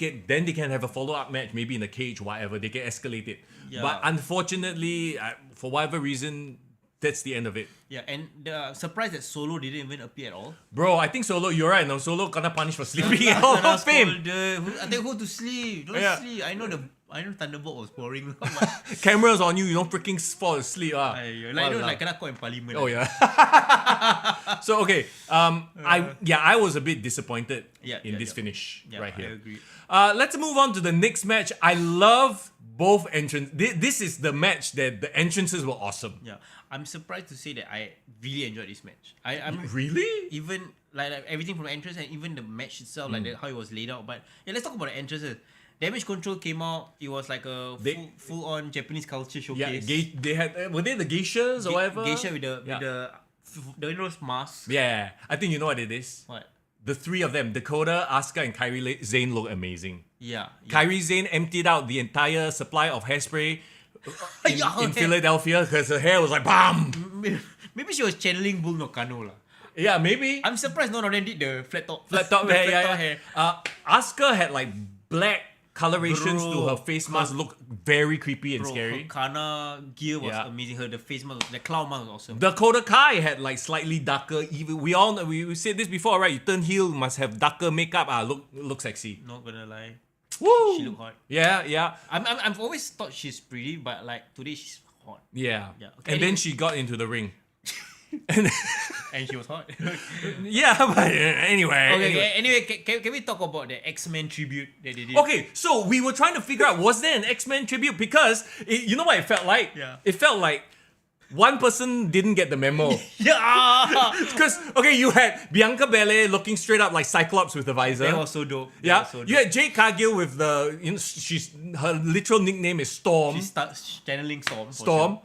S1: can have a follow-up match, maybe in a cage, whatever. They can escalate it.
S2: Yeah.
S1: But unfortunately, for whatever reason, that's the end of it.
S2: Yeah, and the surprise that Solo didn't even appear at all.
S1: Bro, I think Solo, you're right. Now Solo gonna punish for sleeping at Hall of Fame.
S2: I think who to sleep. Don't sleep. I know Thunderbolt was boring.
S1: Cameras on you, you don't freaking fall asleep.
S2: Like kena caught in parliament.
S1: Oh yeah. So okay, I was a bit disappointed in this finish right here.
S2: I agree.
S1: Let's move on to the next match. I love both entrance. This is the match that the entrances were awesome.
S2: Yeah, I'm surprised to say that I really enjoyed this match. I'm
S1: really
S2: even like everything from the entrance and even the match itself, like how it was laid out. But yeah, let's talk about the entrances. Damage Control came out. It was like a full on Japanese culture showcase.
S1: Yeah, they had were they the geishas or whatever?
S2: Geisha with the mask.
S1: Yeah, I think you know what it is.
S2: What?
S1: The three of them, Dakota, Asuka, and Kairi Sane look amazing.
S2: Yeah.
S1: Kairi Sane emptied out the entire supply of hairspray in Philadelphia because her hair was like BAM!
S2: Maybe she was channeling Bull Nakano lah.
S1: Yeah, maybe.
S2: I'm surprised none of them did the flat top
S1: hair. Asuka had like black colorations to her face mask, look very creepy and scary.
S2: Her Kana gear was amazing. The face mask, the clown mask was awesome.
S1: Dakota Kai had like slightly darker. Even we all know, we said this before, right? You turn heel, must have darker makeup. Look sexy.
S2: Not gonna lie.
S1: Woo!
S2: She looked hot.
S1: Yeah.
S2: I've always thought she's pretty, but like today she's hot.
S1: Yeah.
S2: Okay,
S1: and then she got into the ring.
S2: And she was hot.
S1: Yeah, but anyway.
S2: Anyway, can we talk about the X-Men tribute that they did?
S1: Okay, so we were trying to figure out, was there an X-Men tribute? Because you know what it felt like?
S2: Yeah.
S1: It felt like one person didn't get the memo.
S2: Yeah.
S1: Because, okay, you had Bianca Belair looking straight up like Cyclops with the visor.
S2: That was so dope.
S1: You had Jade Cargill with the, her literal nickname is Storm.
S2: She starts channeling Storm.
S1: Storm.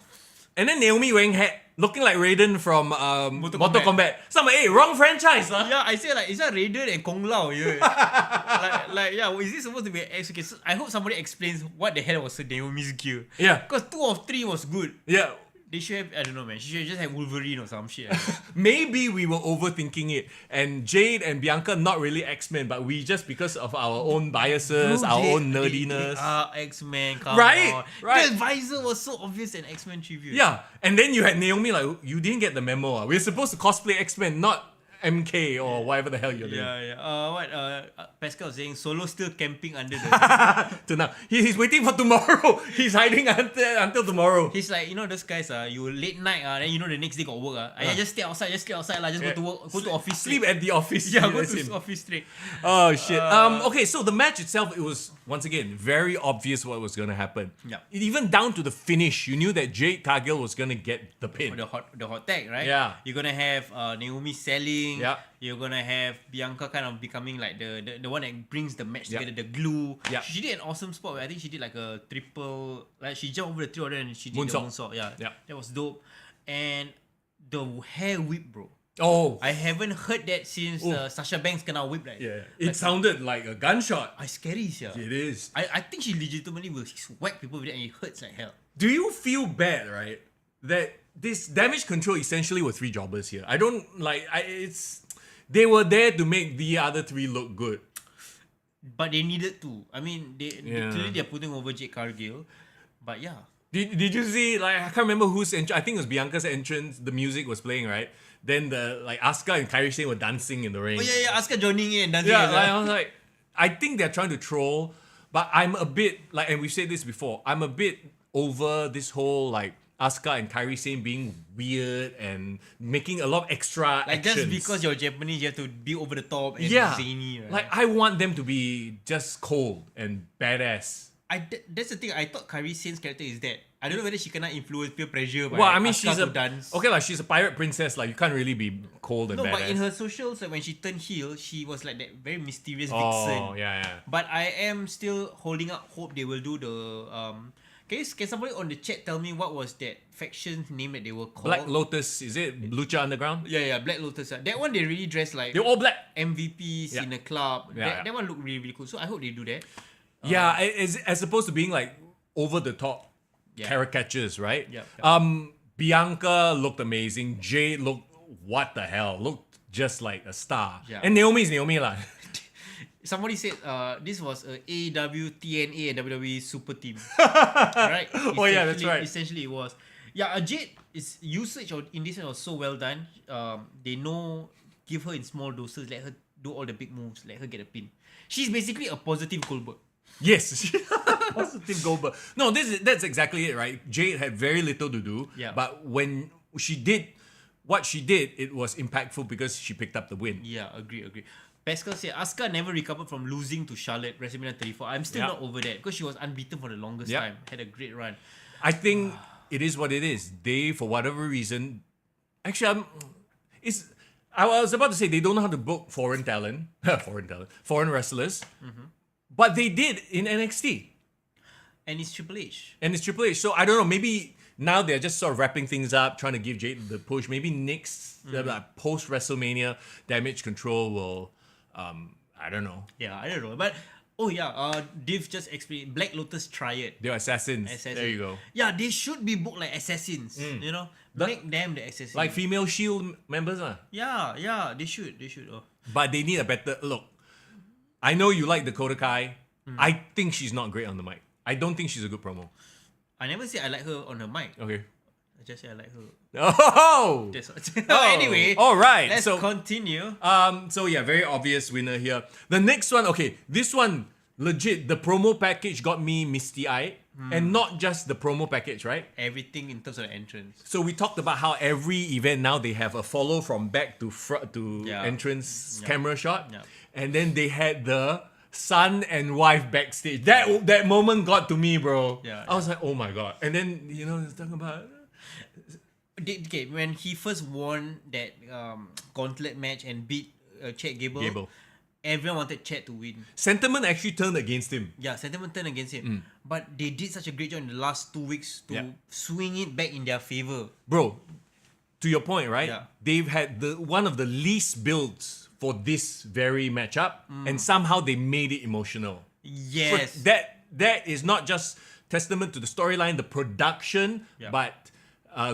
S1: And then Naomi wearing hat, looking like Raiden from Mortal Kombat. So I'm like, hey, wrong franchise, huh?
S2: Yeah, I say like, is that Raiden and Kung Lao? Yeah. Is this supposed to be X? Okay, so I hope somebody explains what the hell was Naomi's gear.
S1: Yeah.
S2: Because 2 of 3 was good.
S1: Yeah.
S2: They should have, I don't know, man. She should have just had Wolverine or some shit.
S1: Maybe we were overthinking it. And Jade and Bianca, not really X-Men, but we just, because of our own biases, our own nerdiness.
S2: They are X-Men, come
S1: right,
S2: on.
S1: Right.
S2: The visor was so obvious in X-Men tribute.
S1: Yeah. And then you had Naomi like, you didn't get the memo. We're supposed to cosplay X-Men, not MK or whatever the hell you're doing.
S2: Pascal was saying Solo still camping under the
S1: to now. He's waiting for tomorrow. He's hiding until tomorrow.
S2: He's like, those guys you late night then the next day got work just stay outside just go to work, go to office,
S1: sleep at the office.
S2: Yeah, go to office straight.
S1: Oh shit. Okay, so the match itself, it was once again very obvious what was gonna happen.
S2: Yeah.
S1: Even down to the finish, you knew that Jade Cargill was gonna get the pin.
S2: The hot tag, right?
S1: Yeah.
S2: You're gonna have Naomi selling.
S1: Yeah.
S2: You're gonna have Bianca kind of becoming like the one that brings the match together, the glue.
S1: Yeah.
S2: She did an awesome spot where I think she did like a triple, like she jumped over the 3 of them and she did
S1: Moonsault.
S2: the moonsault. Yeah.
S1: Yeah.
S2: That was dope. And the hair whip, bro.
S1: Oh.
S2: I haven't heard that since Sasha Banks kena whip, right?
S1: Yeah. It sounded like a gunshot.
S2: It's scary, yeah.
S1: It is.
S2: I think she legitimately will whack people with it and it hurts like hell.
S1: Do you feel bad, right? That this Damage Control essentially were 3 jobbers here. I don't they were there to make the other 3 look good.
S2: But they needed to. I mean, they clearly they're putting over Jade Cargill. But yeah.
S1: Did you see, like, I can't remember whose entrance, I think it was Bianca's entrance, the music was playing, right? Then Asuka and Kairi Sane were dancing in the ring.
S2: Oh yeah, Asuka joining in and dancing.
S1: Yeah, I was like, I think they're trying to troll, but I'm a bit, and we've said this before, I'm a bit over this whole, Asuka and Kairi Sane being weird and making a lot of extra actions.
S2: Just because you're Japanese, you have to be over the top and zany. Right?
S1: I want them to be just cold and badass.
S2: That's the thing. I thought Kairi Sane's character is that. I don't know whether she cannot influence peer pressure by
S1: she's
S2: to dance.
S1: Okay, she's a pirate princess. You can't really be cold and badass.
S2: No, but in her socials, when she turned heel, she was like that very mysterious vixen.
S1: Oh, yeah.
S2: But I am still holding out hope they will do the Can somebody on the chat tell me what was that faction's name that they were called?
S1: Black Lotus, is it Lucha Underground?
S2: Yeah, Black Lotus. That one they really dressed like
S1: they're all black
S2: MVPs in a club. That one looked really, really cool. So I hope they do that.
S1: Yeah, as opposed to being over the top. caricatures, right?
S2: Yep.
S1: Bianca looked amazing. Jade looked, what the hell? Looked just like a star.
S2: Yeah.
S1: And Naomi's Naomi lah.
S2: Somebody said this was a AEW, TNA, and WWE super team. Right?
S1: Oh yeah, that's right.
S2: Essentially, it was. Yeah, Jade is usage in this one was so well done. They know, give her in small doses, let her do all the big moves, let her get a pin. She's basically a positive Goldberg.
S1: Yes, positive Goldberg. No, that's exactly it, right? Jade had very little to do, but when she did what she did, it was impactful because she picked up the win.
S2: Yeah, agree. Pascal said Asuka never recovered from losing to Charlotte WrestleMania 34. I'm still not over that because she was unbeaten for the longest time. Had a great run.
S1: I think it is what it is. They, for whatever reason, actually, I was about to say they don't know how to book foreign foreign wrestlers, but they did in NXT.
S2: And it's Triple H.
S1: So I don't know. Maybe now they're just sort of wrapping things up, trying to give Jade the push. Maybe next post WrestleMania Damage Control will. I don't know.
S2: Yeah, I don't know. But Div just explained Black Lotus Triad.
S1: They're assassins. There you go.
S2: Yeah, they should be booked like assassins. You know, make them the assassins.
S1: Like female Shield members, lah.
S2: Yeah, they should.
S1: But they need a better look. I know you like Dakota Kai. I think she's not great on the mic. I don't think she's a good promo.
S2: I never say I like her on the mic.
S1: Okay.
S2: I just say I like her.
S1: Oh!
S2: Anyway,
S1: all right.
S2: Let's continue.
S1: So yeah, very obvious winner here. The next one, okay, this one legit. The promo package got me misty-eyed, and not just the promo package, right?
S2: Everything in terms of the entrance.
S1: So we talked about how every event now they have a follow from back to front to entrance camera shot, and then they had the son and wife backstage. That moment got to me, bro. I was like, oh my god. And then it's talking about.
S2: Okay, when he first won that gauntlet match and beat Chad Gable, everyone wanted Chad to win.
S1: Sentiment actually turned against him.
S2: Yeah, sentiment turned against him. But they did such a great job in the last 2 weeks to swing it back in their favor.
S1: Bro, to your point, right? They've had one of the least builds for this very matchup, and somehow they made it emotional.
S2: Yes.
S1: That is not just testament to the storyline, the production, but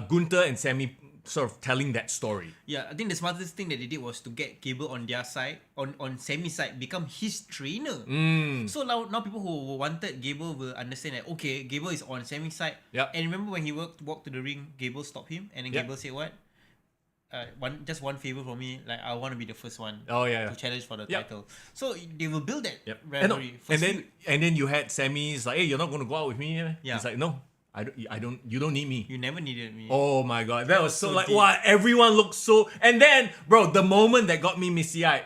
S1: Gunther and Sammy sort of telling that story.
S2: Yeah, I think the smartest thing that they did was to get Gable on their side, on Sammy's side, become his trainer. So now people who wanted Gable will understand that, okay, Gable is on Sammy's side. And remember when he walked to the ring, Gable stopped him, and then Gable said what? One favor from me, like I want to be the first one to challenge for the title. So they will build that rivalry.
S1: And then you had Sammy's like, hey, you're not going to go out with me? He's like, no. I don't. You don't need me.
S2: You never needed me.
S1: Oh my god, that was so like wow. Everyone looked so. And then, bro, the moment that got me misty-eyed,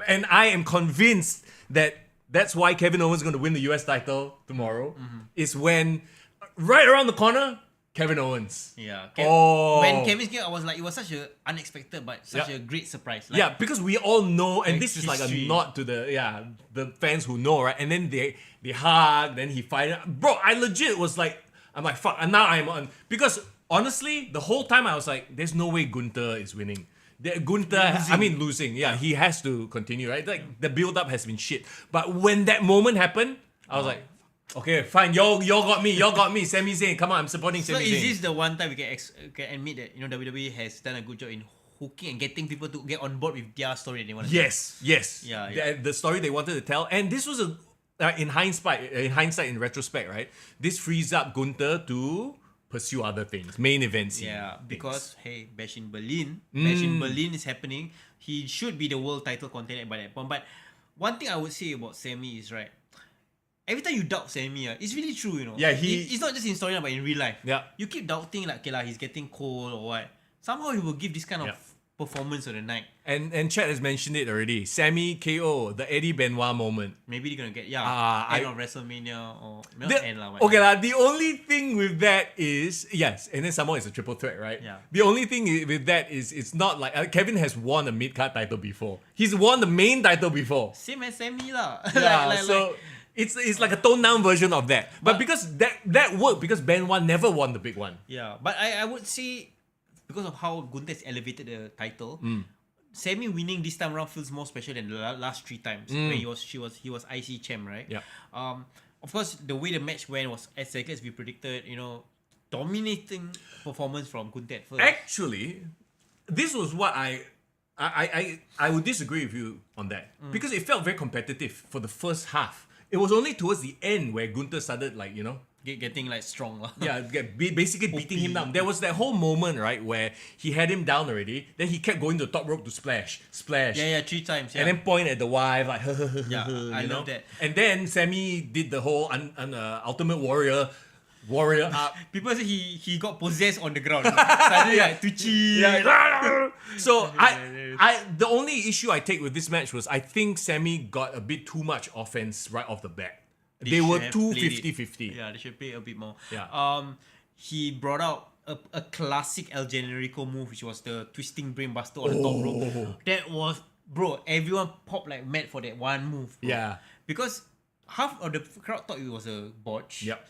S1: and I am convinced that that's why Kevin Owens is going to win the US title tomorrow. Is when right around the corner, Kevin Owens.
S2: Yeah. When Kevin came, I was like, it was such a unexpected but such a great surprise. Like,
S1: because we all know, and this is like a nod to the fans who know, right? And then they hug, then he fired. Bro, I legit was like. I'm like, fuck, and now I'm on. Because honestly, the whole time I was like, there's no way Gunther is winning. Losing. Yeah, he has to continue, right? Like, the build-up has been shit. But when that moment happened, I was like, okay, fine, y'all got me. Sami Zayn, come on, I'm supporting Sami Zayn.
S2: So is this the one time we can admit that, WWE has done a good job in hooking and getting people to get on board with their story they want to tell?
S1: Yes. Yeah. The story they wanted to tell. And this was in hindsight, in retrospect, right? This frees up Gunther to pursue other things, main events.
S2: Yeah, because Bash in Berlin is happening. He should be the world title contender by that point. But one thing I would say about Sammy is every time you doubt Sammy, it's really true,
S1: Yeah,
S2: it's not just in storyline but in real life.
S1: Yeah,
S2: you keep doubting he's getting cold or what. Somehow he will give this kind of performance of the night.
S1: And Chad has mentioned it already. Sammy KO, the Eddie Benoit moment.
S2: Maybe they're gonna get end of WrestleMania or
S1: the only thing with that is and then somehow it's a triple threat, right?
S2: Yeah.
S1: The only thing with that is it's not like Kevin has won a mid-card title before. He's won the main title before.
S2: Same as Sammy lah.
S1: It's like a toned down version of that. But because that worked because Benoit never won the big one.
S2: Yeah, but I would say because of how Gunther has elevated the title, Sammy winning this time around feels more special than the last 3 times when he was IC champ, right?
S1: Yeah.
S2: of course, the way the match went was exactly as we predicted. Dominating performance from Gunther at first.
S1: Actually, this was what I would disagree with you on that because it felt very competitive for the first half. It was only towards the end where Gunther started
S2: getting strong.
S1: Basically beating him down. There was that whole moment, right, where he had him down already. Then he kept going to the top rope to splash.
S2: Yeah, 3 times. Yeah.
S1: And then point at the wife
S2: I love that.
S1: And then Sammy did the whole Ultimate Warrior up.
S2: People say he got possessed on the ground. Suddenly twitchy.
S1: So the only issue I take with this match was I think Sammy got a bit too much offense right off the bat. They were too 50-50.
S2: Yeah, they should play a bit more.
S1: Yeah.
S2: He brought out a classic El Generico move, which was the twisting brainbuster on the top rope. That was, bro, everyone popped like mad for that one move. Bro.
S1: Yeah.
S2: Because half of the crowd thought it was a botch.
S1: Yep.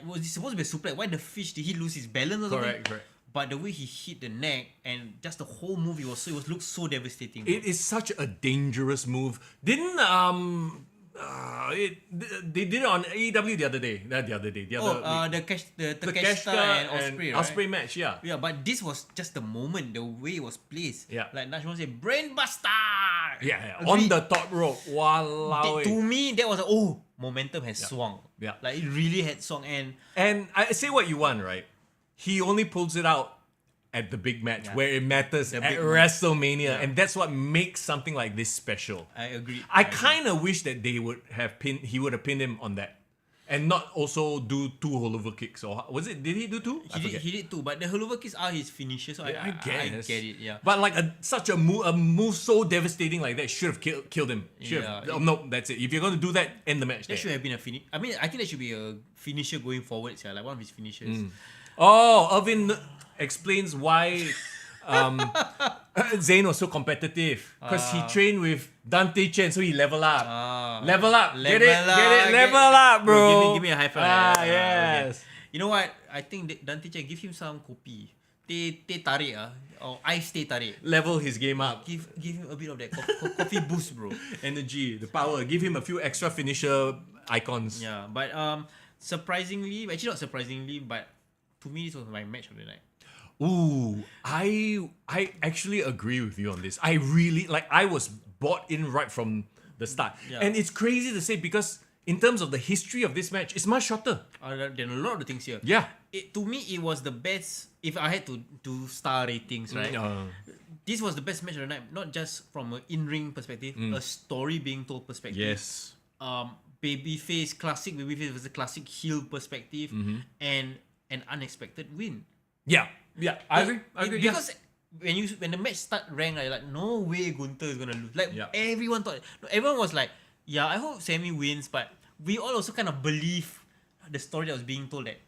S2: Was it supposed to be a suplex? Why the fish? Did he lose his balance or something?
S1: Correct.
S2: But the way he hit the neck and just the whole move, it looked so devastating.
S1: It is such a dangerous move. Didn't they did it on AEW the other day. The other week.
S2: The Takeshita and Ospreay, right?
S1: Ospreay match, yeah.
S2: Yeah, but this was just the moment, the way it was placed.
S1: Yeah.
S2: Like Najwan said, brainbuster.
S1: Yeah. On the top rope. Walao.
S2: To me, that was momentum has swung.
S1: Yeah.
S2: Like it really had swung,
S1: and I say what you want, right? He only pulls it out at the big match where it matters at WrestleMania, and that's what makes something like this special.
S2: I agree.
S1: I kind of wish that he would have pinned him on that, and not also do 2 hollover kicks. Or was it? Did he do 2?
S2: He did 2, but the hollover kicks are his finishes. So I
S1: guess.
S2: I get it. Yeah.
S1: But like such a move so devastating like that should have killed him. No, that's it. If you're gonna do that, end the match.
S2: That should have been a finish. I mean, I think that should be a finisher going forward. Yeah, like one of his finishers.
S1: Irvin explains why Zayn was so competitive because he trained with Dante Chen, so he level up. Level up. Get it? Level up, bro.
S2: Give me a high five.
S1: Yes.
S2: Okay. You know what? I think Dante Chen, give him some kopi. Teh tarik or ice teh tarik.
S1: Level his game up.
S2: Give him a bit of that coffee boost, bro.
S1: Energy, the power. Give him a few extra finisher icons.
S2: Yeah, but surprisingly, actually not surprisingly, but to me this was my match of the night.
S1: Ooh, I actually agree with you on this. I really I was bought in right from the start. Yeah. And it's crazy to say because in terms of the history of this match, it's much shorter
S2: than a lot of the things here.
S1: Yeah.
S2: To me, it was the best. If I had to do star ratings, right? This was the best match of the night. Not just from an in-ring perspective, a story being told perspective.
S1: Yes.
S2: Classic babyface was a classic heel perspective, and an unexpected win.
S1: Yeah. I agree.
S2: Because when the match ranked, like no way Gunther is gonna lose. Everyone was like, yeah, I hope Sammy wins, but we all also kind of believe the story that was being told that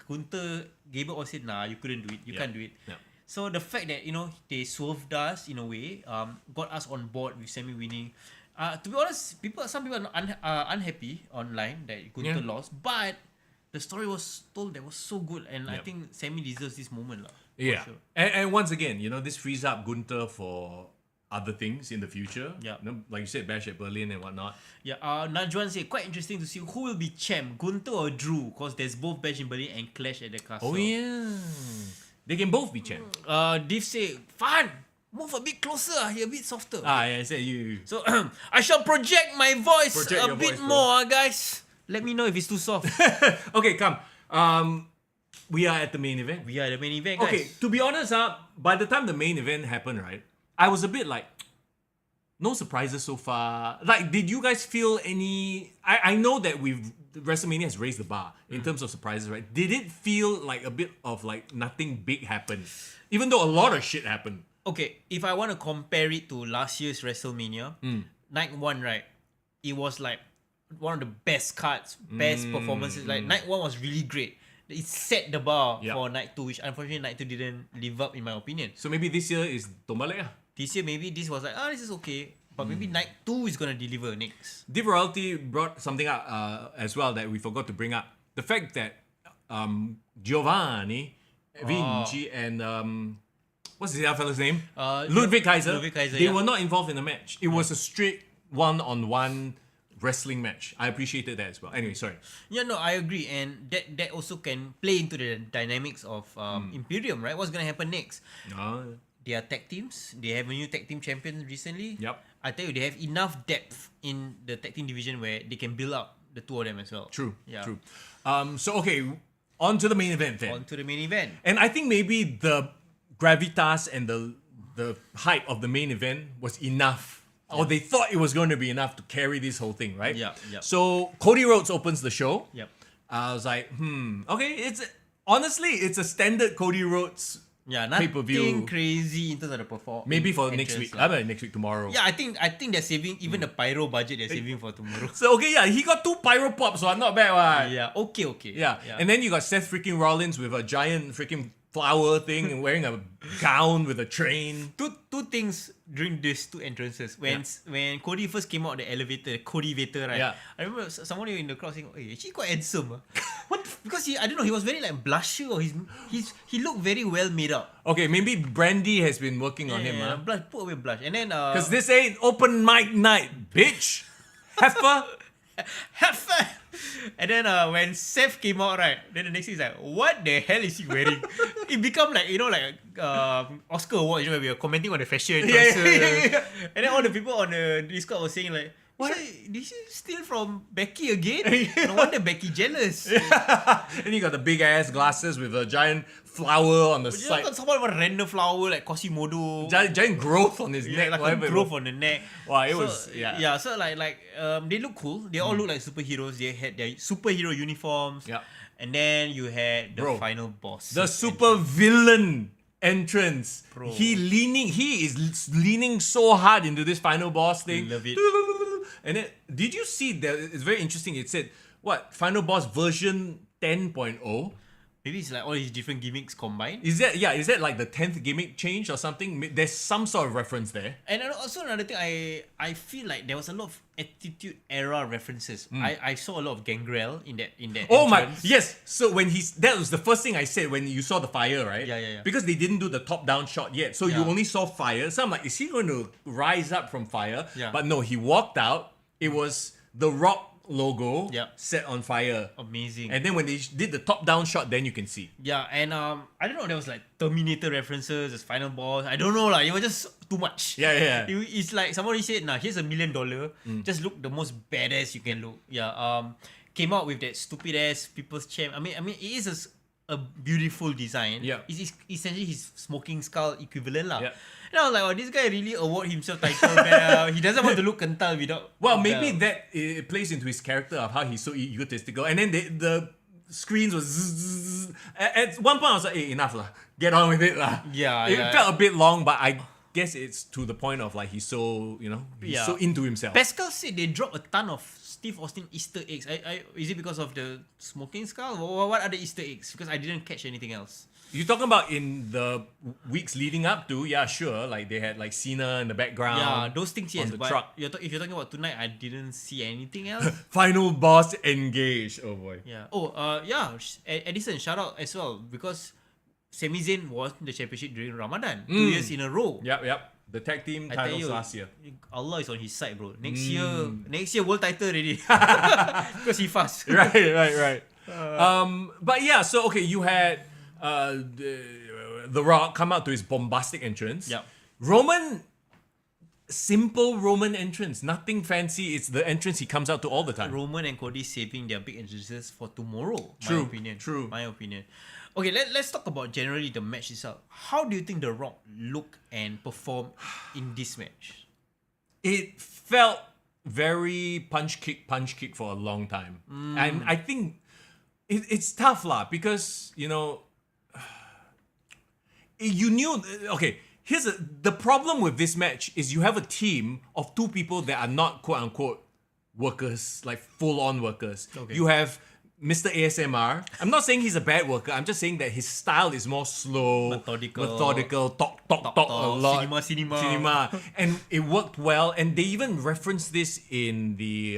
S2: Gunther, Gable all said, nah, you couldn't do it, you can't do it. Yeah. So the fact that they swerved us in a way, got us on board with Sammy winning. To be honest, some people are unhappy online that Gunther lost, but the story was told that was so good, and I think Sammy deserves this moment.
S1: Yeah. Sure. And once again, this frees up Gunther for other things in the future. Yeah. Like you said, Bash at Berlin and whatnot.
S2: Yeah. Najwan said, quite interesting to see who will be champ, Gunther or Drew, because there's both Bash in Berlin and Clash at the Castle.
S1: Oh, yeah. They can both be champ.
S2: Div said, fun! Move a bit closer, you're a bit softer.
S1: Yeah, I said you.
S2: So, I shall project my voice a bit more, guys. Let me know if it's too soft.
S1: Okay, come. We are at the main event.
S2: We are at the main event, guys.
S1: Okay, to be honest, by the time the main event happened, right, I was a bit like, no surprises so far. Like, did you guys feel any... I know that WrestleMania has raised the bar in terms of surprises, right? Did it feel like a bit of like nothing big happened? Even though a lot of shit happened.
S2: Okay, if I want to compare it to last year's WrestleMania, Night 1, right, it was like one of the best cards, best performances. Like Night 1 was really great. It set the bar for Night 2, which unfortunately Night 2 didn't live up in my opinion.
S1: So maybe this year is Tombale.
S2: This year maybe this was like, this is okay. But maybe Night 2 is going to deliver next.
S1: Div Royalty brought something up as well that we forgot to bring up. The fact that Giovanni, Vinci and... what's the other fella's name? Ludwig Kaiser. They were not involved in the match. It was a straight one-on-one wrestling match. I appreciated that as well. Anyway, sorry.
S2: Yeah, no, I agree, and that also can play into the dynamics of Imperium, right? What's gonna happen next? They are tag teams. They have a new tag team champion recently.
S1: Yep.
S2: I tell you, they have enough depth in the tag team division where they can build up the two of them as well.
S1: True.
S2: Yeah.
S1: True. So okay, on to the main event then.
S2: On to the main event.
S1: And I think maybe the gravitas and the hype of the main event was enough. Yeah. Or they thought it was going to be enough to carry this whole thing, right?
S2: Yeah.
S1: So Cody Rhodes opens the show.
S2: Yep.
S1: I was like, okay, it's a standard Cody Rhodes
S2: nothing crazy in terms of the performance.
S1: Maybe for next week. I mean, next week, tomorrow.
S2: Yeah, I think they're saving even the pyro budget. They're saving for tomorrow.
S1: So okay, yeah, he got 2 pyro pops, so not bad, right?
S2: Yeah, okay.
S1: Yeah, and then you got Seth freaking Rollins with a giant freaking flower thing and wearing a gown with a train.
S2: Two things during these 2 entrances. When Cody first came out the elevator, the Cody-vator, right?
S1: Yeah.
S2: I remember someone in the crowd saying, "Hey, actually quite handsome." What? Because I don't know, he was very like blushy, or he looked very well made up.
S1: Okay, maybe Brandy has been working on him.
S2: Blush, put away blush, and then
S1: because this ain't open mic night, bitch. Heifer.
S2: And then when Seth came out, right, then the next thing is like, what the hell is he wearing? It become like, like Oscar Awards, where we are commenting on the fashion.
S1: Yeah.
S2: And then all the people on the Discord were saying like, what? This is still from Becky again? No wonder Becky jealous.
S1: And you got the big ass glasses with a giant flower on the side.
S2: Someone with a random flower like Quasimodo.
S1: Giant growth on his neck.
S2: Like a growth on the neck.
S1: Wow, it was.
S2: So they look cool. They all look like superheroes. They had their superhero uniforms.
S1: Yeah.
S2: And then you had the final boss.
S1: The super villain entrance. Bro. He is leaning so hard into this final boss thing.
S2: Love it.
S1: And then, did you see that? It's very interesting. It said, what? Final boss version 10.0?
S2: Maybe it's like all these different gimmicks combined.
S1: Is that like the 10th gimmick change or something? There's some sort of reference there.
S2: And also another thing, I feel like there was a lot of Attitude Era references. I saw a lot of Gangrel in that
S1: Oh
S2: entrance.
S1: my, yes. So that was the first thing I said when you saw the fire, right?
S2: Yeah.
S1: Because they didn't do the top-down shot yet. So you only saw fire. So I'm like, is he going to rise up from fire?
S2: Yeah.
S1: But no, he walked out. It was the Rock logo set on fire.
S2: Amazing.
S1: And then when they did the top-down shot, then you can see.
S2: Yeah, and I don't know, there was like Terminator references, this final boss. I don't know, like it was just too much.
S1: Yeah.
S2: It's like somebody said, here's $1 million. Just look the most badass you can look. Yeah. Came out with that stupid ass People's Champ. I mean, it is a beautiful design.
S1: Yeah.
S2: It's essentially his smoking skull equivalent lah.
S1: Yeah.
S2: And I was like, oh, this guy really award himself title, man. He doesn't want to look kental without.
S1: Well, maybe that it plays into his character of how he's so egotistical. And then the screens was zzz. At one point I was like, hey, enough lah. Get on with it lah.
S2: Yeah.
S1: It felt a bit long, but I guess it's to the point of like he's so, he's so into himself.
S2: Pascal said they dropped a ton of Steve Austin Easter eggs. Is it because of the smoking skull? What are the Easter eggs? Because I didn't catch anything else.
S1: You're talking about in the weeks leading up to, yeah, sure. Like they had like Cena in the background.
S2: Yeah, those things, yes.
S1: On the
S2: but
S1: truck.
S2: If you're talking about tonight, I didn't see anything else.
S1: Final boss engaged. Oh boy.
S2: Yeah. Edison, shout out as well because Sami Zayn won the championship during Ramadan 2 years in a row.
S1: Yep. The tag team titles last year.
S2: Allah is on his side, bro. Next year world title already. Because he fast.
S1: Right. But yeah, so okay, you had the Rock come out to his bombastic entrance.
S2: Yep.
S1: Simple Roman entrance, nothing fancy. It's the entrance he comes out to all the time.
S2: Roman and Cody saving their big entrances for tomorrow.
S1: True.
S2: My opinion. Okay, let's talk about generally the match itself. How do you think The Rock looked and performed in this match?
S1: It felt very punch kick for a long time. And I think it's tough lah because, you knew, okay, the problem with this match is you have a team of 2 people that are not quote unquote workers, like full on workers.
S2: Okay.
S1: You have Mr. ASMR. I'm not saying he's a bad worker. I'm just saying that his style is more slow, methodical, talk a lot. Cinema. And it worked well. And they even referenced this in the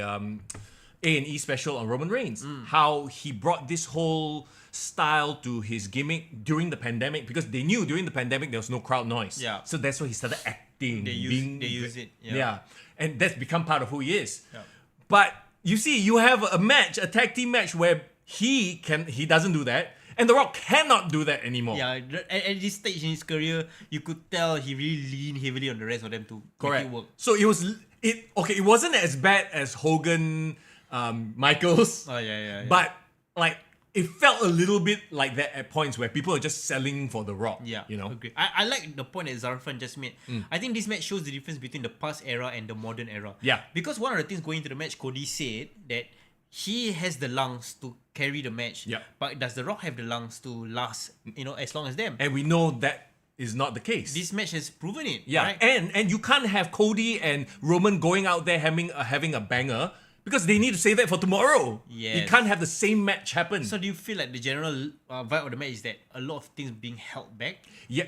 S1: A&E special on Roman Reigns. How he brought this whole style to his gimmick during the pandemic because they knew during the pandemic there was no crowd noise.
S2: Yeah.
S1: So that's why he started acting.
S2: They use it.
S1: Yeah. And that's become part of who he is.
S2: Yeah.
S1: But you see, you have a match, a tag team match where he doesn't do that, and The Rock cannot do that anymore.
S2: Yeah, at this stage in his career, you could tell he really leaned heavily on the rest of them to make it work.
S1: So it wasn't as bad as Hogan, Michaels.
S2: Oh yeah.
S1: But like it felt a little bit like that at points where people are just selling for The Rock.
S2: Yeah,
S1: you know.
S2: agree. I like the point that Zarfan just made. I think this match shows the difference between the past era and the modern era.
S1: Yeah.
S2: Because one of the things going into the match, Cody said that he has the lungs to carry the match.
S1: Yeah.
S2: But does The Rock have the lungs to last, as long as them?
S1: And we know that is not the case.
S2: This match has proven it.
S1: Yeah,
S2: Right?
S1: and you can't have Cody and Roman going out there having a banger because they need to save that for tomorrow.
S2: Yes.
S1: You can't have the same match happen.
S2: So do you feel like the general vibe of the match is that a lot of things being held back?
S1: Yeah,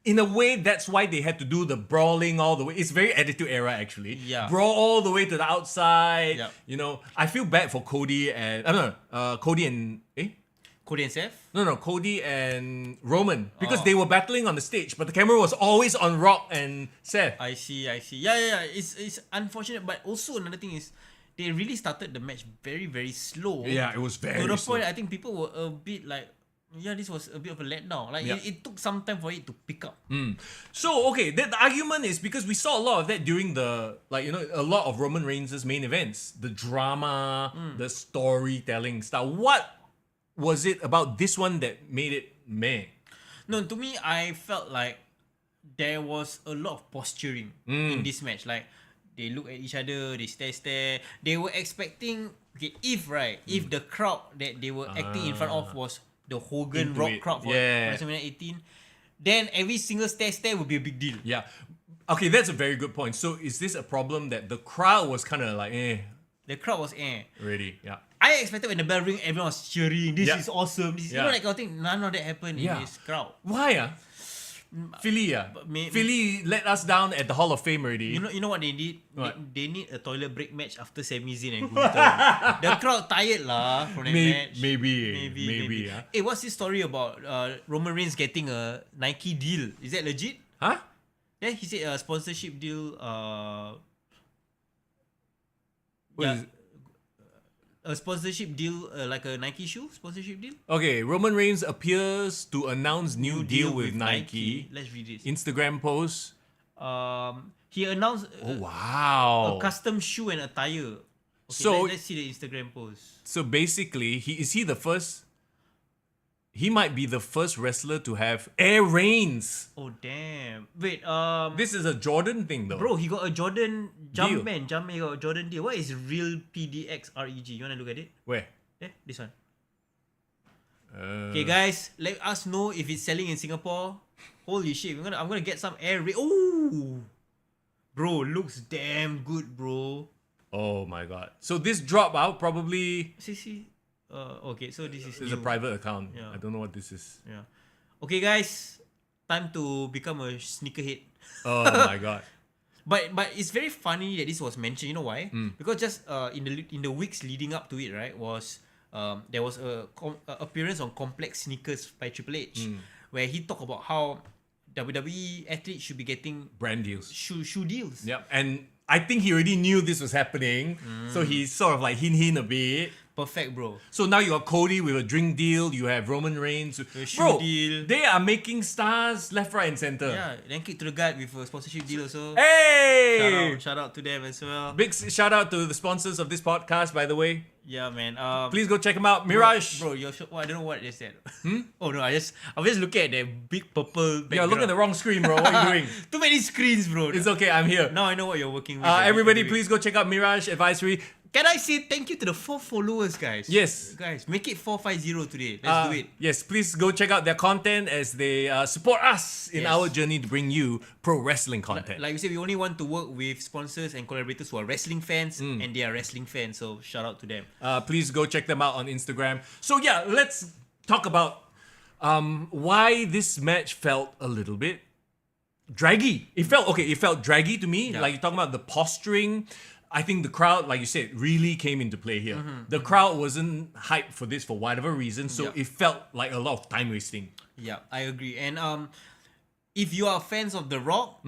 S1: in a way, that's why they had to do the brawling all the way. It's very Attitude Era, actually.
S2: Yeah.
S1: Brawl all the way to the outside.
S2: Yeah.
S1: You know, I feel bad for Cody and... Cody and...
S2: Cody and Seth?
S1: No, Cody and Roman. Because they were battling on the stage, but the camera was always on Rock and Seth.
S2: I see. Yeah. It's unfortunate, but also another thing is they really started the match very, very slow.
S1: Yeah, it was very
S2: to the
S1: slow.
S2: point I think people were a bit like, this was a bit of a letdown. Like it took some time for it to pick up.
S1: So, okay, the argument is because we saw a lot of that during a lot of Roman Reigns' main events. The drama, the storytelling style. What was it about this one that made it meh?
S2: No, to me, I felt like there was a lot of posturing in this match. Like, they look at each other, they stare. They were expecting, if the crowd that they were acting in front of was the Hogan Rock crowd for WrestleMania 18, then every single stare would be a big deal.
S1: Yeah. Okay, that's a very good point. So is this a problem that the crowd was kind of like,
S2: The crowd was
S1: Really, yeah.
S2: I expected when the bell ring, everyone was cheering. This is awesome. This is, that kind of thing. None of that happened in this crowd.
S1: Why? Philly, Philly let us down at the Hall of Fame already.
S2: You know what they did?
S1: What?
S2: They need a toilet break match after Sami Zayn and Gunther. The crowd tired lah from that match.
S1: Maybe.
S2: Hey, what's this story about Roman Reigns getting a Nike deal? Is that legit?
S1: Huh?
S2: Yeah, he said a sponsorship deal.
S1: What is it?
S2: A sponsorship deal, like a Nike shoe sponsorship deal.
S1: Okay, Roman Reigns appears to announce new deal with Nike.
S2: Let's read this.
S1: Instagram post.
S2: He announced
S1: wow.
S2: a custom shoe and attire. Okay,
S1: So-
S2: let's see the Instagram post.
S1: So basically, he might be the first wrestler to have air reigns.
S2: Oh damn! Wait,
S1: This is a Jordan thing though.
S2: bro, he got a Jordan
S1: Deal.
S2: Jumpman. He got a Jordan deal. What is real PDX REG? You wanna look at it?
S1: Where?
S2: This one. Okay, guys, let us know if it's selling in Singapore. Holy shit! I'm gonna get some air. Oh, bro, looks damn good, bro.
S1: Oh my god. So this drop out probably
S2: See. Okay, so this is
S1: is a
S2: new.
S1: private account.
S2: Yeah.
S1: I don't know what this is.
S2: Yeah. Okay, guys, time to become a sneakerhead.
S1: Oh my god.
S2: But it's very funny that this was mentioned. You know why? Because just in the weeks leading up to it, right, was there was a appearance on Complex Sneakers by Triple H, where he talked about how WWE athletes should be getting
S1: Brand deals.
S2: shoe deals.
S1: Yep. And I think he already knew this was happening. So he sort of like hint a bit.
S2: Perfect, bro.
S1: So now you got Cody with a drink deal. You have Roman Reigns.
S2: A shoe
S1: Bro,
S2: deal.
S1: they are making stars left, right, and center.
S2: Yeah, then kick to the gut with a sponsorship deal also.
S1: Hey!
S2: Shout out to them as well.
S1: Big shout out to the sponsors of this podcast, by the way.
S2: Yeah, man.
S1: Please go check them out. Mirage.
S2: Bro, your show, I don't know what they said. Oh no, I'm just looking at that big purple background.
S1: You're looking at the wrong screen, bro. What are you doing?
S2: Too many screens, bro.
S1: It's okay. I'm here.
S2: Now I know what you're working with.
S1: Everybody, please go check out Mirage Advisory.
S2: Can I say thank you to the 4 followers, guys?
S1: Yes.
S2: Guys, make it 450 today. Let's do it.
S1: Yes, please go check out their content as they support us in our journey to bring you pro wrestling content.
S2: Like we said, we only want to work with sponsors and collaborators who are wrestling fans, and they are wrestling fans. So shout out to them.
S1: Please go check them out on Instagram. So yeah, let's talk about why this match felt a little bit draggy. It felt draggy to me.
S2: Yeah.
S1: Like you're talking about the posturing. I think the crowd, like you said, really came into play here. The crowd wasn't hyped for this for whatever reason, so it felt like a lot of time wasting.
S2: Yeah, I agree. And if you are fans of The Rock,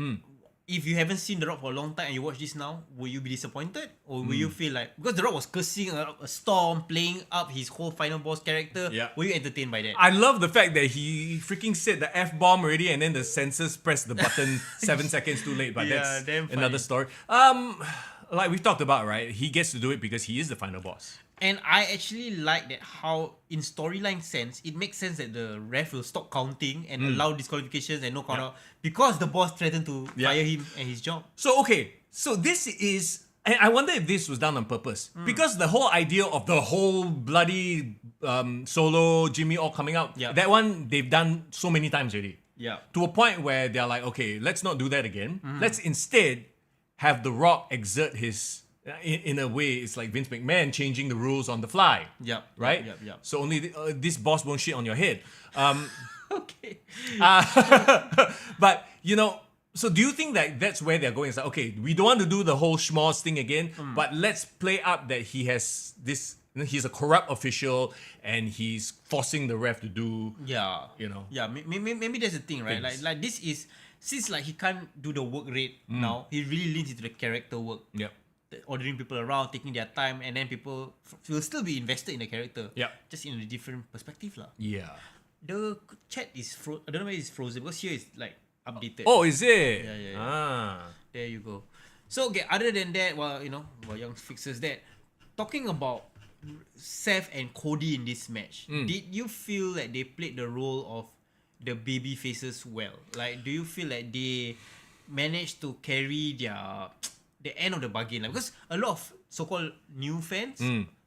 S2: if you haven't seen The Rock for a long time and you watch this now, will you be disappointed? Or will you feel like, because The Rock was cursing a storm, playing up his whole final boss character, were you entertained by that?
S1: I love the fact that he freaking said the F-bomb already and then the censors pressed the button 7 seconds too late, but that's another story. Like we've talked about, right? He gets to do it because he is the final boss.
S2: And I actually like that how, in storyline sense, it makes sense that the ref will stop counting and allow disqualifications and no count out because the boss threatened to fire him and his job.
S1: So, okay. So this is... And I wonder if this was done on purpose. Because the whole idea of the whole bloody Solo, Jimmy all coming out, that one they've done so many times already.
S2: Yeah.
S1: To a point where they're like, okay, let's not do that again. Let's instead have The Rock exert his... In a way, it's like Vince McMahon changing the rules on the fly.
S2: Yep.
S1: Right?
S2: Yep.
S1: So only this boss won't shit on your head.
S2: Okay.
S1: But, you know, so do you think that that's where they're going? It's like, okay, we don't want to do the whole schmoz thing again, but let's play up that he has this... He's a corrupt official and he's forcing the ref to do, you know.
S2: Yeah, maybe that's the thing, right? Like this is... Since like he can't do the work rate now, he really leans into the character work.
S1: Yep.
S2: Ordering people around, taking their time, and then people will still be invested in the character.
S1: Yeah.
S2: Just in a different perspective lah.
S1: Yeah.
S2: The chat is I don't know whether it's frozen because here it's like updated.
S1: Oh, is it?
S2: Yeah. There you go. So okay, other than that, while Young fixes that, talking about Seth and Cody in this match, did you feel like they played the role of the baby faces well? Like, do you feel like they managed to carry the end of the bargain? Like, because a lot of so-called new fans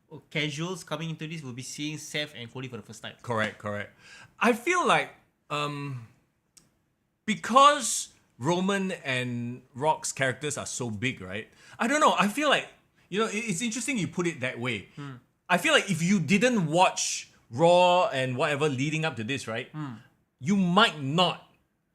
S2: or casuals coming into this will be seeing Seth and Cody for the first time.
S1: Correct. I feel like because Roman and Rock's characters are so big, right? I don't know. I feel like, it's interesting you put it that way. I feel like if you didn't watch Raw and whatever leading up to this, right? You might not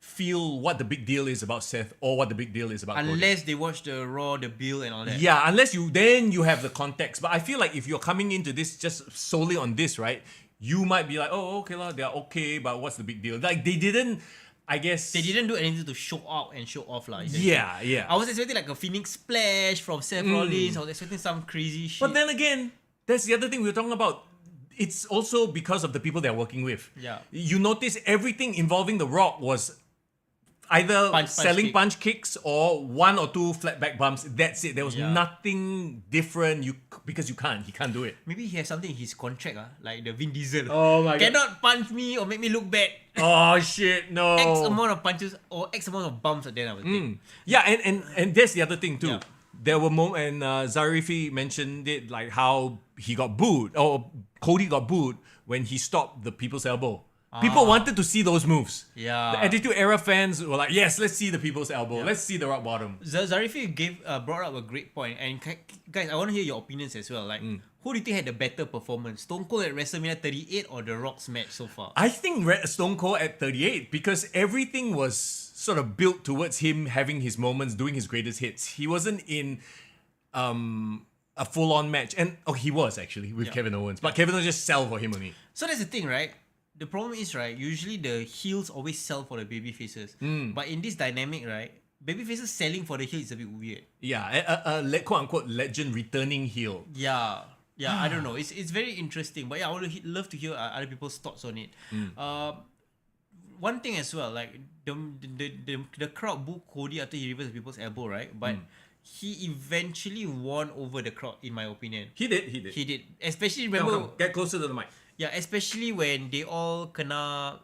S1: feel what the big deal is about Seth or what the big deal is about
S2: unless
S1: Cody.
S2: They watch the Raw, the Bill and all that.
S1: Yeah, unless you have the context. But I feel like if you're coming into this just solely on this, right? You might be like, oh, okay lah, they're okay, but what's the big deal? Like they didn't, I guess...
S2: They didn't do anything to show out and show off lah.
S1: Yeah.
S2: I was expecting like a Phoenix Splash from Seth Rollins. I was expecting some crazy shit.
S1: But then again, that's the other thing we were talking about. It's also because of the people they're working with.
S2: Yeah.
S1: You notice everything involving The Rock was either selling punch kicks or one or two flat back bumps. That's it. There was nothing different. Because he can't do it.
S2: Maybe he has something in his contract, like the Vin Diesel.
S1: Oh my god.
S2: Cannot punch me or make me look bad.
S1: Oh shit, no.
S2: X amount of punches or X amount of bumps at the end I would think.
S1: Yeah, and that's the other thing too.
S2: Yeah.
S1: There were moments, and Zarifi mentioned it, like how he got booed, or Cody got booed when he stopped the People's Elbow. People wanted to see those moves.
S2: Yeah.
S1: The Attitude Era fans were like, yes, let's see the People's Elbow. Let's see the rock bottom.
S2: Zarifi brought up a great point. And guys, I want to hear your opinions as well. Like, who do you think had the better performance? Stone Cold at WrestleMania 38 or The Rock's match so far?
S1: I think Stone Cold at 38 because everything was sort of built towards him having his moments, doing his greatest hits. He wasn't in a full-on match. And he was actually with Kevin Owens. But Kevin Owens just sell for him only.
S2: So that's the thing, right? The problem is, right, usually the heels always sell for the baby faces. But in this dynamic, right, baby faces selling for the heel is a bit weird.
S1: Yeah, a quote-unquote legend returning heel.
S2: Yeah, I don't know. It's very interesting. But yeah, I would love to hear other people's thoughts on it. One thing as well, like the crowd booed Cody after he reversed the People's Elbow, right? But he eventually won over the crowd, in my opinion.
S1: He did.
S2: Especially, remember...
S1: Get closer to the mic.
S2: Yeah, especially when they all kena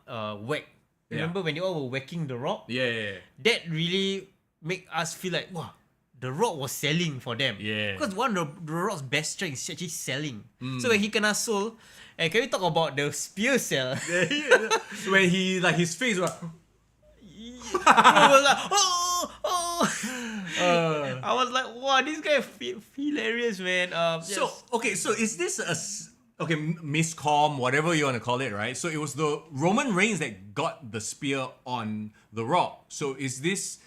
S2: whack. Remember when they all were whacking The Rock?
S1: Yeah.
S2: That really make us feel like, wow, The Rock was selling for them.
S1: Yeah.
S2: Because one of The Rock's best strengths is actually selling. So when he kena sold, and can we talk about the spear sell?
S1: When he, like, his face was...
S2: I was like, I was like, wow, this guy hilarious, man.
S1: So is this miscomm, whatever you want to call it, right? So it was the Roman Reigns that got the spear on The Rock. So is this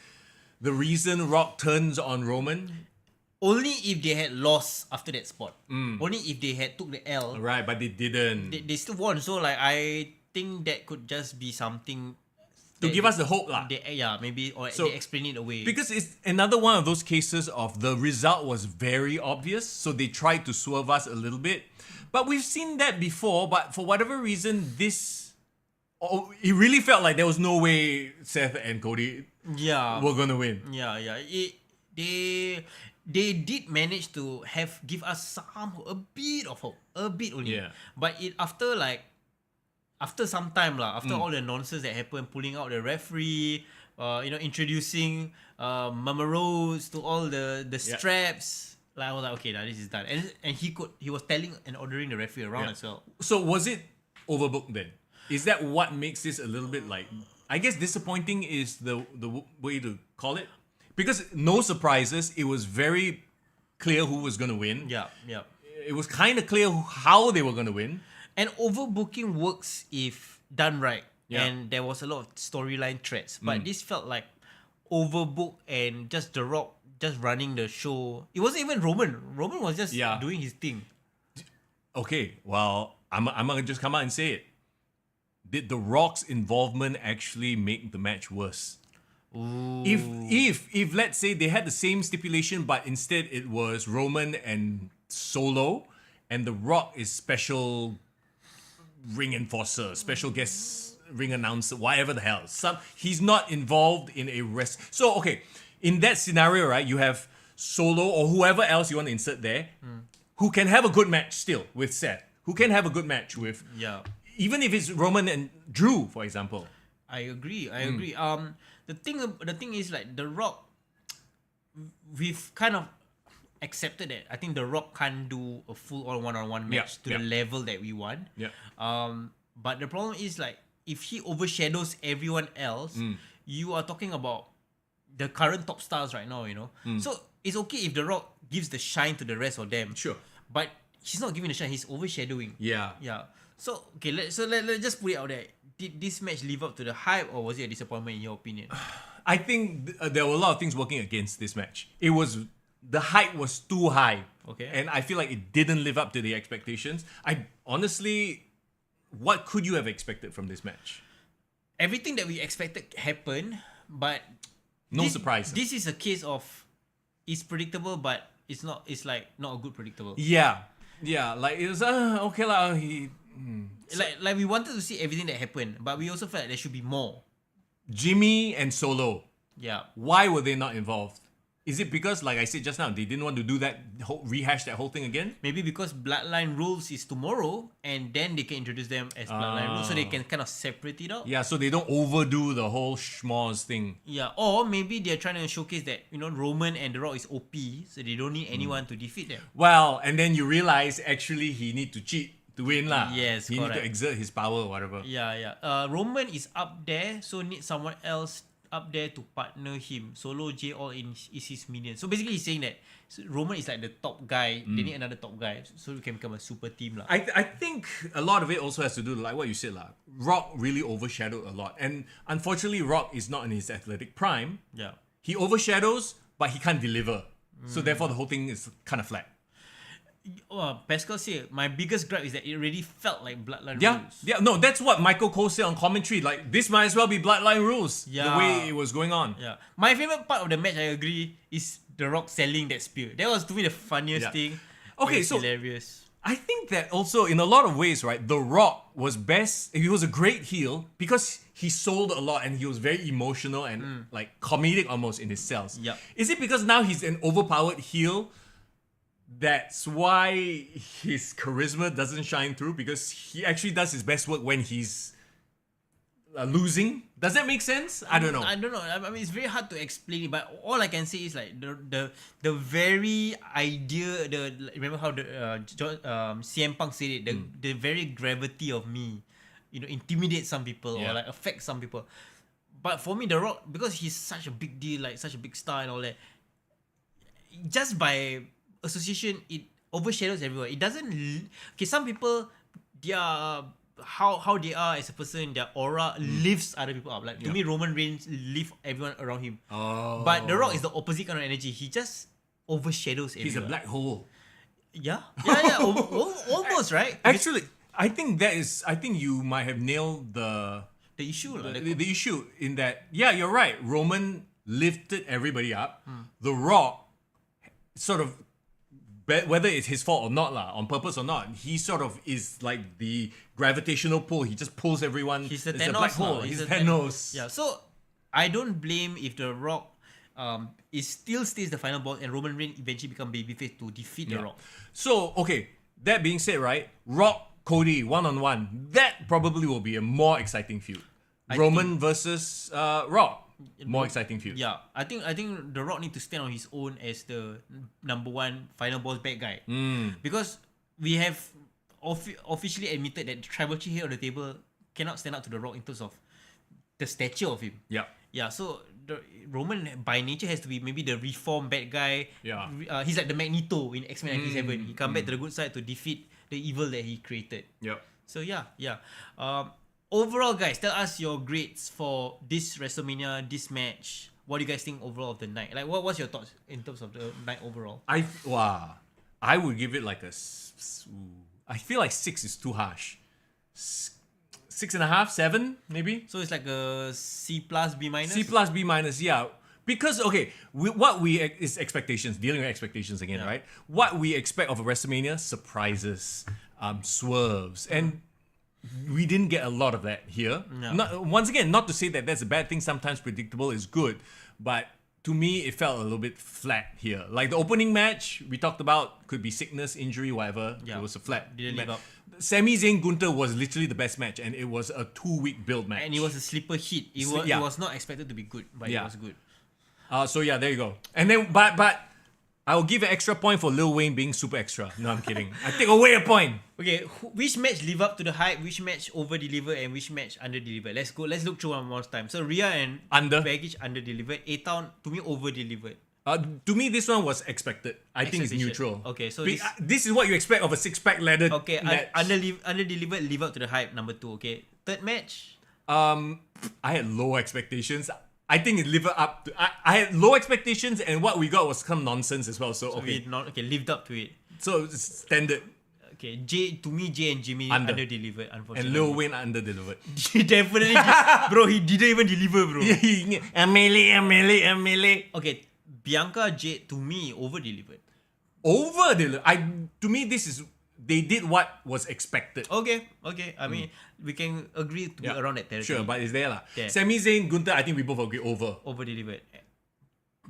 S1: the reason Rock turns on Roman?
S2: Only if they had lost after that spot. Only if they had took the L.
S1: Right, but they didn't.
S2: They still won. So like I think that could just be something
S1: to give us the hope lah.
S2: Maybe, or they explain it away.
S1: Because it's another one of those cases of the result was very obvious, so they tried to swerve us a little bit. But we've seen that before, but for whatever reason, it really felt like there was no way Seth and Cody were gonna win.
S2: They did manage to give us a bit of hope, a bit only.
S1: Yeah.
S2: But after some time after all the nonsense that happened, pulling out the referee, introducing Mama Rose to all the straps. Like, I was like, okay, this is done. And he was telling and ordering the referee around as well.
S1: So was it overbooked then? Is that what makes this a little bit like, I guess disappointing is the way to call it? Because no surprises, it was very clear who was going to win.
S2: Yeah.
S1: It was kind of clear how they were going to win.
S2: And overbooking works if done right.
S1: Yeah.
S2: And there was a lot of storyline threads. But this felt like overbooked and just The Rock just running the show. It wasn't even Roman. Roman was just doing his thing.
S1: Okay, well, I'm going to just come out and say it. Did The Rock's involvement actually make the match worse?
S2: Ooh.
S1: If let's say they had the same stipulation, but instead it was Roman and Solo, and The Rock is special ring enforcer, special guest ring announcer, whatever the hell. He's not involved in a rest. So okay, in that scenario, right, you have Solo or whoever else you want to insert there, who can have a good match still with Seth, who can have a good match with even if it's Roman and Drew, for example.
S2: I agree. The thing is, like, The Rock, we've kind of accepted that. I think The Rock can't do a full on one-on-one match to the level that we want. But the problem is, like, if he overshadows everyone else, you are talking about the current top stars right now, So it's okay if The Rock gives the shine to the rest of them.
S1: Sure.
S2: But he's not giving the shine, he's overshadowing.
S1: Yeah.
S2: So, okay, let's just put it out there. Did this match live up to the hype, or was it a disappointment in your opinion?
S1: I think there were a lot of things working against this match. The hype was too high.
S2: Okay.
S1: And I feel like it didn't live up to the expectations. Honestly, what could you have expected from this match?
S2: Everything that we expected happened, but
S1: no surprise.
S2: This is a case of it's predictable, but it's not a good predictable.
S1: Yeah. Like it was okay lah.
S2: Like we wanted to see everything that happened, but we also felt like there should be more.
S1: Jimmy and Solo.
S2: Yeah.
S1: Why were they not involved? Is it because, like I said just now, they didn't want to do that, rehash that whole thing again?
S2: Maybe because Bloodline Rules is tomorrow, and then they can introduce them as Bloodline Rules, so they can kind of separate it out.
S1: Yeah, so they don't overdo the whole schmoz thing.
S2: Yeah, or maybe they're trying to showcase that, Roman and The Rock is OP, so they don't need anyone to defeat them.
S1: Well, and then you realize actually he need to cheat to win lah.
S2: Yes,
S1: he
S2: correct.
S1: need to exert his power or whatever.
S2: Yeah. Roman is up there, so need someone else up there to partner him. Solo J all in is his minion. So basically he's saying that Roman is like the top guy. They need another top guy, so we can become a super team lah.
S1: I think a lot of it also has to do like what you said lah. Rock really overshadowed a lot, and unfortunately Rock is not in his athletic prime.
S2: Yeah.
S1: He overshadows, but he can't deliver. So therefore the whole thing is kind of flat.
S2: Pascal said, my biggest gripe is that it already felt like Bloodline Rules.
S1: Yeah, no, that's what Michael Cole said on commentary. Like, this might as well be Bloodline Rules. The way it was going on.
S2: Yeah. My favorite part of the match, I agree, is The Rock selling that spear. That was, to me, the funniest thing.
S1: Okay, so
S2: hilarious.
S1: I think that also, in a lot of ways, right, The Rock was best. He was a great heel because he sold a lot and he was very emotional and like comedic almost in his sells.
S2: Yep.
S1: Is it because now he's an overpowered heel? That's why his charisma doesn't shine through, because he actually does his best work when he's losing. Does that make sense? I don't know.
S2: I mean, it's very hard to explain it, but all I can say is like the very idea. Remember how the CM Punk said it. The very gravity of me, intimidate some people or like affect some people. But for me, The Rock, because he's such a big deal, like such a big star and all that, just by association, it overshadows everyone. It doesn't. Okay, some people, how they are as a person, their aura lifts other people up. Like to me, Roman Reigns lifts everyone around him. But The Rock is the opposite kind of energy. He just overshadows everyone.
S1: He's a black hole.
S2: Yeah. Almost right.
S1: Actually, I think you might have nailed the
S2: the issue.
S1: The issue in that, yeah, you're right. Roman lifted everybody up. The Rock sort of, whether it's his fault or not, on purpose or not, he sort of is like the gravitational pull. He just pulls everyone.
S2: He's the
S1: it's a
S2: Thanos.
S1: black hole. He's Thanos.
S2: Yeah, so I don't blame if The Rock it still stays the final boss and Roman Reigns eventually become babyface to defeat The Rock.
S1: So, okay, that being said, right, Rock, Cody, one-on-one, that probably will be a more exciting feud. Roman versus Rock. More exciting feud.
S2: Yeah, I think The Rock need to stand on his own as the number one final boss bad guy. Because we have officially admitted that Tribal Chief here on the table cannot stand up to The Rock in terms of the stature of him.
S1: Yeah.
S2: Yeah, so Roman by nature has to be maybe the reformed bad guy.
S1: Yeah.
S2: He's like the Magneto in X-Men 97. He come back to the good side to defeat the evil that he created.
S1: Yep.
S2: So yeah. Overall, guys, tell us your grades for this WrestleMania, this match. What do you guys think overall of the night? Like, what's your thoughts in terms of the night overall?
S1: I would give it like I feel like 6 is too harsh. 6.5, 7, maybe.
S2: So it's like a C plus, B minus.
S1: C plus, B minus, yeah. Because what we is expectations, dealing with expectations again, right? What we expect of a WrestleMania: surprises, swerves, and we didn't get a lot of that here. No. Once again, not to say that that's a bad thing. Sometimes predictable is good, but to me, it felt a little bit flat here. Like the opening match we talked about could be sickness, injury, whatever. Yeah. It was a flat.
S2: Didn't live up.
S1: Sami Zayn Gunther was literally the best match, and it was a 2-week build match.
S2: And it was a sleeper hit. It was not expected to be good, but it was good.
S1: So yeah, there you go. And then, but I will give an extra point for Lil Wayne being super extra. No, I'm kidding. I take away a point.
S2: Okay, which match live up to the hype? Which match over deliver and which match under deliver? Let's go. Let's look through one more time. So Rhea and Baggage under delivered. A-Town to me over delivered.
S1: To me, this one was expected. I think it's neutral.
S2: Okay, so
S1: this is what you expect of a 6-pack ladder.
S2: Okay, under delivered, live up to the hype. Number 2. Okay, third match.
S1: I had low expectations. I think it lived up to. I had low expectations, and what we got was some nonsense as well. So okay,
S2: lived up to it.
S1: So it's standard.
S2: Okay, Jay and Jimmy under delivered, unfortunately.
S1: And Lil Wayne under delivered.
S2: Definitely, bro. He didn't even deliver, bro.
S1: a melee.
S2: Okay, Bianca Jade to me over delivered.
S1: To me, this is. They did what was expected.
S2: Okay. I mean, we can agree to be around that territory.
S1: Sure, but it's there lah. Yeah. Sami Zayn, Gunther, I think we both agree over.
S2: Over delivered.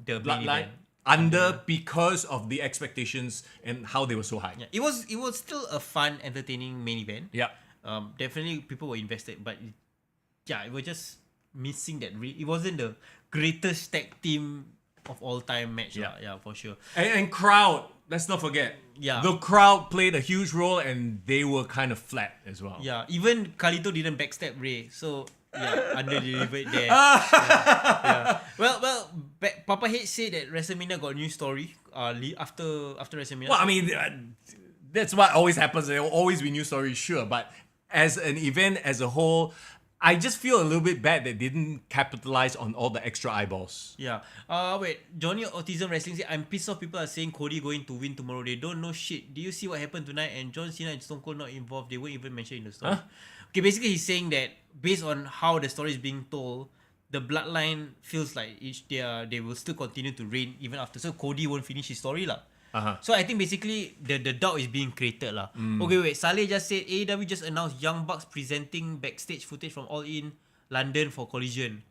S2: The
S1: Bloodline under because of the expectations and how they were so high.
S2: Yeah. It was still a fun, entertaining main event.
S1: Yeah.
S2: Definitely people were invested, but it was just missing that. It wasn't the greatest tag team of all time match. Yeah, for sure.
S1: And crowd. Let's not forget.
S2: Yeah.
S1: The crowd played a huge role and they were kind of flat as well.
S2: Yeah. Even Carlito didn't backstab Ray. So, under-delivered there. Well, Papa H said that WrestleMania got a new story after WrestleMania.
S1: Well, I mean, that's what always happens. There will always be new stories, sure. But as an event as a whole, I just feel a little bit bad that they didn't capitalize on all the extra eyeballs.
S2: Yeah. Wait. Johnny Autism Wrestling said, I'm pissed off people are saying Cody going to win tomorrow. They don't know shit. Do you see what happened tonight? And John Cena and Stone Cold not involved. They weren't even mentioned in the story. Huh? Okay, basically he's saying that based on how the story is being told, the bloodline feels like they will still continue to reign even after. So Cody won't finish his story lah. So I think basically the doubt is being created lah. Okay, wait. Saleh just said AEW just announced Young Bucks presenting backstage footage from All In London for Collision.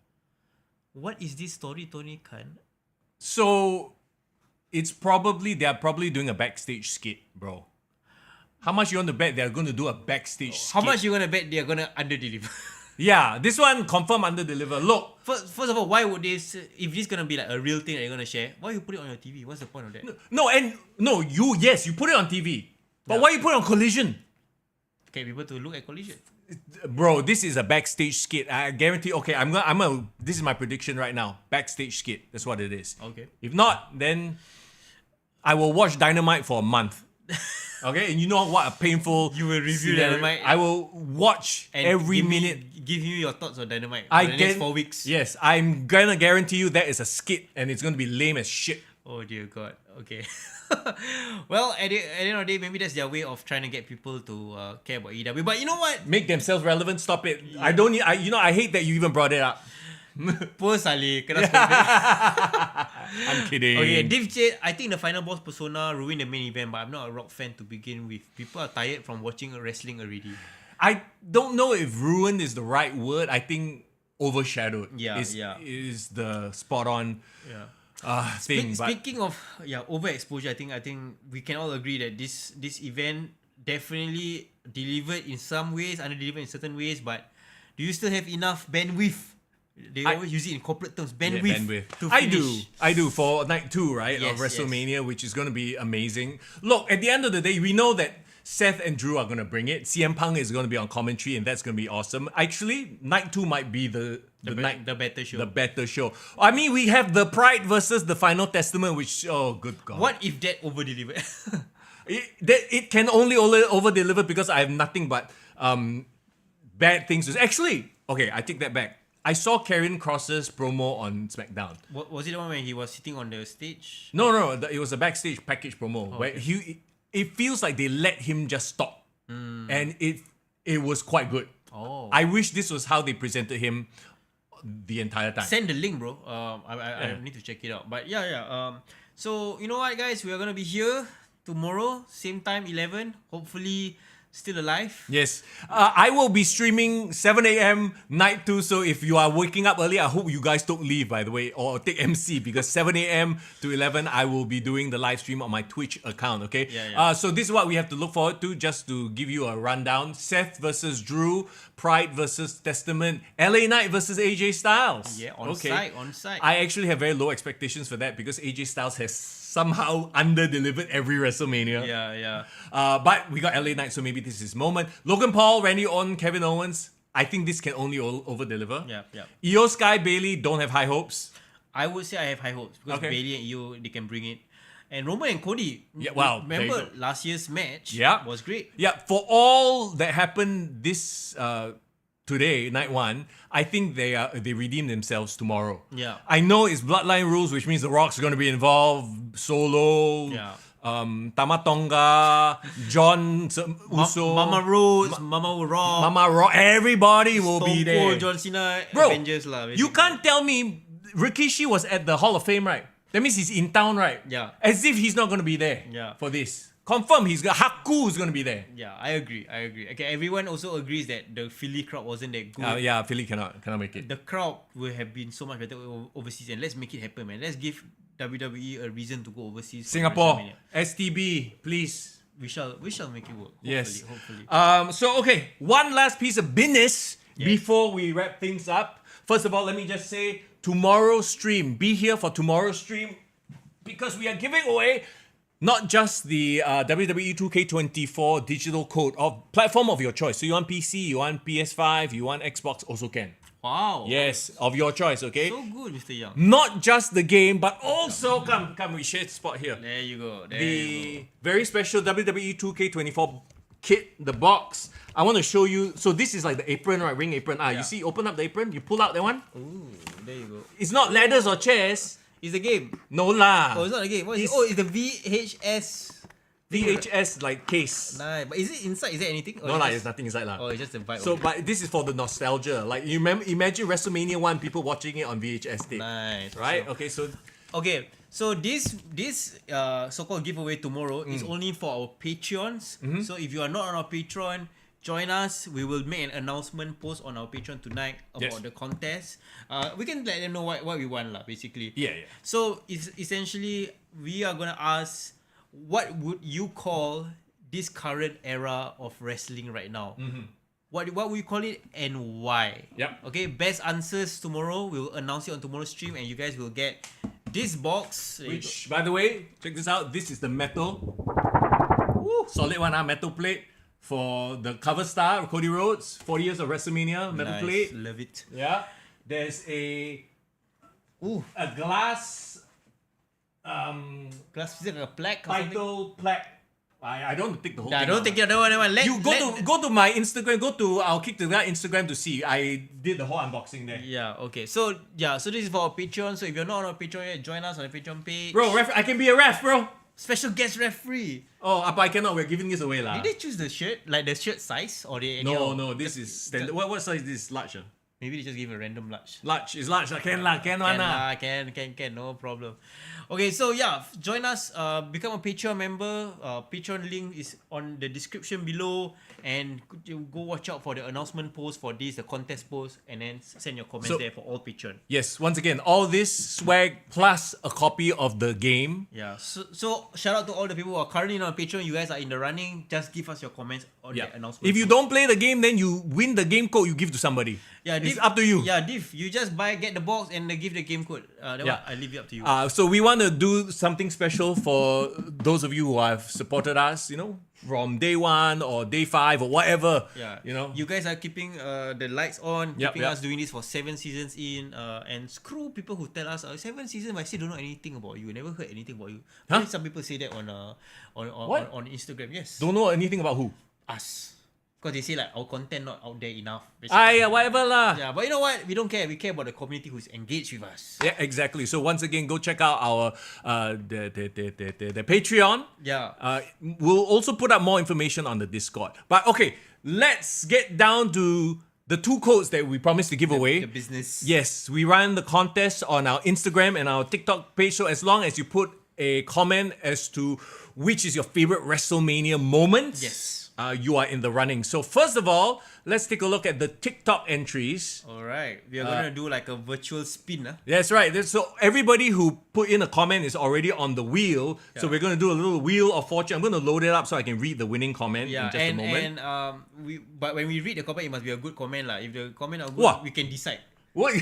S2: What is this story, Tony Khan?
S1: So they're probably doing a backstage skit, bro. How much you want to bet they're going to do a backstage skit?
S2: How much you going to bet they're going to underdeliver?
S1: Yeah, this one confirm under-deliver. Look.
S2: First of all, why would this, if this is going to be like a real thing that you're going to share, why you put it on your TV? What's the point of that?
S1: You put it on TV. But why you put it on Collision?
S2: Okay, people to look at Collision.
S1: Bro, this is a backstage skit. I guarantee, okay, this is my prediction right now. Backstage skit. That's what it is.
S2: Okay.
S1: If not, then I will watch Dynamite for a month. Okay, and you know what a painful.
S2: You will review Dynamite.
S1: I will watch and every minute.
S2: Give you your thoughts on Dynamite for the next 4 weeks.
S1: Yes, I'm gonna guarantee you that is a skit and it's gonna be lame as shit.
S2: Oh dear God. Okay. Well, at the end of the day, maybe that's their way of trying to get people to care about EW. But you know what?
S1: Make themselves relevant. Stop it. I don't need. I hate that you even brought it up.
S2: Poor Salih.
S1: I'm kidding.
S2: Okay, Div J, I think the final boss persona ruined the main event, but I'm not a Rock fan to begin with. People are tired from watching wrestling already.
S1: I don't know if ruined is the right word. I think overshadowed is the spot on thing.
S2: Speaking of overexposure, I think we can all agree that this event definitely delivered in some ways, under-delivered in certain ways, but do you still have enough bandwidth? They always use it in corporate terms, bandwidth. To finish.
S1: I do for night 2, right, of WrestleMania, which is going to be amazing. Look, at the end of the day, we know that Seth and Drew are going to bring it. CM Punk is going to be on commentary, and that's going to be awesome. Actually, night 2 might be the better show. The better show. I mean, we have the Pride versus the Final Testament, which, oh, good God.
S2: What if that over-delivered?
S1: It can only over-deliver because I have nothing but bad things to say. Actually, okay, I take that back. I saw Karrion Kross's promo on Smackdown.
S2: Was it the one when he was sitting on the stage?
S1: No, it was a backstage package promo where it feels like they let him just stop, and it was quite good.
S2: Oh,
S1: I wish this was how they presented him the entire time.
S2: Send the link, bro. I need to check it out. But so you know what, guys, we are gonna be here tomorrow, same time, 11. Hopefully, still alive.
S1: Yes. I will be streaming 7 a.m. night 2. So if you are waking up early, I hope you guys don't leave, by the way, or take MC, because 7 a.m. to 11, I will be doing the live stream on my Twitch account, okay? So this is what we have to look forward to, just to give you a rundown. Seth versus Drew, Pride versus Testament, LA Knight versus AJ Styles.
S2: Yeah, on site.
S1: I actually have very low expectations for that because AJ Styles has somehow under-delivered every WrestleMania. But we got LA Knight, so maybe this is his moment. Logan Paul, Randy Orton, Kevin Owens. I think this can only over-deliver. Io Sky, Bailey, don't have high hopes.
S2: I would say I have high hopes because Bailey and Io, they can bring it. And Roman and Cody. Remember last year's match? Was great.
S1: For all that happened this today, night 1, I think they redeem themselves tomorrow. I know it's Bloodline rules, which means The Rock's going to be involved. Solo. Tama Tonga, John Uso,
S2: Mama Rose, Mama
S1: Raw, everybody will be there.
S2: Cold, John Cena,
S1: bro,
S2: Avengers lah.
S1: You can't tell me Rikishi was at the Hall of Fame, right? That means he's in town, right? As if he's not going to be there for this. Confirm Haku is going to be there.
S2: I agree. Okay, everyone also agrees that the Philly crowd wasn't that good.
S1: Philly cannot make it.
S2: The crowd will have been so much better overseas, and let's make it happen, man. Let's give WWE a reason to go overseas.
S1: Singapore, STB, please.
S2: We shall make it work. Hopefully.
S1: So okay, one last piece of business before we wrap things up. First of all, let me just say tomorrow's stream. Be here for tomorrow's stream because we are giving away not just the WWE 2K24 digital code of platform of your choice. So you want PC, you want PS5, you want Xbox, also can.
S2: Wow.
S1: Yes, of your choice, okay?
S2: So good, Mr. Young.
S1: Not just the game, but also, come, we share the spot here.
S2: There you go.
S1: The very special WWE 2K24 kit, the box. I want to show you. So this is like the apron, right? Ring apron. You see, open up the apron, you pull out that one.
S2: Ooh, there you go.
S1: It's not ladders or chairs.
S2: It's a game.
S1: No lah.
S2: Oh, it's not a game. What is it? Oh, it's the VHS
S1: like case.
S2: Nice. But is it inside? Is there anything?
S1: No lah, there's nothing inside lah.
S2: Oh, it's just a vibe.
S1: So, but this is for the nostalgia. Like you imagine WrestleMania 1, people watching it on VHS tape.
S2: Nice.
S1: Right?
S2: So this so-called giveaway tomorrow is only for our Patreons. So if you are not on our Patreon, join us. We will make an announcement post on our Patreon tonight about the contest. We can let them know what we want lah, basically. So essentially we are gonna ask, what would you call this current era of wrestling right now? What would you call it and why? Okay, best answers tomorrow. We will announce it on tomorrow's stream, and you guys will get this box.
S1: Which, by the way, check this out. This is the metal. Solid one, metal plate. For the cover star, Cody Rhodes, 40 years of WrestleMania, metal plate.
S2: Love it.
S1: There's a glass
S2: glass, is it like a plaque?
S1: Title plaque I don't take the whole
S2: I
S1: thing.
S2: don't take it. No.
S1: You go to my Instagram. Go to our Kick the Gut Instagram to see. I did the whole unboxing there.
S2: Yeah. Okay. So this is for our Patreon. So if you're not on our Patreon yet, join us on the Patreon page.
S1: Bro, I can be a ref, bro.
S2: Special guest referee.
S1: Oh, but I cannot. We're giving this away, lah.
S2: Did they choose the shirt, like the shirt size, or they?
S1: No. This is standard. What size is this? Large.
S2: Maybe they just give a random large.
S1: Large is large. Can
S2: No problem. Okay, so yeah, join us. Become a Patreon member. Patreon link is on the description below, and you go watch out for the announcement post for this, the contest post, and then send your comments there for all Patreon.
S1: Yes, once again, all this swag plus a copy of the game.
S2: Yeah. So shout out to all the people who are currently on Patreon. You guys are in the running. Just give us your comments on the announcement.
S1: If you don't play the game, then you win the game code you give to somebody.
S2: Yeah,
S1: it's up to you.
S2: Yeah, Div, you just get the box and give the game code. I leave it up to you.
S1: So we want to do something special for those of you who have supported us, from day 1 or day 5 or whatever.
S2: Yeah. You guys are keeping the lights on, keeping us doing this for 7 seasons in, and screw people who tell us 7 seasons, I still don't know anything about you. Never heard anything about you. Huh? Some people say that on Instagram. Yes.
S1: Don't know anything about who?
S2: Us. Because they say like our content not out there enough.
S1: Whatever lah.
S2: Yeah, but you know what? We don't care. We care about the community who's engaged with us.
S1: Yeah, exactly. So once again, go check out our the Patreon.
S2: Yeah.
S1: We'll also put up more information on the Discord. But okay, let's get down to the 2 codes that we promised to give away.
S2: The business.
S1: Yes, we run the contest on our Instagram and our TikTok page. So as long as you put a comment as to which is your favorite WrestleMania moment.
S2: Yes.
S1: You are in the running. So first of all, let's take a look at the TikTok entries.
S2: All right. We are going to do like a virtual spin.
S1: That's right. So everybody who put in a comment is already on the wheel. Yeah. So we're going to do a little wheel of fortune. I'm going to load it up so I can read the winning comment in just a moment.
S2: But when we read the comment, it must be a good comment. If the comment are good, we can decide.
S1: What?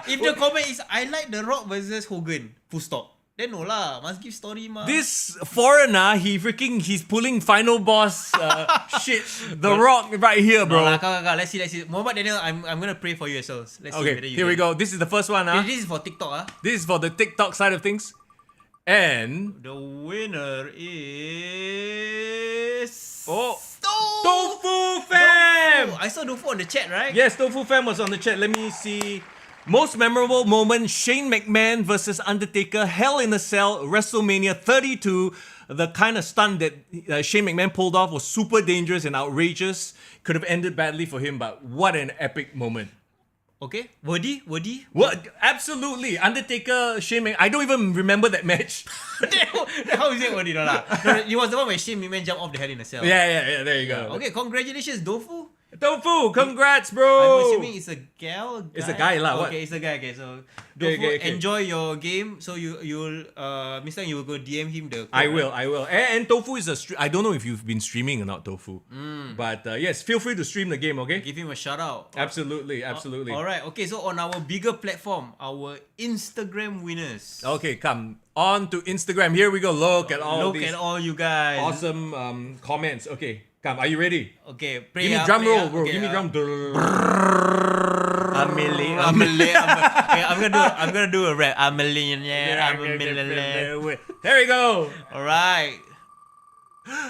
S2: If the comment is, I like The Rock versus Hogan, full stop. Then no lah, must give story ma.
S1: This foreigner, he's pulling final boss shit. The Rock right here, bro.
S2: No, let's see. Muhammad Daniel, I'm gonna pray for you as well. Let's see whether you
S1: here we go. This is the first one.
S2: This is for TikTok.
S1: This is for the TikTok side of things. And
S2: the winner is
S1: Tofu Fam.
S2: I saw Tofu on the chat, right?
S1: Yes, Tofu Fam was on the chat. Let me see. Most memorable moment, Shane McMahon versus Undertaker, Hell in a Cell, WrestleMania 32. The kind of stunt that Shane McMahon pulled off was super dangerous and outrageous. Could have ended badly for him, but what an epic moment.
S2: Okay, wordy?
S1: What? Absolutely. Undertaker, Shane McMahon. I don't even remember that match.
S2: How is it wordy? No, it was the one where Shane McMahon jumped off the Hell in a Cell.
S1: Yeah, there you go.
S2: Okay, congratulations, Tofu.
S1: Tofu, congrats, bro.
S2: I'm assuming it's a gal.
S1: It's a guy lah.
S2: Okay, it's a guy. Okay, so Tofu, enjoy your game. So you'll Mister Young, you will go DM him the code.
S1: I will. And Tofu is I don't know if you've been streaming or not, Tofu. But yes, feel free to stream the game. Okay.
S2: Give him a shout out.
S1: Absolutely.
S2: All right. Okay. So on our bigger platform, our Instagram winners.
S1: Okay, come on to Instagram. Here we go. Look at all
S2: you guys.
S1: Awesome comments. Okay. Come, are you ready?
S2: Okay,
S1: give me drum roll, bro. Give me drum.
S2: I'm gonna do a rap. I'm a millionaire. I'm a millionaire.
S1: There we go.
S2: All right.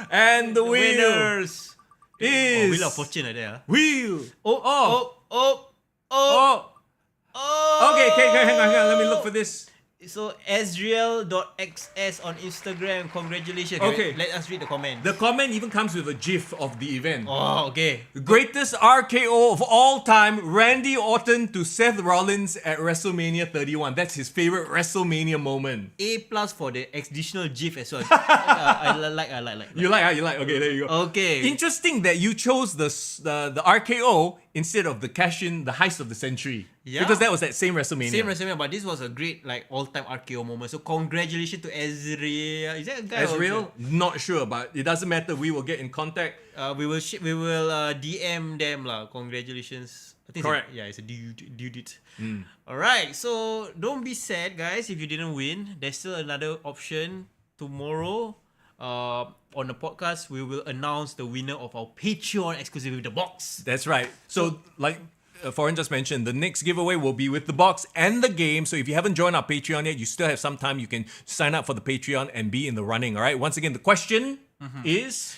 S1: And the winners is
S2: Wheel of Fortune there.
S1: Wheel.
S2: Oh.
S1: Okay, hang on. Let me look for this.
S2: So Ezreal.xs on Instagram. Congratulations.
S1: Okay.
S2: Let us read the comment.
S1: The comment even comes with a GIF of the event.
S2: Oh, okay.
S1: The greatest RKO of all time, Randy Orton to Seth Rollins at WrestleMania 31. That's his favorite WrestleMania moment.
S2: A+ for the additional GIF as well. I like.
S1: You like? Okay, there you go.
S2: Okay.
S1: Interesting that you chose the RKO instead of the cash-in, the heist of the century.
S2: Yeah.
S1: Because that was that same WrestleMania.
S2: But this was a great all-time RKO moment. So congratulations to Ezreal. Is that a guy?
S1: Ezreal? Not sure, but it doesn't matter. We will get in contact.
S2: We will DM them lah. Congratulations. I think
S1: correct.
S2: It's a dude. Alright, so don't be sad, guys, if you didn't win. There's still another option. Tomorrow, on the podcast, we will announce the winner of our Patreon exclusive with the box.
S1: That's right. So like Foreign just mentioned, the next giveaway will be with the box and the game. So if you haven't joined our Patreon yet, you still have some time. You can sign up for the Patreon and be in the running. All right. Once again, the question. is...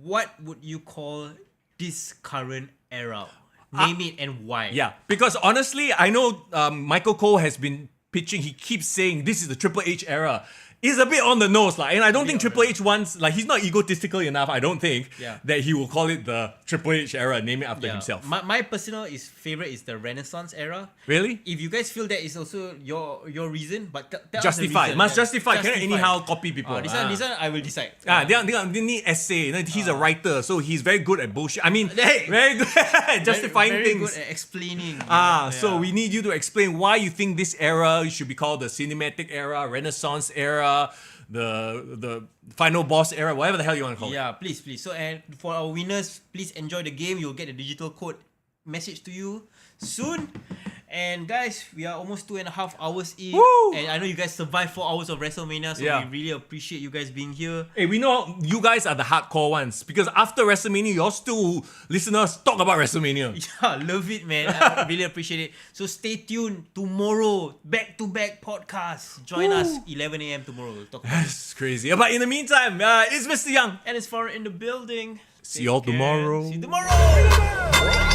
S2: What would you call this current era? Name it and why.
S1: Yeah, because honestly, I know Michael Cole has been pitching, he keeps saying this is the Triple H era. It's a bit on the nose, and I don't think Triple H wants, he's not egotistical enough, I don't think, that he will call it the Triple H era, name it after himself.
S2: My personal favorite is the Renaissance era.
S1: Really?
S2: If you guys feel that is also your reason, but tell
S1: justify.
S2: us the reason.
S1: Must justify. Cannot anyhow copy people.
S2: This one I will decide.
S1: They need essay. He's a writer, so he's very good at bullshit. I mean, very good at justifying
S2: very
S1: things.
S2: Good at explaining.
S1: So we need you to explain why you think this era should be called the cinematic era, Renaissance era, the final boss era, whatever the hell you want to call it.
S2: Yeah, please. So, and for our winners, please enjoy the game. You'll get a digital code message to you soon. And guys, we are almost 2.5 hours in.
S1: Woo!
S2: And I know you guys survived 4 hours of WrestleMania, so we really appreciate you guys being here.
S1: Hey, we know you guys are the hardcore ones because after WrestleMania, you're still listeners talk about WrestleMania.
S2: Yeah, love it, man. I really appreciate it. So stay tuned. Tomorrow, back-to-back podcast. Join us 11 a.m. tomorrow. We'll talk about
S1: That's crazy. But in the meantime, it's Mr. Young.
S2: And it's Farah in the building.
S1: See y'all tomorrow.
S2: See you tomorrow.